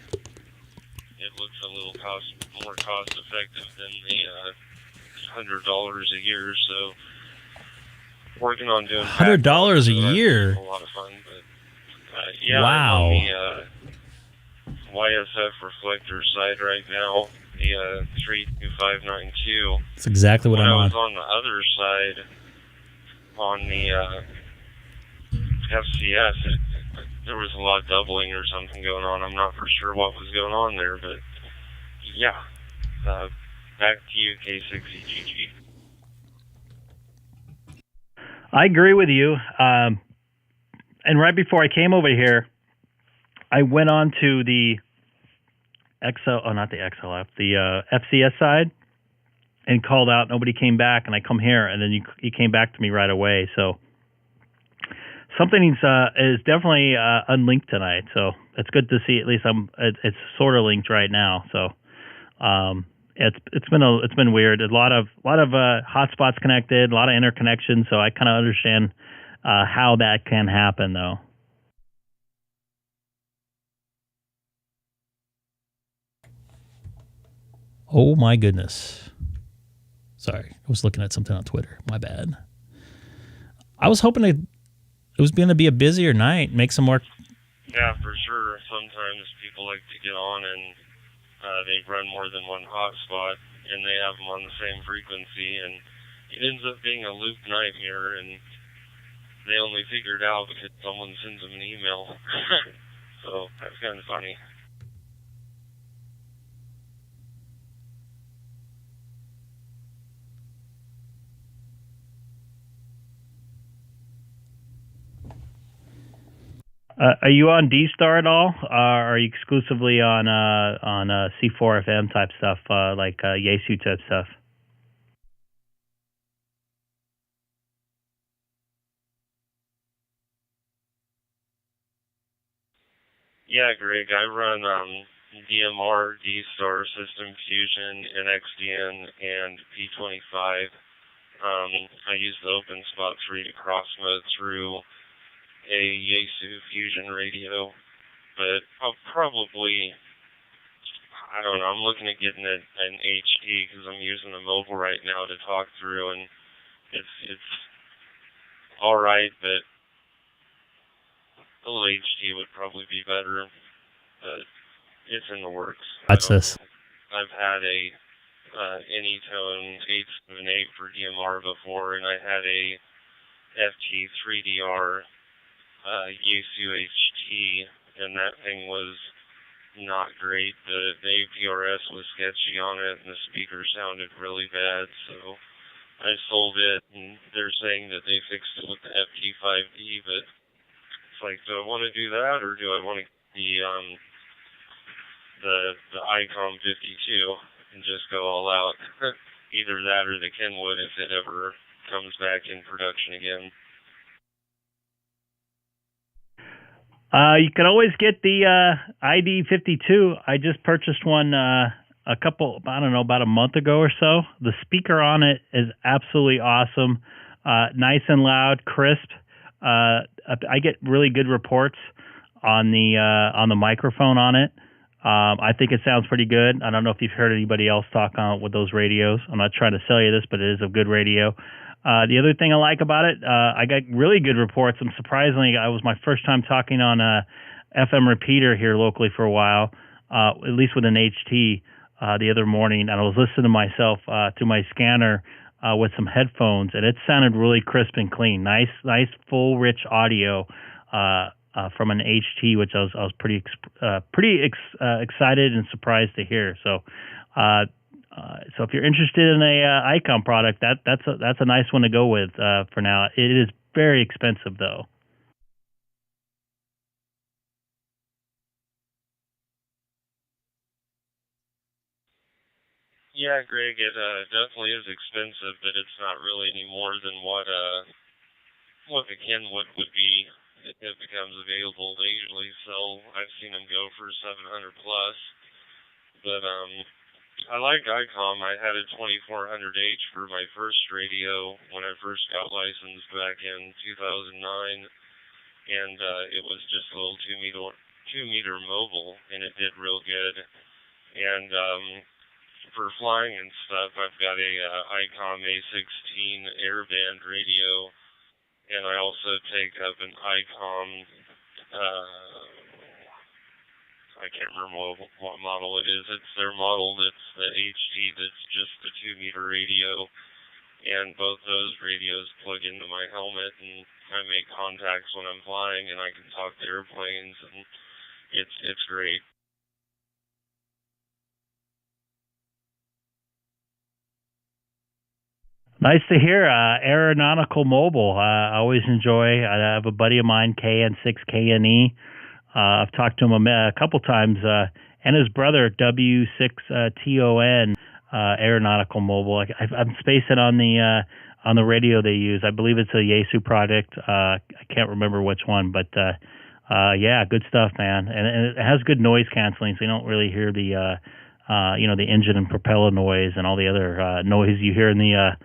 Speaker 16: It looks a little more cost effective than the $100 a year, so working on doing
Speaker 1: $100 a year?
Speaker 16: A lot of fun, but yeah,
Speaker 1: wow.
Speaker 16: I'm on the YSF reflector side right now, the 32592.
Speaker 1: That's exactly what I'm
Speaker 16: When I
Speaker 1: on.
Speaker 16: was on the other side, on the FCS, there was a lot of doubling or something going on. I'm not for sure what was going on there, but yeah. Back to you, K6EGG.
Speaker 1: I agree with you. And right before I came over here, I went on to the the FCS side and called out. Nobody came back, and I come here, and then you came back to me right away. So something is definitely unlinked tonight. So it's good to see. At least it's sort of linked right now. So it's been weird. A lot of hotspots connected, a lot of interconnections. So I kind of understand how that can happen, though. Oh my goodness. Sorry, I was looking at something on Twitter. My bad. I was hoping it was going to be a busier night, make some more.
Speaker 16: Yeah, for sure. Sometimes people like to get on and they run more than one hotspot, and they have them on the same frequency, and it ends up being a loop nightmare, and they only figure it out because someone sends them an email. So that's kind of funny.
Speaker 1: Are you on DStar at all? Are you exclusively on C4 FM type stuff, like Yaesu type stuff?
Speaker 16: Yeah, Greg, I run DMR, DStar, System Fusion, NXDN, and P25. I use the OpenSpot 3 to cross mode through a Yaesu Fusion radio, but I'll probably, I don't know, I'm looking at getting an HD because I'm using the mobile right now to talk through, and it's all right, but a little HD would probably be better, but it's in the works.
Speaker 1: What's this?
Speaker 16: I've had a Anytone 878 for DMR before, and I had a FT3DR Yaesu HT, and that thing was not great. The APRS was sketchy on it, and the speaker sounded really bad, so I sold it, and they're saying that they fixed it with the FT5D, but it's like, do I want to do that, or do I want to the Icom 52 and just go all out? Either that or the Kenwood if it ever comes back in production again.
Speaker 1: You can always get the ID52. I just purchased one about a month ago or so. The speaker on it is absolutely awesome. Nice and loud, crisp. I get really good reports on the microphone on it. I think it sounds pretty good. I don't know if you've heard anybody else talk on it with those radios. I'm not trying to sell you this, but it is a good radio. The other thing I like about it, I got really good reports. Surprisingly, I was my first time talking on a FM repeater here locally for a while, at least with an HT the other morning, and I was listening to myself through my scanner with some headphones, and it sounded really crisp and clean. Nice, full, rich audio from an HT, which I was pretty excited and surprised to hear. So if you're interested in a Icom product, that's a nice one to go with for now. It is very expensive though.
Speaker 16: Yeah, Greg, it definitely is expensive, but it's not really any more than what the Kenwood would be if it becomes available. They usually sell, I've seen them go for $700 plus, but I like Icom. I had a 2400H for my first radio when I first got licensed back in 2009, and it was just a little 2-meter mobile, and it did real good. And for flying and stuff, I've got a Icom A16 airband radio, and I also take up an Icom, I can't remember what model it is. It's their model that's the HT that's just the 2-meter radio, and both those radios plug into my helmet, and I make contacts when I'm flying, and I can talk to airplanes, and it's great.
Speaker 1: Nice to hear. Aeronautical Mobile. I always enjoy. I have a buddy of mine, KN6KNE. I've talked to him a couple times, and his brother, W6TON, Aeronautical Mobile. I'm spacing on the radio they use. I believe it's a Yaesu product. I can't remember which one, but yeah, good stuff, man. And it has good noise canceling, so you don't really hear the the engine and propeller noise and all the other noise you hear in the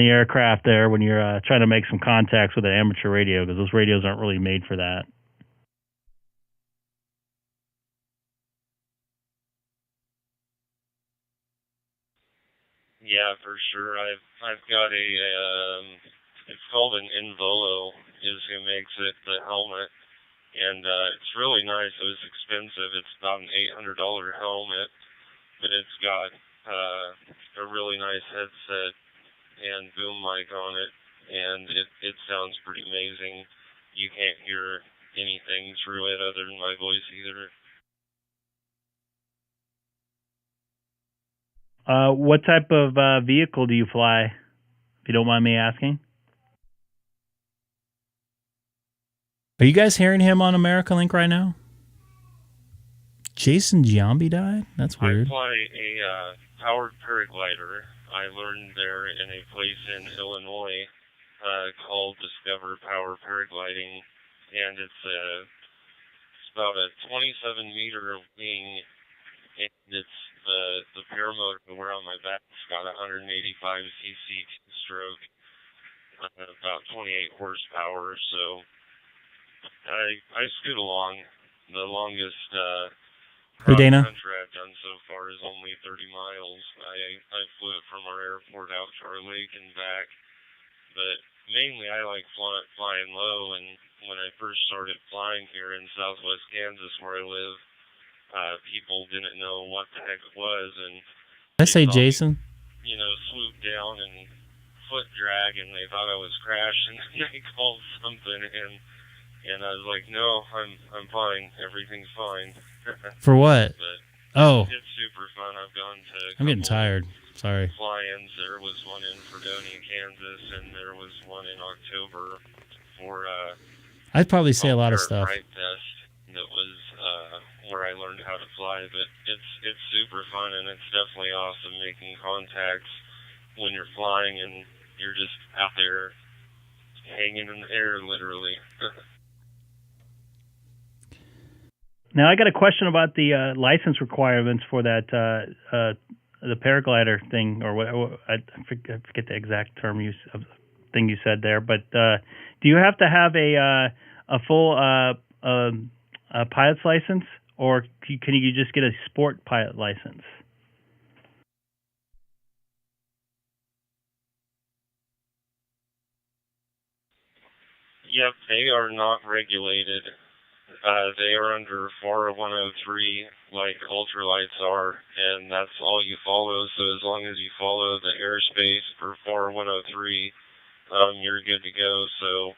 Speaker 1: aircraft there when you're trying to make some contacts with an amateur radio, because those radios aren't really made for that.
Speaker 16: Yeah, for sure. I've got a it's called an Involo is who makes it, the helmet, and it's really nice. It was expensive. It's about an $800 helmet, but it's got a really nice headset and boom mic on it, and it sounds pretty amazing. You can't hear anything through it other than my voice either.
Speaker 1: What type of vehicle do you fly, if you don't mind me asking? Are you guys hearing him on America Link right now? Jason Giambi died? That's weird.
Speaker 16: I fly a powered paraglider. I learned there in a place in Illinois called Discover Power Paragliding, and it's about a 27-meter wing, and it's the paramotor I wear on my back. It's got 185 cc two-stroke, about 28 horsepower. So I scoot along. The longest cross country I've done so far is only 30 miles. I flew it from our airport out to our lake and back, but mainly I like flying low. And when I first started flying here in southwest Kansas, where I live, people didn't know what the heck it was, and
Speaker 1: I say Jason,
Speaker 16: swoop down and foot drag, and they thought I was crashing. They called something, and I was like, no, I'm fine, everything's fine.
Speaker 1: For what?
Speaker 16: But
Speaker 1: Oh.
Speaker 16: it's super fun. I've gone to
Speaker 1: I'm getting tired. Sorry.
Speaker 16: fly-ins. There was one in Fredonia, Kansas, and there was one in October for
Speaker 1: I'd probably say a lot of
Speaker 16: Parrot
Speaker 1: stuff.
Speaker 16: Flight Test. That was where I learned how to fly, but it's super fun, and it's definitely awesome making contacts when you're flying and you're just out there hanging in the air, literally.
Speaker 1: Now I got a question about the license requirements for that the paraglider thing, or what? I forget the exact term thing you said there. But do you have to have a full pilot's license, or can you just get a sport pilot license?
Speaker 16: Yep, they are not regulated. They are under 40103, like ultralights are, and that's all you follow. So as long as you follow the airspace for 40103, you're good to go. So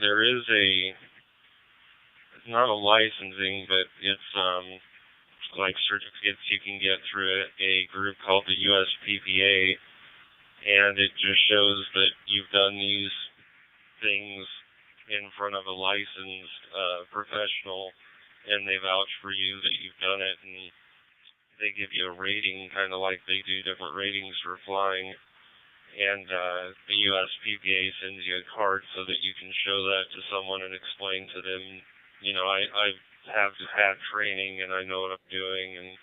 Speaker 16: there is not a licensing, but it's like certificates you can get through a group called the USPPA, and it just shows that you've done these things in front of a licensed professional, and they vouch for you that you've done it, and they give you a rating, kind of like they do different ratings for flying. And the USPPA sends you a card so that you can show that to someone and explain to them, you know, I have had training and I know what I'm doing, and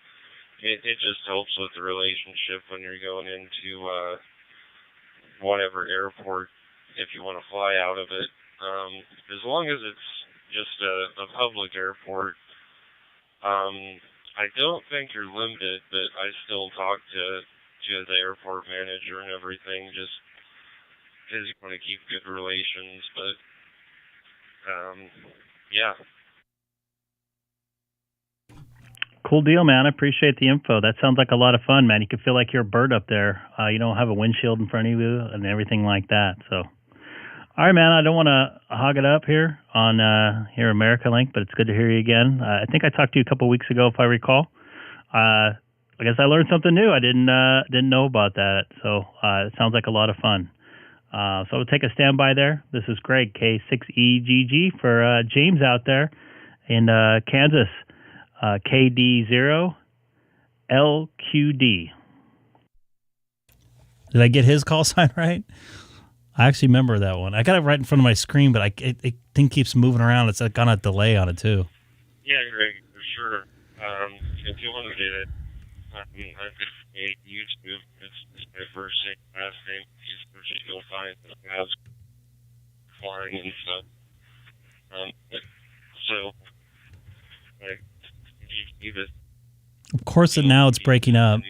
Speaker 16: it just helps with the relationship when you're going into whatever airport if you want to fly out of it. As long as it's just a public airport, I don't think you're limited, but I still talk to the airport manager and everything, just because you want to keep good relations. But yeah.
Speaker 1: Cool deal, man. I appreciate the info. That sounds like a lot of fun, man. You can feel like you're a bird up there. You don't have a windshield in front of you and everything like that. So, all right, man. I don't want to hog it up here on here America Link, but it's good to hear you again. I think I talked to you a couple weeks ago, if I recall. I guess I learned something new. I didn't know about that. So it sounds like a lot of fun. So we'll take a standby there. This is Greg, K6EGG, for James out there in Kansas. KD0LQD. Did I get his call sign right? I actually remember that one. I got it right in front of my screen, but it thing keeps moving around. It's got a delay on it too.
Speaker 16: Yeah, Greg, for sure. If you want to get it, I've made YouTube. It's my first name, last name. You search it, you'll find the ads flying and stuff. So, like,
Speaker 1: of course, now it's breaking up.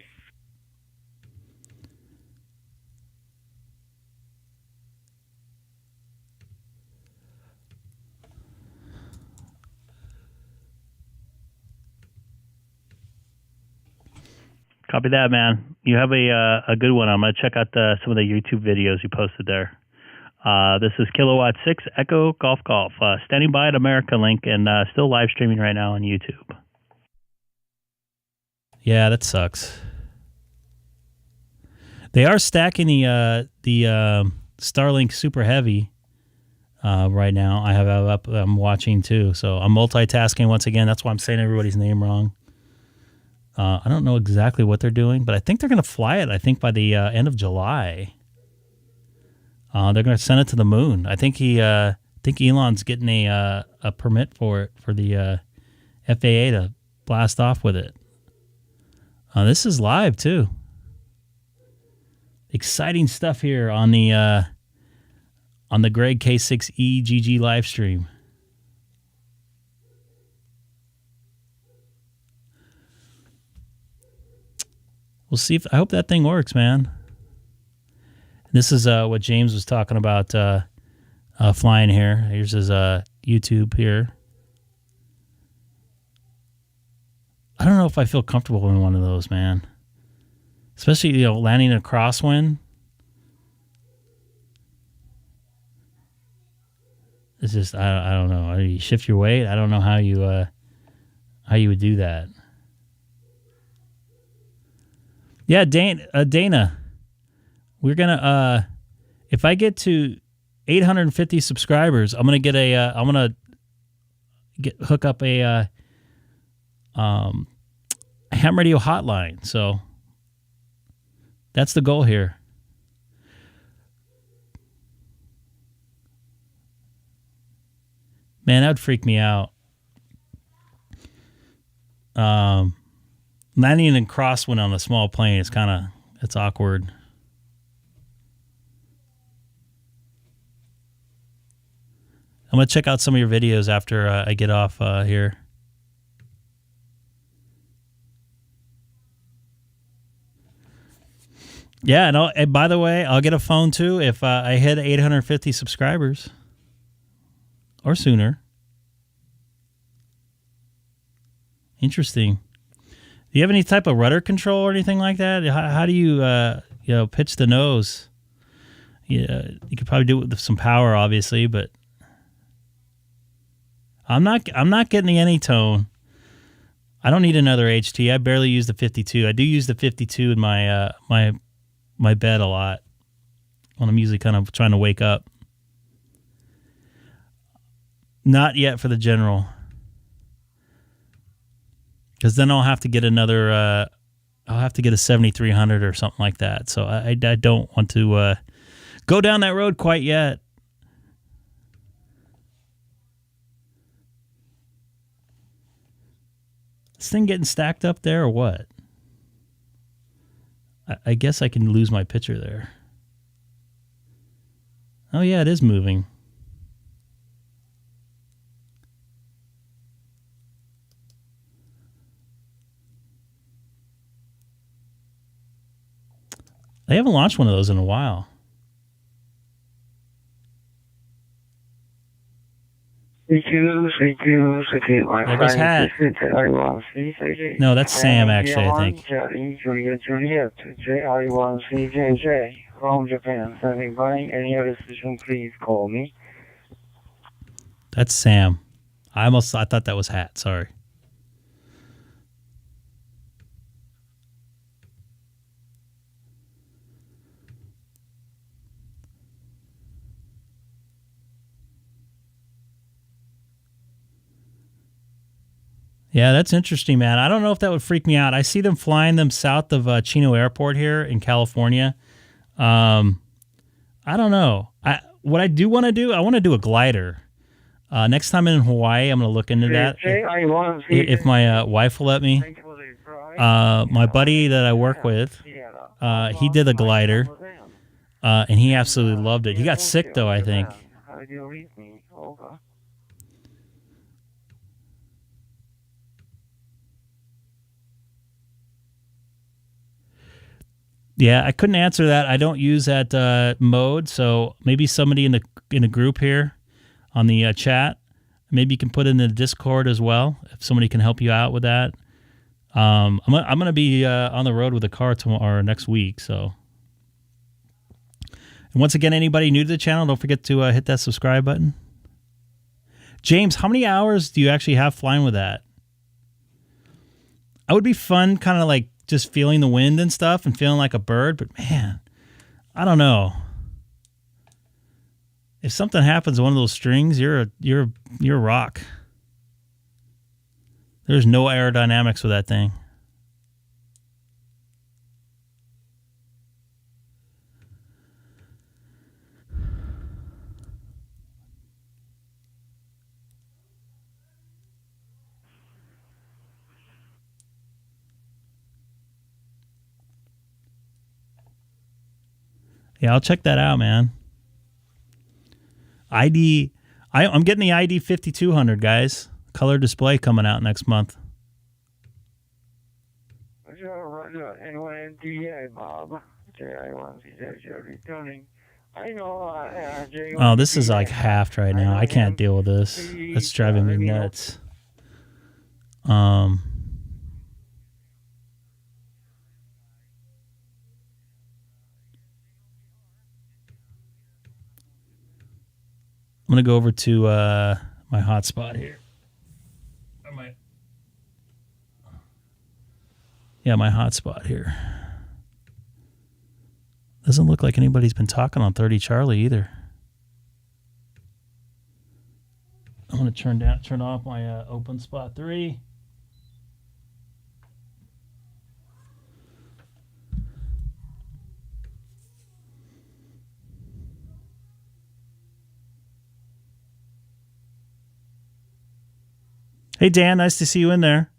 Speaker 1: Copy that, man. You have a good one. I'm going to check out some of the YouTube videos you posted there. This is Kilowatt 6 Echo Golf Golf, standing by at America Link and still live streaming right now on YouTube. Yeah, that sucks. They are stacking the Starlink Super Heavy right now. I have it up. I'm watching too, so I'm multitasking once again. That's why I'm saying everybody's name wrong. I don't know exactly what they're doing, but I think they're going to fly it. I think by the end of July, they're going to send it to the moon. I think Elon's getting a permit for it for the FAA to blast off with it. This is live too. Exciting stuff here on the Greg K6EGG live stream. We'll see I hope that thing works, man. This is what James was talking about flying here. Here's his YouTube here. I don't know if I feel comfortable in one of those, man. Especially, landing in a crosswind. It's just, I don't know. You shift your weight. I don't know how you how you would do that. Yeah, Dana, we're gonna if I get to 850 subscribers, I'm gonna hook up a ham radio hotline. So that's the goal here. Man, that would freak me out. Landing in crosswind on a small plane is it's awkward. I'm going to check out some of your videos after I get off here. Yeah, and by the way, I'll get a phone too if I hit 850 subscribers or sooner. Interesting. Do you have any type of rudder control or anything like that? How do you pitch the nose? Yeah, you could probably do it with some power, obviously, but I'm not getting the any tone. I don't need another HT. I barely use the 52. I do use the 52 in my my bed a lot when I'm usually kind of trying to wake up. Not yet for the general. Because then I'll have to get another, I'll have to get a 7300 or something like that. So I don't want to go down that road quite yet. This thing getting stacked up there or what? I guess I can lose my picture there. Oh yeah, it is moving. They haven't launched one of those in a while. There goes Hat. No, that's Sam, actually, I think.
Speaker 18: From Japan, standing by. Any other decision, please call me.
Speaker 1: That's Sam. I thought that was Hat. Sorry. Yeah, that's interesting, man. I don't know if that would freak me out. I see them flying them south of Chino Airport here in California. I don't know. What I do want to do, I want to do a glider. Next time in Hawaii, I'm going to look into that. If my wife will let me. My buddy that I work with, he did a glider, and he absolutely loved it. He got sick, though, I think. Yeah, I couldn't answer that. I don't use that mode, so maybe somebody in the group here on the chat, maybe you can put it in the Discord as well if somebody can help you out with that. I'm gonna be on the road with a car tomorrow or next week, so. And once again, anybody new to the channel, don't forget to hit that subscribe button. James, how many hours do you actually have flying with that? It would be fun, kind of like just feeling the wind and stuff and feeling like a bird, but man, I don't know. If something happens to one of those strings, you're a rock. There's no aerodynamics with that thing. Yeah, I'll check that out, man. I'm getting the ID 5200, guys. Color display coming out next month. Oh, this is like halved right now. I can't deal with this. That's driving me nuts. I'm going to go over to my hotspot here. Yeah, my hotspot here. Doesn't look like anybody's been talking on 30 Charlie either. I'm going to turn off my open spot 3. Hey, Dan, nice to see you in there.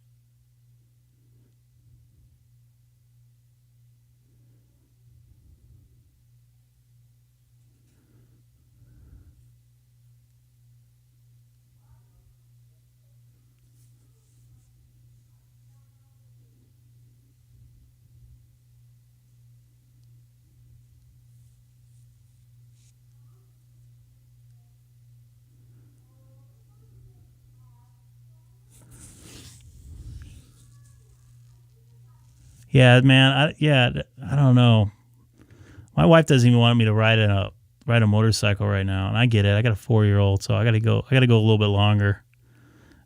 Speaker 1: Yeah, man. I don't know. My wife doesn't even want me to ride a motorcycle right now, and I get it. I got a 4-year-old, so I got to go a little bit longer.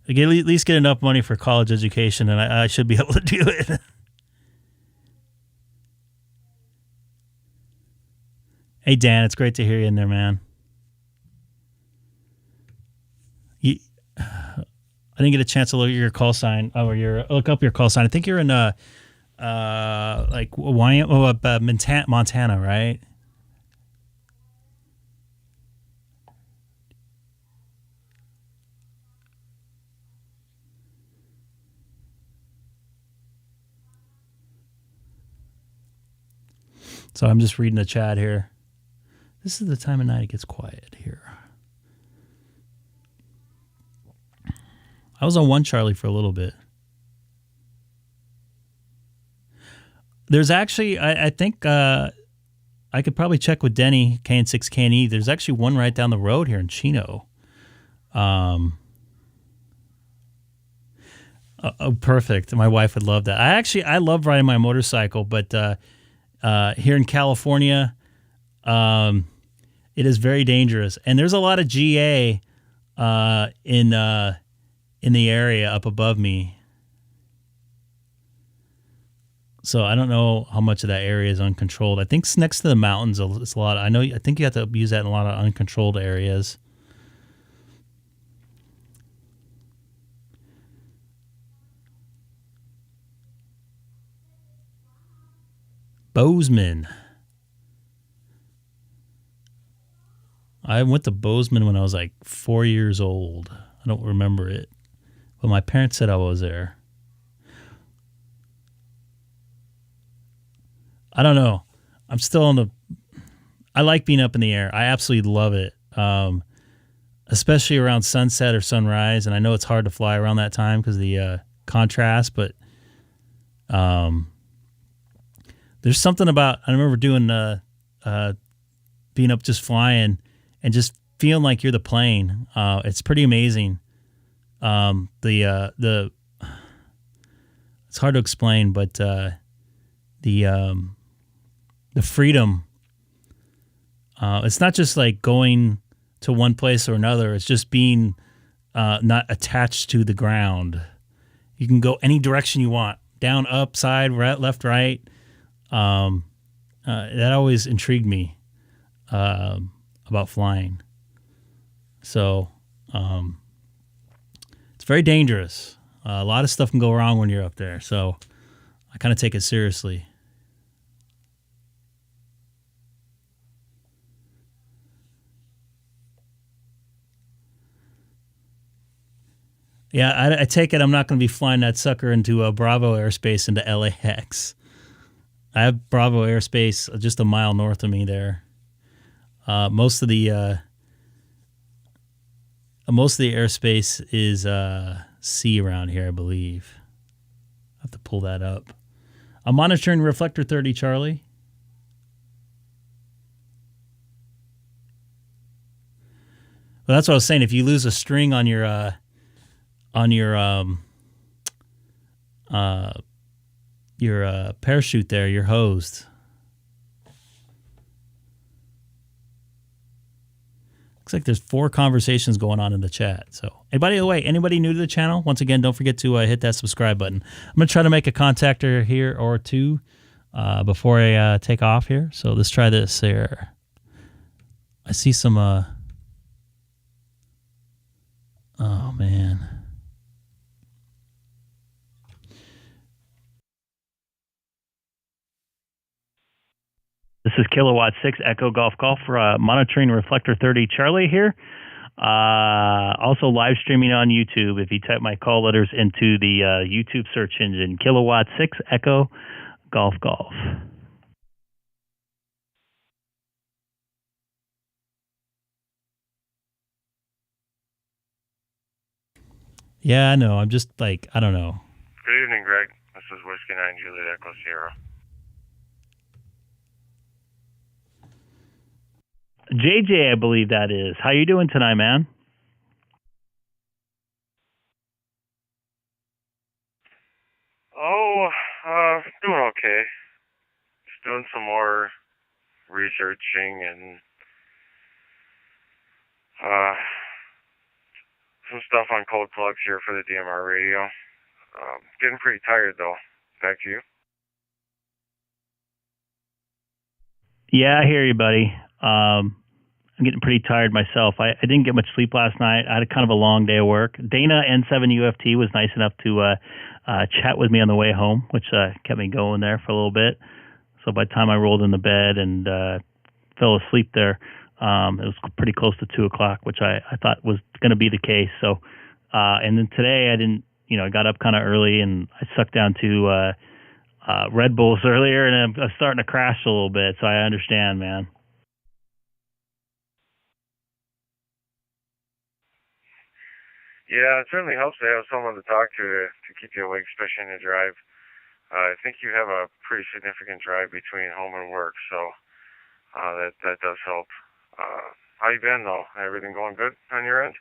Speaker 1: I get at least get enough money for college education, and I should be able to do it. Hey, Dan, it's great to hear you in there, man. I didn't get a chance to look at your call sign look up your call sign. I think you're in Montana, right? So I'm just reading the chat here. This is the time of night it gets quiet here. I was on 1 Charlie for a little bit. There's actually, I think I could probably check with Denny, K6EGG. There's actually one right down the road here in Chino. Oh, perfect. My wife would love that. I love riding my motorcycle, but here in California, it is very dangerous. And there's a lot of GA in the area up above me. So I don't know how much of that area is uncontrolled. I think it's next to the mountains. It's a lot. I think you have to use that in a lot of uncontrolled areas. Bozeman. I went to Bozeman when I was like 4 years old. I don't remember it, but my parents said I was there. I don't know. I'm still on I like being up in the air. I absolutely love it, especially around sunset or sunrise. And I know it's hard to fly around that time because of the contrast, but there's something about, I remember doing being up just flying and just feeling like you're the plane. It's pretty amazing. It's hard to explain, but the freedom, it's not just like going to one place or another. It's just being not attached to the ground. You can go any direction you want, down, up, side, right, left, right. That always intrigued me about flying. So it's very dangerous. A lot of stuff can go wrong when you're up there. So I kind of take it seriously. Yeah, I take it I'm not going to be flying that sucker into Bravo Airspace into LAX. I have Bravo Airspace just a mile north of me there. Most of the airspace is C around here, I believe. I have to pull that up. I'm monitoring reflector 30, Charlie. Well, that's what I was saying. If you lose a string on your parachute there, you're hosed. Looks like there's 4 conversations going on in the chat. So anybody new to the channel, once again, don't forget to hit that subscribe button. I'm going to try to make a contactor here or two before I take off here. So let's try this here. I see some... oh, man. This is Kilowatt 6 Echo Golf Golf monitoring Reflector 30 Charlie here. Also live streaming on YouTube. If you type my call letters into the YouTube search engine, Kilowatt 6 Echo Golf Golf. Yeah, I know. I'm just like, I don't know.
Speaker 19: Good evening, Greg. This is Whiskey 9 Juliet Echo Sierra.
Speaker 1: JJ, I believe that is. How you doing tonight, man?
Speaker 19: Oh, doing okay. Just doing some more researching and some stuff on cold plugs here for the DMR radio. Getting pretty tired, though. Back to you.
Speaker 1: Yeah, I hear you, buddy. I'm getting pretty tired myself. I didn't get much sleep last night. I had kind of a long day of work. Dana N7UFT was nice enough to chat with me on the way home, which kept me going there for a little bit. So by the time I rolled into bed and fell asleep there, it was pretty close to 2 o'clock, which I thought was going to be the case. So, and then today I didn't, I got up kind of early and I sucked down 2 Red Bulls earlier, and I'm starting to crash a little bit. So I understand, man.
Speaker 19: Yeah, it certainly helps to have someone to talk to keep you awake, especially in a drive. I think you have a pretty significant drive between home and work, so that does help. How you been, though? Everything going good on your end?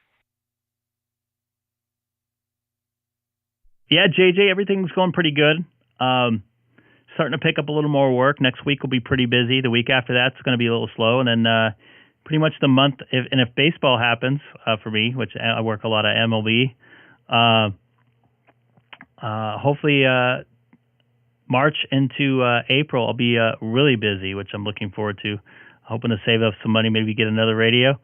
Speaker 1: Yeah, JJ, everything's going pretty good. Starting to pick up a little more work. Next week will be pretty busy. The week after that's going to be a little slow, and then pretty much the month, if baseball happens for me, which I work a lot of MLB, hopefully March into April I'll be really busy, which I'm looking forward to. Hoping to save up some money, maybe get another radio,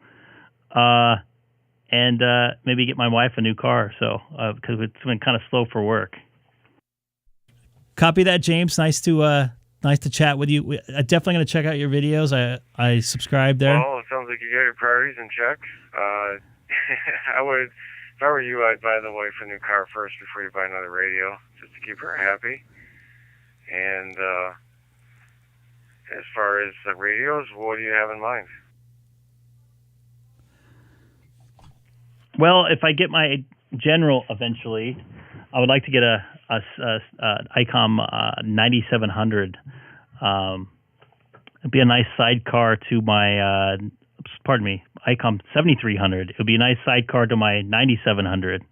Speaker 1: and maybe get my wife a new car. So because it's been kind of slow for work. Copy that, James. Nice to chat with you. I'm definitely going to check out your videos. I subscribe there.
Speaker 19: Well, it sounds like you got your priorities in check. I would, if I were you, I'd buy the wife a new car first before you buy another radio, just to keep her happy. And as far as the radios, what do you have in mind?
Speaker 1: Well, if I get my General eventually, I would like to get a Icom 9700. It'd be a nice sidecar to my, Icom 7300. It would be a nice sidecar to my 9700.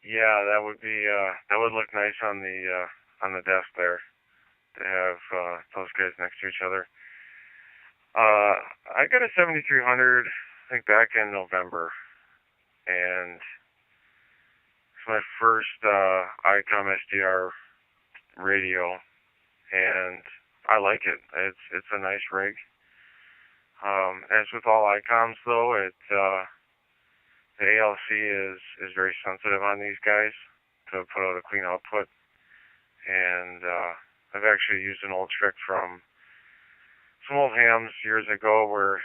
Speaker 19: Yeah, that would be that would look nice on the desk there to have those guys next to each other. I got a 7300, I think back in November, and it's my first Icom SDR radio, and I like it. It's a nice rig. As with all Icoms, though, the ALC is very sensitive on these guys to put out a clean output, and I've actually used an old trick from some old hams years ago where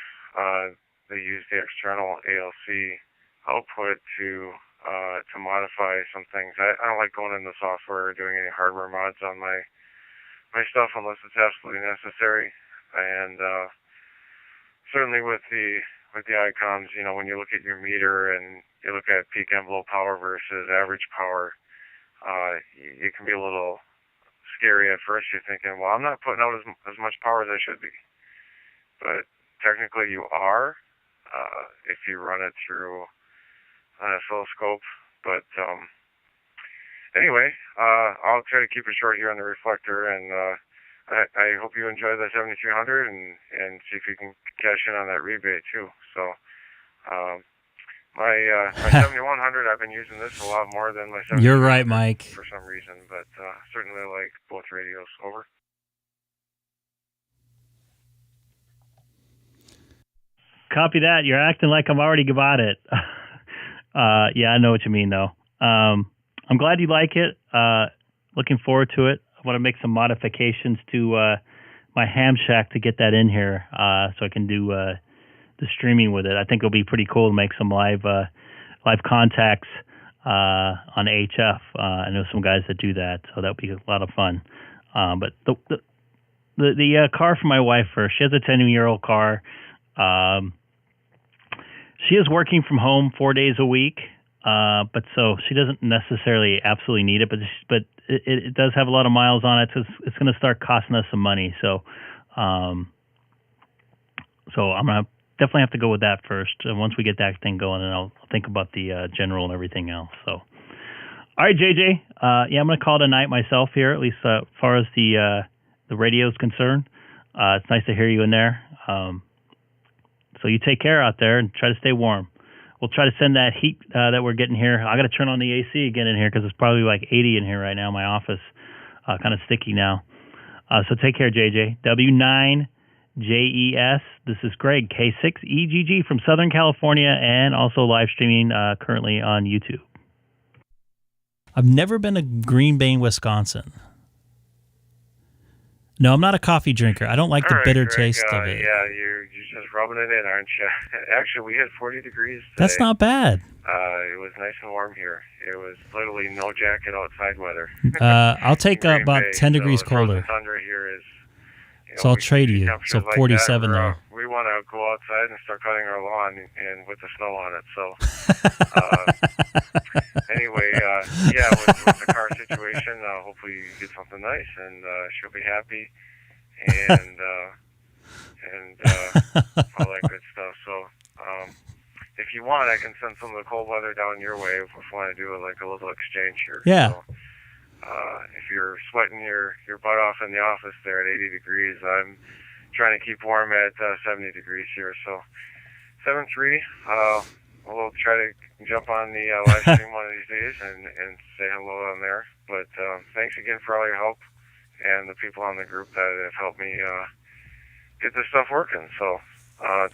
Speaker 19: they used the external ALC output to modify some things. I don't like going into software or doing any hardware mods on my stuff unless it's absolutely necessary. And certainly with the Icoms, when you look at your meter and you look at peak envelope power versus average power, it can be a little scary at first. You're thinking, well, I'm not putting out as much power as I should be. But technically you are, if you run it through an oscilloscope. But anyway, I'll try to keep it short here on the reflector, and I hope you enjoy the 7300 and see if you can cash in on that rebate too. So, my 7100, I've been using this a lot more than my 7300.
Speaker 1: You're right, Mike.
Speaker 19: For some reason, but certainly like both radios. Over.
Speaker 1: Copy that. You're acting like I'm already got it. Yeah, I know what you mean, though. I'm glad you like it. Looking forward to it. I want to make some modifications to my ham shack to get that in here so I can do the streaming with it. I think it'll be pretty cool to make some live contacts on HF. I know some guys that do that, so that'll be a lot of fun. But the car for my wife first. She has a 10-year-old car. She is working from home 4 days a week, but so she doesn't necessarily absolutely need it, but it does have a lot of miles on it, so it's going to start costing us some money. So I'm going to definitely have to go with that first. And once we get that thing going, then I'll think about the general and everything else. So, all right, JJ. Yeah, I'm going to call it a night myself here, at least as far as the radio is concerned. It's nice to hear you in there. So you take care out there and try to stay warm. We'll try to send that heat that we're getting here. I got to turn on the AC again in here because it's probably like 80 in here right now in my office. Kind of sticky now. So take care, JJ. W9JES. This is Greg, K6EGG from Southern California, and also live streaming currently on YouTube. I've never been to Green Bay, Wisconsin. No, I'm not a coffee drinker. I don't like the bitter taste of it.
Speaker 19: Yeah, you're just rubbing it in, aren't you? Actually, we had 40 degrees today.
Speaker 1: That's not bad.
Speaker 19: It was nice and warm here. It was literally no jacket outside weather.
Speaker 1: I'll take about 10 degrees colder.
Speaker 19: Tundra here is,
Speaker 1: So I'll trade you. So 47 though.
Speaker 19: We want to go outside and start cutting our lawn and with the snow on it. So anyway, yeah, with the car situation, hopefully you get something nice and she'll be happy and all that good stuff. So if you want, I can send some of the cold weather down your way if we want to do like a little exchange here.
Speaker 1: Yeah.
Speaker 19: So, if you're sweating your butt off in the office there at 80 degrees, I'm trying to keep warm at 70 degrees here. So 7-3, we'll try to jump on the live stream one of these days and say hello on there. But thanks again for all your help and the people on the group that have helped me get this stuff working. So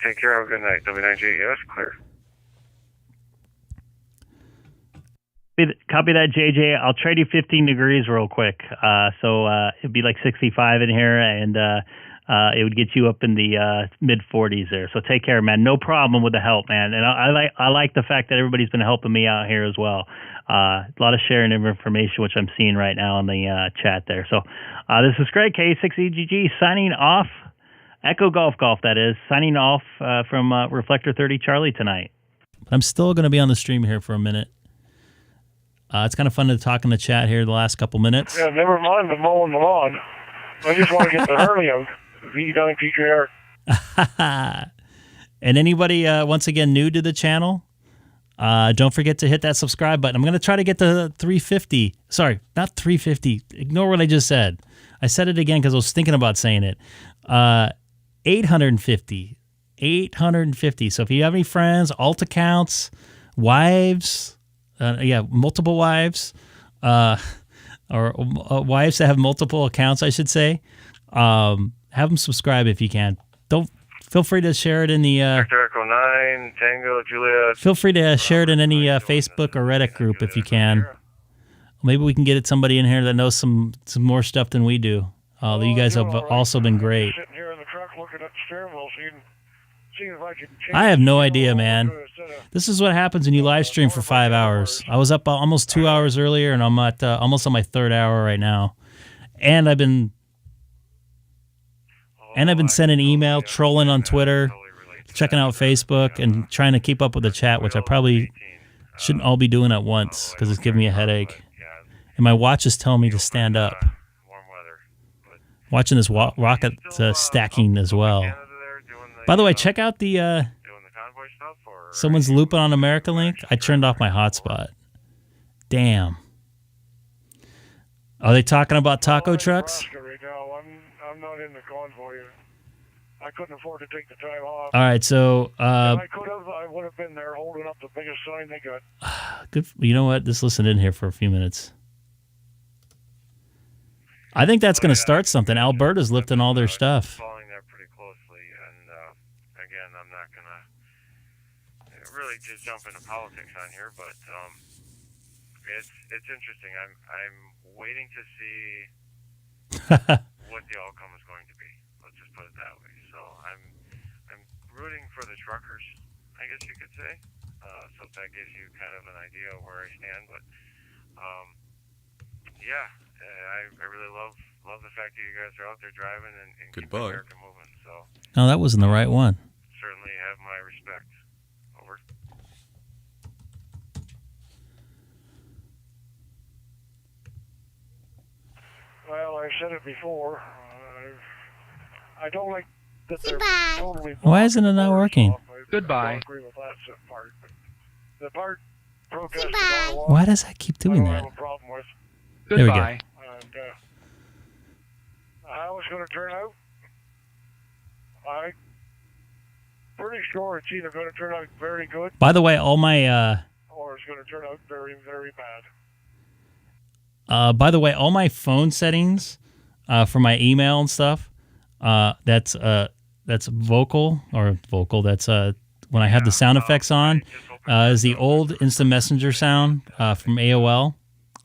Speaker 19: take care. Have a good night. W9JES, clear.
Speaker 1: Copy that, JJ. I'll trade you 15 degrees real quick. So it'd be like 65 in here, and it would get you up in the mid 40s there. So take care, man. No problem with the help, man. And I like the fact that everybody's been helping me out here as well. A lot of sharing of information, which I'm seeing right now in the chat there. So this is Greg, K6EGG, signing off. Echo Golf, that is, signing off from Reflector 30 Charlie tonight. I'm still going to be on the stream here for a minute. It's kind of fun to talk in the chat here the last couple minutes.
Speaker 6: Yeah, never mind the mowing the lawn. I just want to get the hurry of V-Dunk PKR.
Speaker 1: And anybody, once again, new to the channel, don't forget to hit that subscribe button. I'm going to try to get to 350. Sorry, not 350. Ignore what I just said. I said it again because I was thinking about saying it. 850. 850. So if you have any friends, alt accounts, wives... multiple wives, or wives that have multiple accounts, I should say. Have them subscribe if you can. Feel free to share it in the.
Speaker 19: Victor Echo 9, Tango, Juliet.
Speaker 1: Feel free to share it in any Facebook or Reddit group if you can. Maybe we can get somebody in here that knows some more stuff than we do. You guys have also been great.
Speaker 6: Sitting here in the truck looking at the steering wheel, seeing if I can change.
Speaker 1: I have no idea, man. This is what happens when you live stream for 5 hours. I was up almost 2 hours earlier, and I'm at almost on my third hour right now. And I've been sending email, trolling on Twitter, checking out Facebook, and trying to keep up with the chat, which I probably shouldn't all be doing at once because it's giving me a headache. And my watch is telling me to stand up. Watching this rocket stacking as well. By the way, check out the someone's looping on America link. I turned off my hotspot. Damn. Are they talking about taco trucks?
Speaker 6: Right now. I'm not in the convoy. I couldn't afford to take the time off.
Speaker 1: All right, so
Speaker 6: If I could have, I would have been there holding up the biggest sign they got.
Speaker 1: good. You know what? Just listen in here for a few minutes. I think that's going to start something. Alberta's lifting all their stuff.
Speaker 19: Following that pretty closely, and again, I'm not gonna really just jump into politics on here, but it's interesting. I'm waiting to see what the outcome is going to be. Let's just put it that way. So I'm rooting for the truckers, I guess you could say. So that gives you kind of an idea of where I stand. But yeah, I really love the fact that you guys are out there driving and keeping America moving. So
Speaker 1: No, that wasn't the right one.
Speaker 19: certainly have my respect. Over.
Speaker 6: Well, I said it before. I don't like that they're totally.
Speaker 1: Why isn't it not working?
Speaker 6: I don't agree with that part. But the part protested all along,
Speaker 1: Why does that keep doing
Speaker 6: I
Speaker 1: that?
Speaker 6: don't have a problem with.
Speaker 1: There we go.
Speaker 6: And how it's going to turn out, I'm pretty sure it's either going to turn out very good
Speaker 1: By the way, all my
Speaker 6: or it's going to turn out very, very bad.
Speaker 1: by the way, all my phone settings for my email and stuff, that's vocal. That's when I have the sound effects on, is the old instant messenger sound from AOL,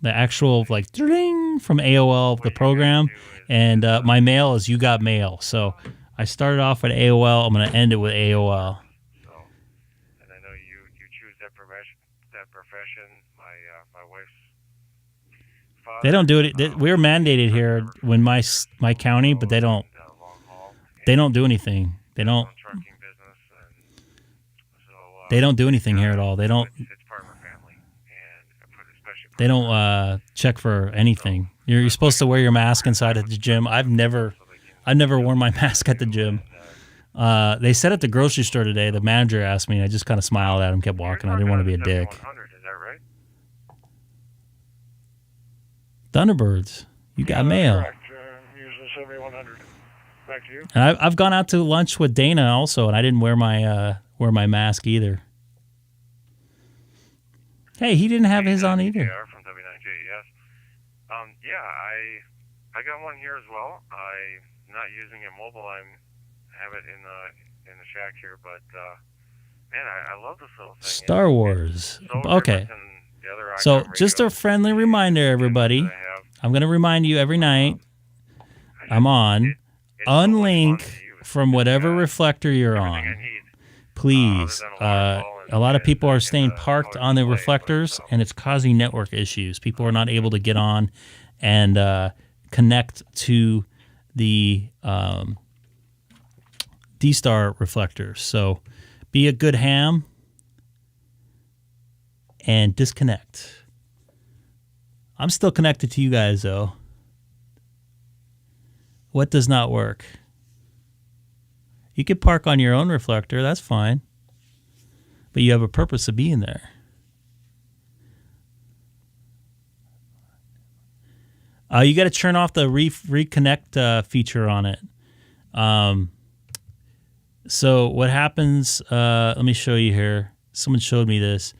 Speaker 1: the actual like ding from AOL the program, and my mail is you got mail. So I started off with AOL. I'm going to end it with AOL.
Speaker 19: And I know you choose that profession. My wife's father.
Speaker 1: They don't do it. We're mandated here when my county, but they don't do anything. They don't. They don't do anything here at all. They don't. They don't check for anything. You're supposed to wear your mask inside at the gym. I've never worn my mask at the gym. They said at the grocery store today. The manager asked me. I just kind of smiled at him, kept walking. I didn't want to be a dick.
Speaker 19: Is that right?
Speaker 1: Thunderbirds, you got mail.
Speaker 6: Correct. Usually 7100. Back to you.
Speaker 1: And I've gone out to lunch with Dana also, and I didn't wear my mask either. Hey, he didn't have his on either.
Speaker 19: From W9J, yes. Yeah, I got one here as well. I'm not using it mobile. I have it in the shack here, but man, I love this little thing.
Speaker 1: Star Wars.
Speaker 19: So
Speaker 1: Okay. So just a friendly reminder, everybody. I'm going to remind you every night I'm on. Unlink from whatever reflector you're on. Please. A lot of people are staying parked on the reflectors, and it's causing network issues. People are not able to get on and connect to the DStar reflectors. So be a good ham and disconnect. I'm still connected to you guys, though. What does not work? You could park on your own reflector. That's fine. But you have a purpose of being there. You got to turn off the reconnect feature on it. So what happens, let me show you here. Someone showed me this.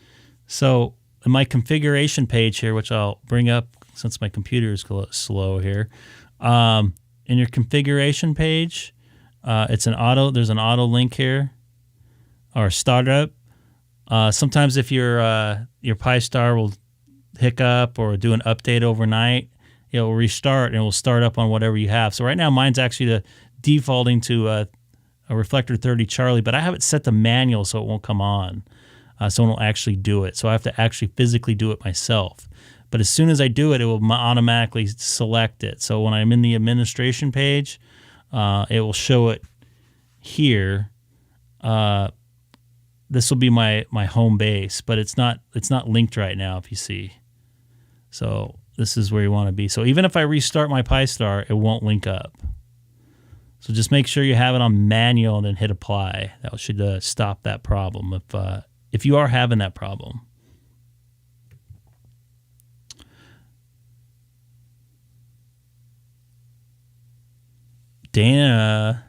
Speaker 1: So in my configuration page here, which I'll bring up since my computer is slow here, in your configuration page, there's an auto link here, or startup. Sometimes if your Pi-Star will hiccup or do an update overnight, it will restart and it will start up on whatever you have. So right now mine's actually defaulting to a reflector 30 Charlie, but I have it set to manual so it won't come on. So it won't actually do it. So I have to actually physically do it myself. But as soon as I do it, it will automatically select it. So when I'm in the administration page, it will show it here. This will be my home base, but it's not linked right now, if you see. So this is where you want to be. So even if I restart my Pi-Star, it won't link up. So just make sure you have it on manual and then hit apply. That should stop that problem if you are having that problem. Dana.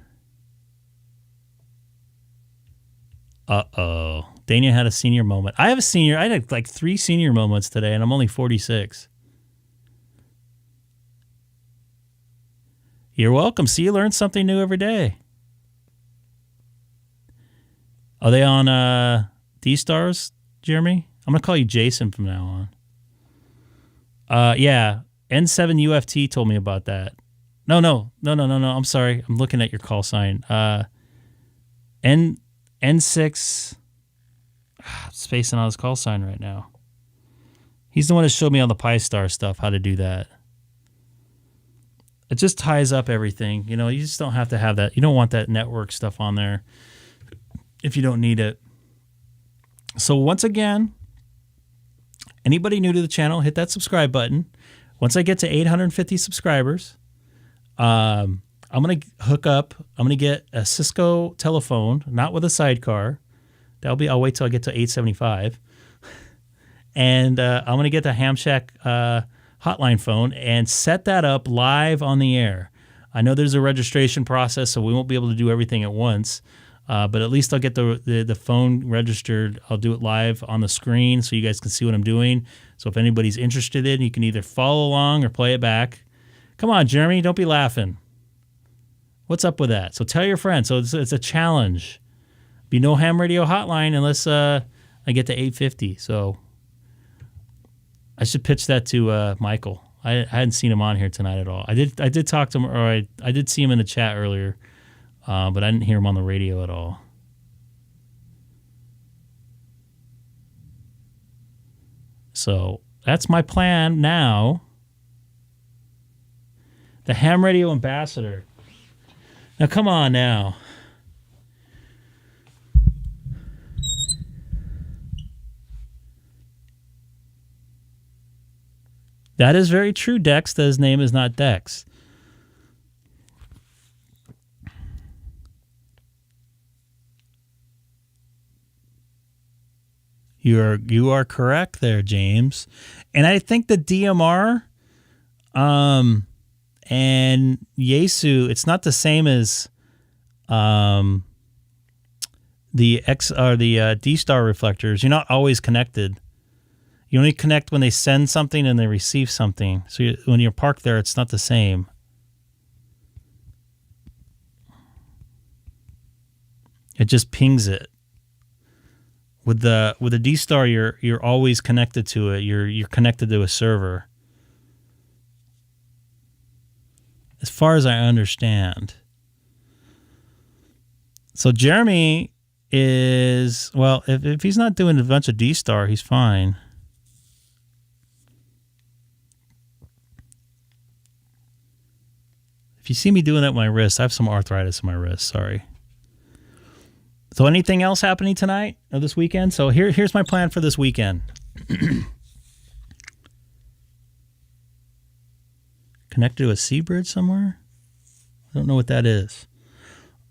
Speaker 1: Uh-oh. Dana had a senior moment. I had like 3 senior moments today, and I'm only 46. You're welcome. See, you learn something new every day. Are they on DStars, Jeremy? I'm going to call you Jason from now on. Yeah. N7 UFT told me about that. No. I'm sorry. I'm looking at your call sign. N6. Spacing on his call sign right now. He's the one that showed me on the Pi-Star stuff how to do that. It just ties up everything. You know, you just don't have to have that. You don't want that network stuff on there if you don't need it. So once again, anybody new to the channel, hit that subscribe button. Once I get to 850 subscribers, I'm going to hook up. I'm going to get a Cisco telephone, not with a sidecar. I'll wait till I get to 875. And I'm going to get the Ham Shack hotline phone and set that up live on the air. I know there's a registration process, so we won't be able to do everything at once. But at least I'll get the phone registered. I'll do it live on the screen so you guys can see what I'm doing. So if anybody's interested in, you can either follow along or play it back. Come on, Jeremy, don't be laughing. What's up with that? So tell your friends. So it's a challenge. Be no ham radio hotline unless I get to 850. So I should pitch that to Michael. I hadn't seen him on here tonight at all. I did talk to him, or I did see him in the chat earlier, but I didn't hear him on the radio at all. So that's my plan now. The ham radio ambassador. Now come on now. That is very true, Dex, that his name is not Dex. You are correct there, James. And I think the DMR and Yaesu, it's not the same as the DStar reflectors. You're not always connected. You only connect when they send something and they receive something. So when you're parked there, it's not the same. It just pings it. With the DStar, you're always connected to it. You're connected to a server. As far as I understand. So Jeremy is, well, if he's not doing a bunch of DStar, he's fine. If you see me doing that with my wrist, I have some arthritis in my wrist. Sorry. So anything else happening tonight or this weekend? So here's my plan for this weekend. Connected to a sea bridge somewhere? I don't know what that is.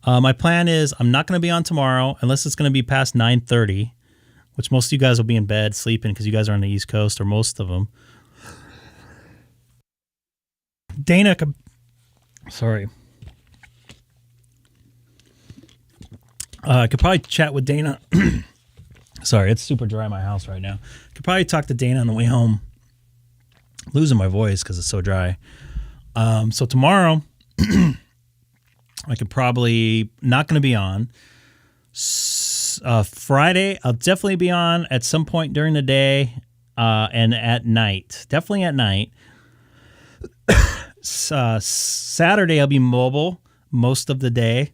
Speaker 1: My plan is I'm not going to be on tomorrow unless it's going to be past 9:30, which most of you guys will be in bed sleeping because you guys are on the East Coast, or most of them. Dana could... Sorry. I could probably chat with Dana. Sorry, it's super dry in my house right now. Could probably talk to Dana on the way home. Losing my voice because it's so dry. So tomorrow, I could probably not going to be on. Friday, I'll definitely be on at some point during the day and at night. Definitely at night. Saturday, I'll be mobile most of the day.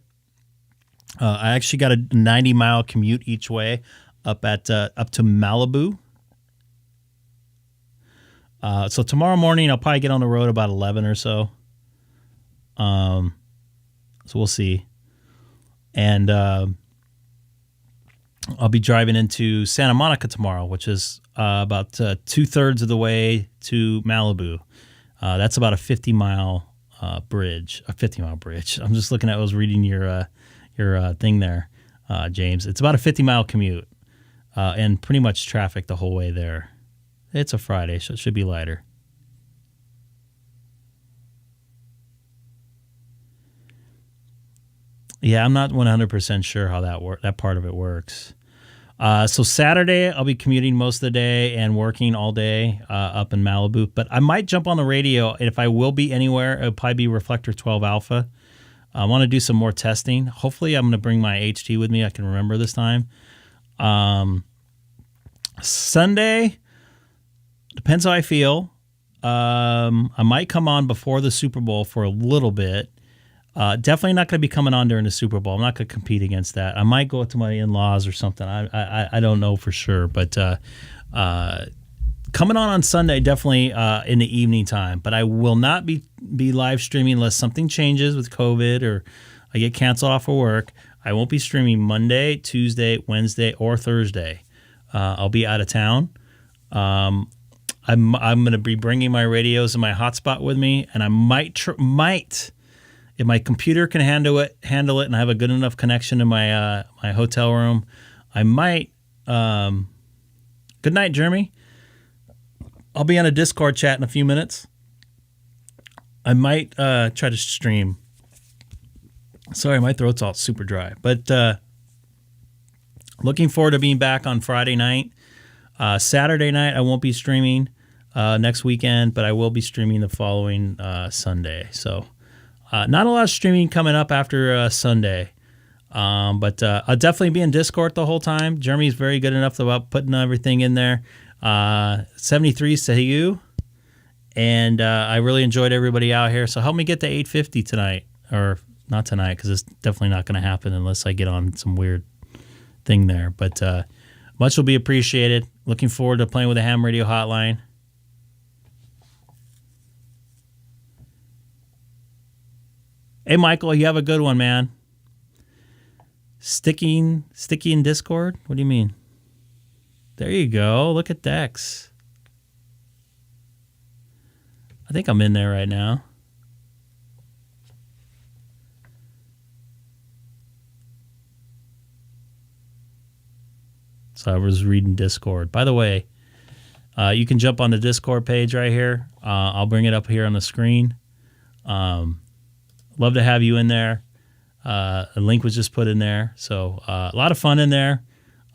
Speaker 1: I actually got a 90-mile commute each way up to Malibu. So tomorrow morning, I'll probably get on the road about 11 or so. So we'll see. And I'll be driving into Santa Monica tomorrow, which is about 2/3 of the way to Malibu. That's about a 50-mile bridge. A 50-mile bridge. I'm just looking at. I was reading your thing there, James. It's about a 50-mile commute, and pretty much traffic the whole way there. It's a Friday, so it should be lighter. Yeah, I'm not 100% sure how that part of it works. So Saturday, I'll be commuting most of the day and working all day up in Malibu. But I might jump on the radio. And if I will be anywhere, it'll probably be Reflector 12 Alpha. I want to do some more testing. Hopefully, I'm going to bring my HT with me. I can remember this time. Sunday, depends how I feel. I might come on before the Super Bowl for a little bit. Definitely not going to be coming on during the Super Bowl. I'm not going to compete against that. I might go to my in-laws or something. I don't know for sure, but coming on Sunday, definitely in the evening time. But I will not be live streaming unless something changes with COVID or I get canceled off of work. I won't be streaming Monday, Tuesday, Wednesday, or Thursday. I'll be out of town. I'm going to be bringing my radios and my hotspot with me, and I might. If my computer can handle it, and I have a good enough connection in my my hotel room, I might. Good night, Jeremy. I'll be on a Discord chat in a few minutes. I might try to stream. Sorry, my throat's all super dry. But looking forward to being back on Friday night. Saturday night, I won't be streaming next weekend, but I will be streaming the following Sunday. So. Not a lot of streaming coming up after Sunday, but I'll definitely be in Discord the whole time. Jeremy's very good enough about putting everything in there. 73 Sayu, and I really enjoyed everybody out here. So help me get to 850 tonight, or not tonight, because it's definitely not going to happen unless I get on some weird thing there. But much will be appreciated. Looking forward to playing with the Ham Radio Hotline. Hey, Michael, you have a good one, man. Sticky in Discord? What do you mean? There you go. Look at Dex. I think I'm in there right now. So I was reading Discord. By the way, you can jump on the Discord page right here. I'll bring it up here on the screen. Love to have you in there. A link was just put in there. So a lot of fun in there.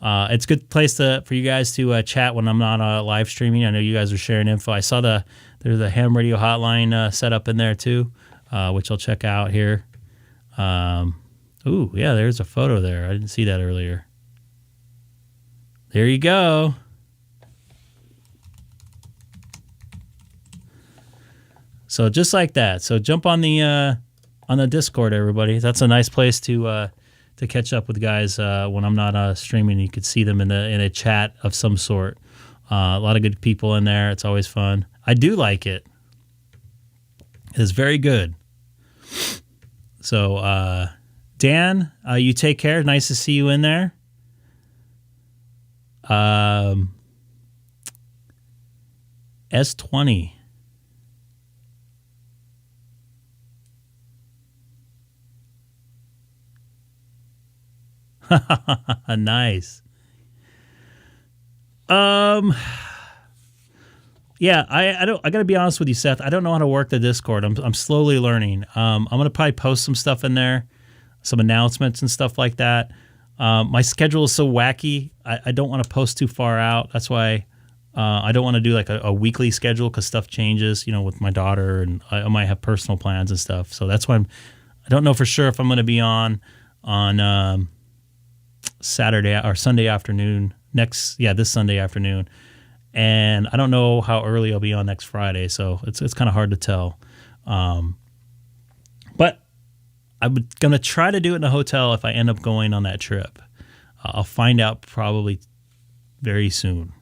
Speaker 1: It's a good place for you guys to chat when I'm not live streaming. I know you guys are sharing info. I saw there's a ham radio hotline set up in there too, which I'll check out here. Ooh, yeah, there's a photo there. I didn't see that earlier. There you go. So just like that. So jump on the Discord, everybody. That's a nice place to catch up with guys when I'm not streaming. You could see them in a chat of some sort. A lot of good people in there. It's always fun. I do like it. It's very good. So Dan, you take care. Nice to see you in there. S20. Nice. Yeah, I gotta be honest with you, Seth. I don't know how to work the Discord. I'm slowly learning. I'm gonna probably post some stuff in there, some announcements and stuff like that. My schedule is so wacky. I don't want to post too far out. That's why I don't want to do like a weekly schedule because stuff changes, with my daughter, and I might have personal plans and stuff. So that's why I don't know for sure if I'm gonna be on Saturday or Sunday afternoon this Sunday afternoon, and I don't know how early I'll be on next Friday, so it's kind of hard to tell. But I'm gonna try to do it in a hotel if I end up going on that trip. I'll find out probably very soon.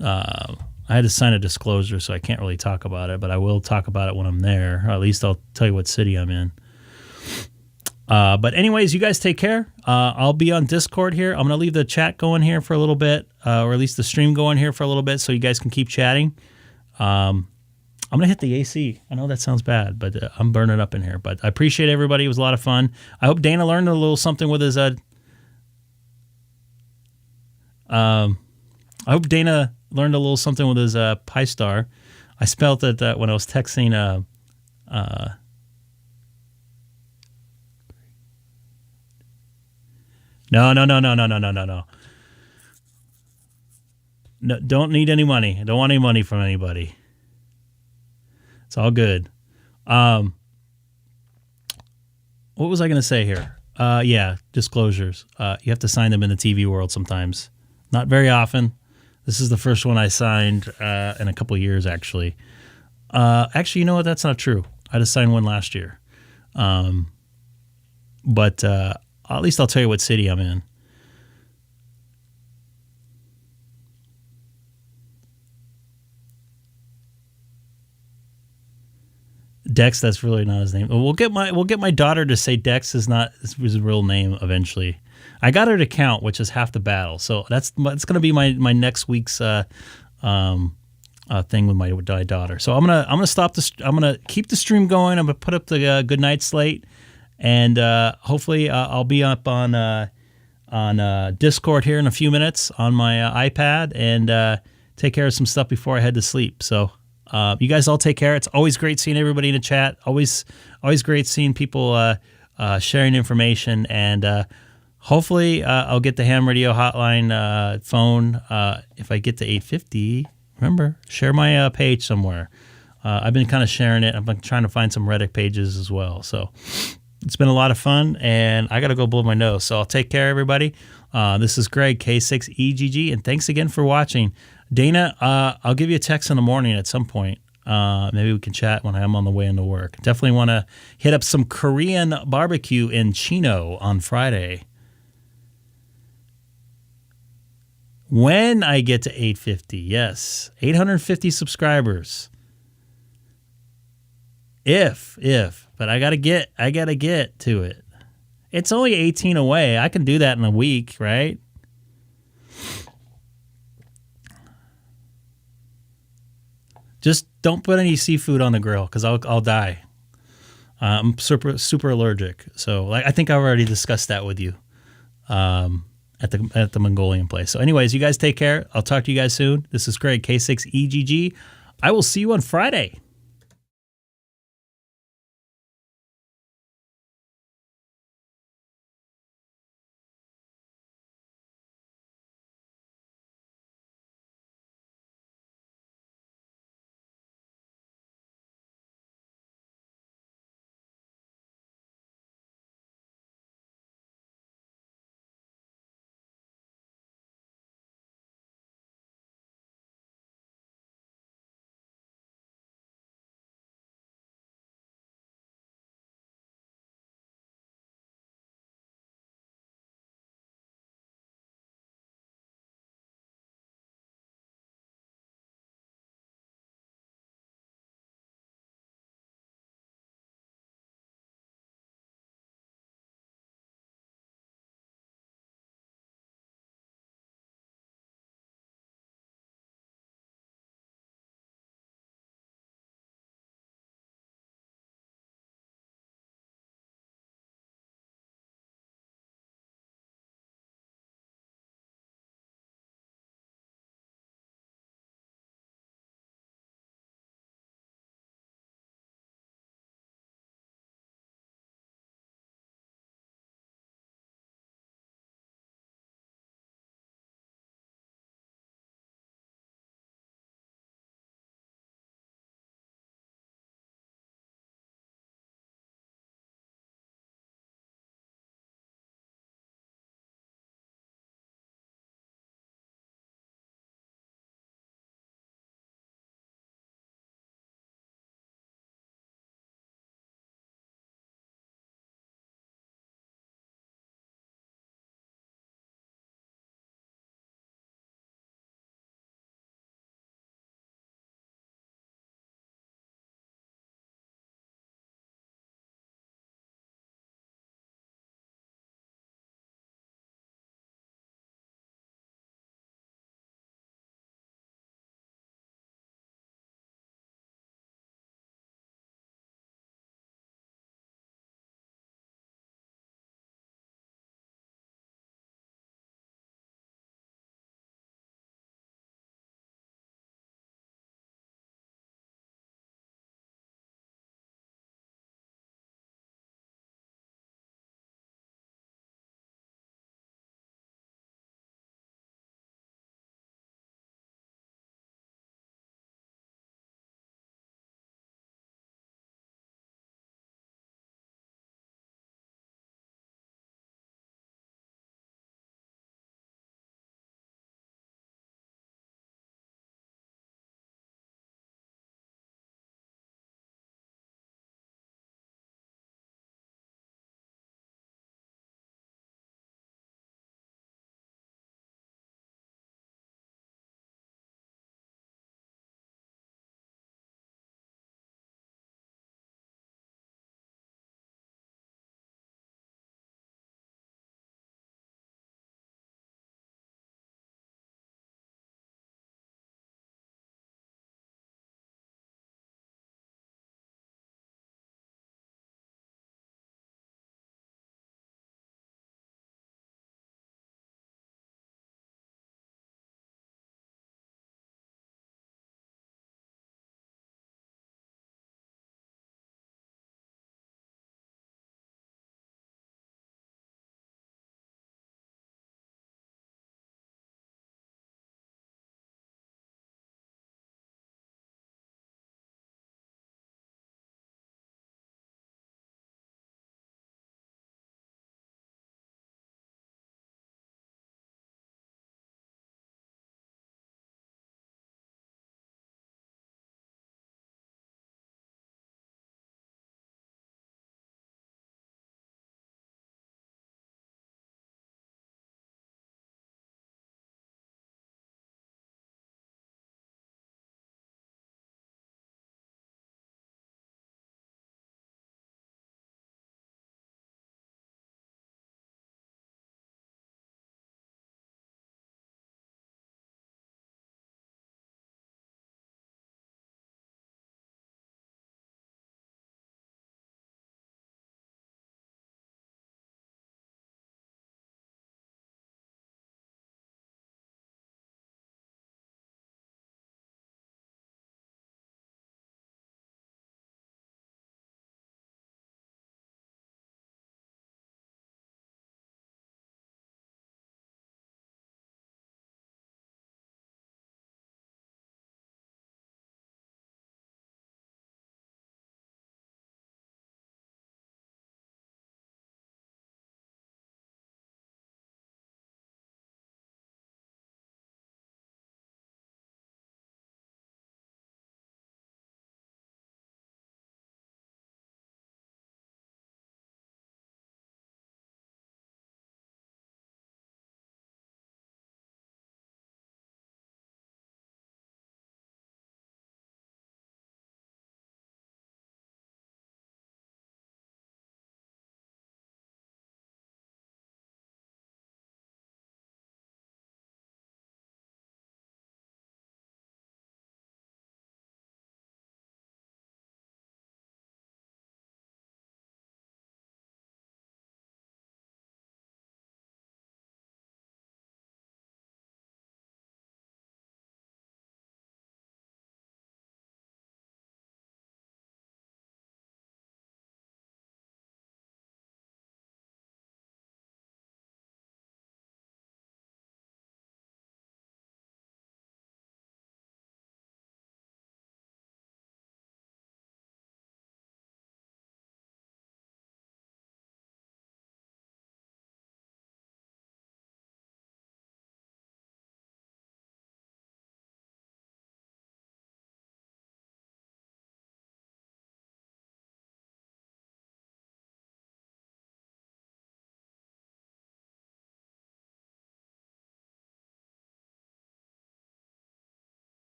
Speaker 1: I had to sign a disclosure, so I can't really talk about it, but I will talk about it when I'm there. Or at least I'll tell you what city I'm in. But anyways, you guys take care. I'll be on Discord here. I'm going to leave the chat going here for a little bit, or at least the stream going here for a little bit so you guys can keep chatting. I'm going to hit the AC. I know that sounds bad, but I'm burning up in here. But I appreciate everybody. It was a lot of fun. I hope Dana learned a little something with his... I hope Dana learned a little something with his Pi Star. I spelled it when I was texting... No. No, don't need any money. I don't want any money from anybody. It's all good. What was I going to say here? Yeah, disclosures. You have to sign them in the TV world sometimes. Not very often. This is the first one I signed in a couple of years, actually. Actually, you know what? That's not true. I just signed one last year. But at least I'll tell you what city I'm in. Dex, that's really not his name. We'll get my daughter to say Dex is not his real name eventually. I got her to count, which is half the battle. So that's going to be my next week's thing with my daughter. So I'm gonna stop this. I'm gonna keep the stream going. I'm gonna put up the good night slate, and hopefully I'll be up on Discord here in a few minutes on my iPad and take care of some stuff before I head to sleep. So. You guys all take care. It's always great seeing everybody in the chat. Always great seeing people sharing information. And hopefully I'll get the ham radio hotline phone if I get to 850. Remember, share my page somewhere. I've been kind of sharing it. I've been trying to find some Reddit pages as well. So it's been a lot of fun, and I got to go blow my nose. So I'll take care, everybody. This is Greg, K6EGG, and thanks again for watching. Dana, I'll give you a text in the morning at some point. Maybe we can chat when I'm on the way into work. Definitely want to hit up some Korean barbecue in Chino on Friday. When I get to 850, yes, 850 subscribers. But I gotta get to it. It's only 18 away. I can do that in a week, right? Just don't put any seafood on the grill because I'll die. I'm super allergic. So I think I've already discussed that with you at the Mongolian place. So anyways, you guys take care. I'll talk to you guys soon. This is Greg, K6EGG. I will see you on Friday.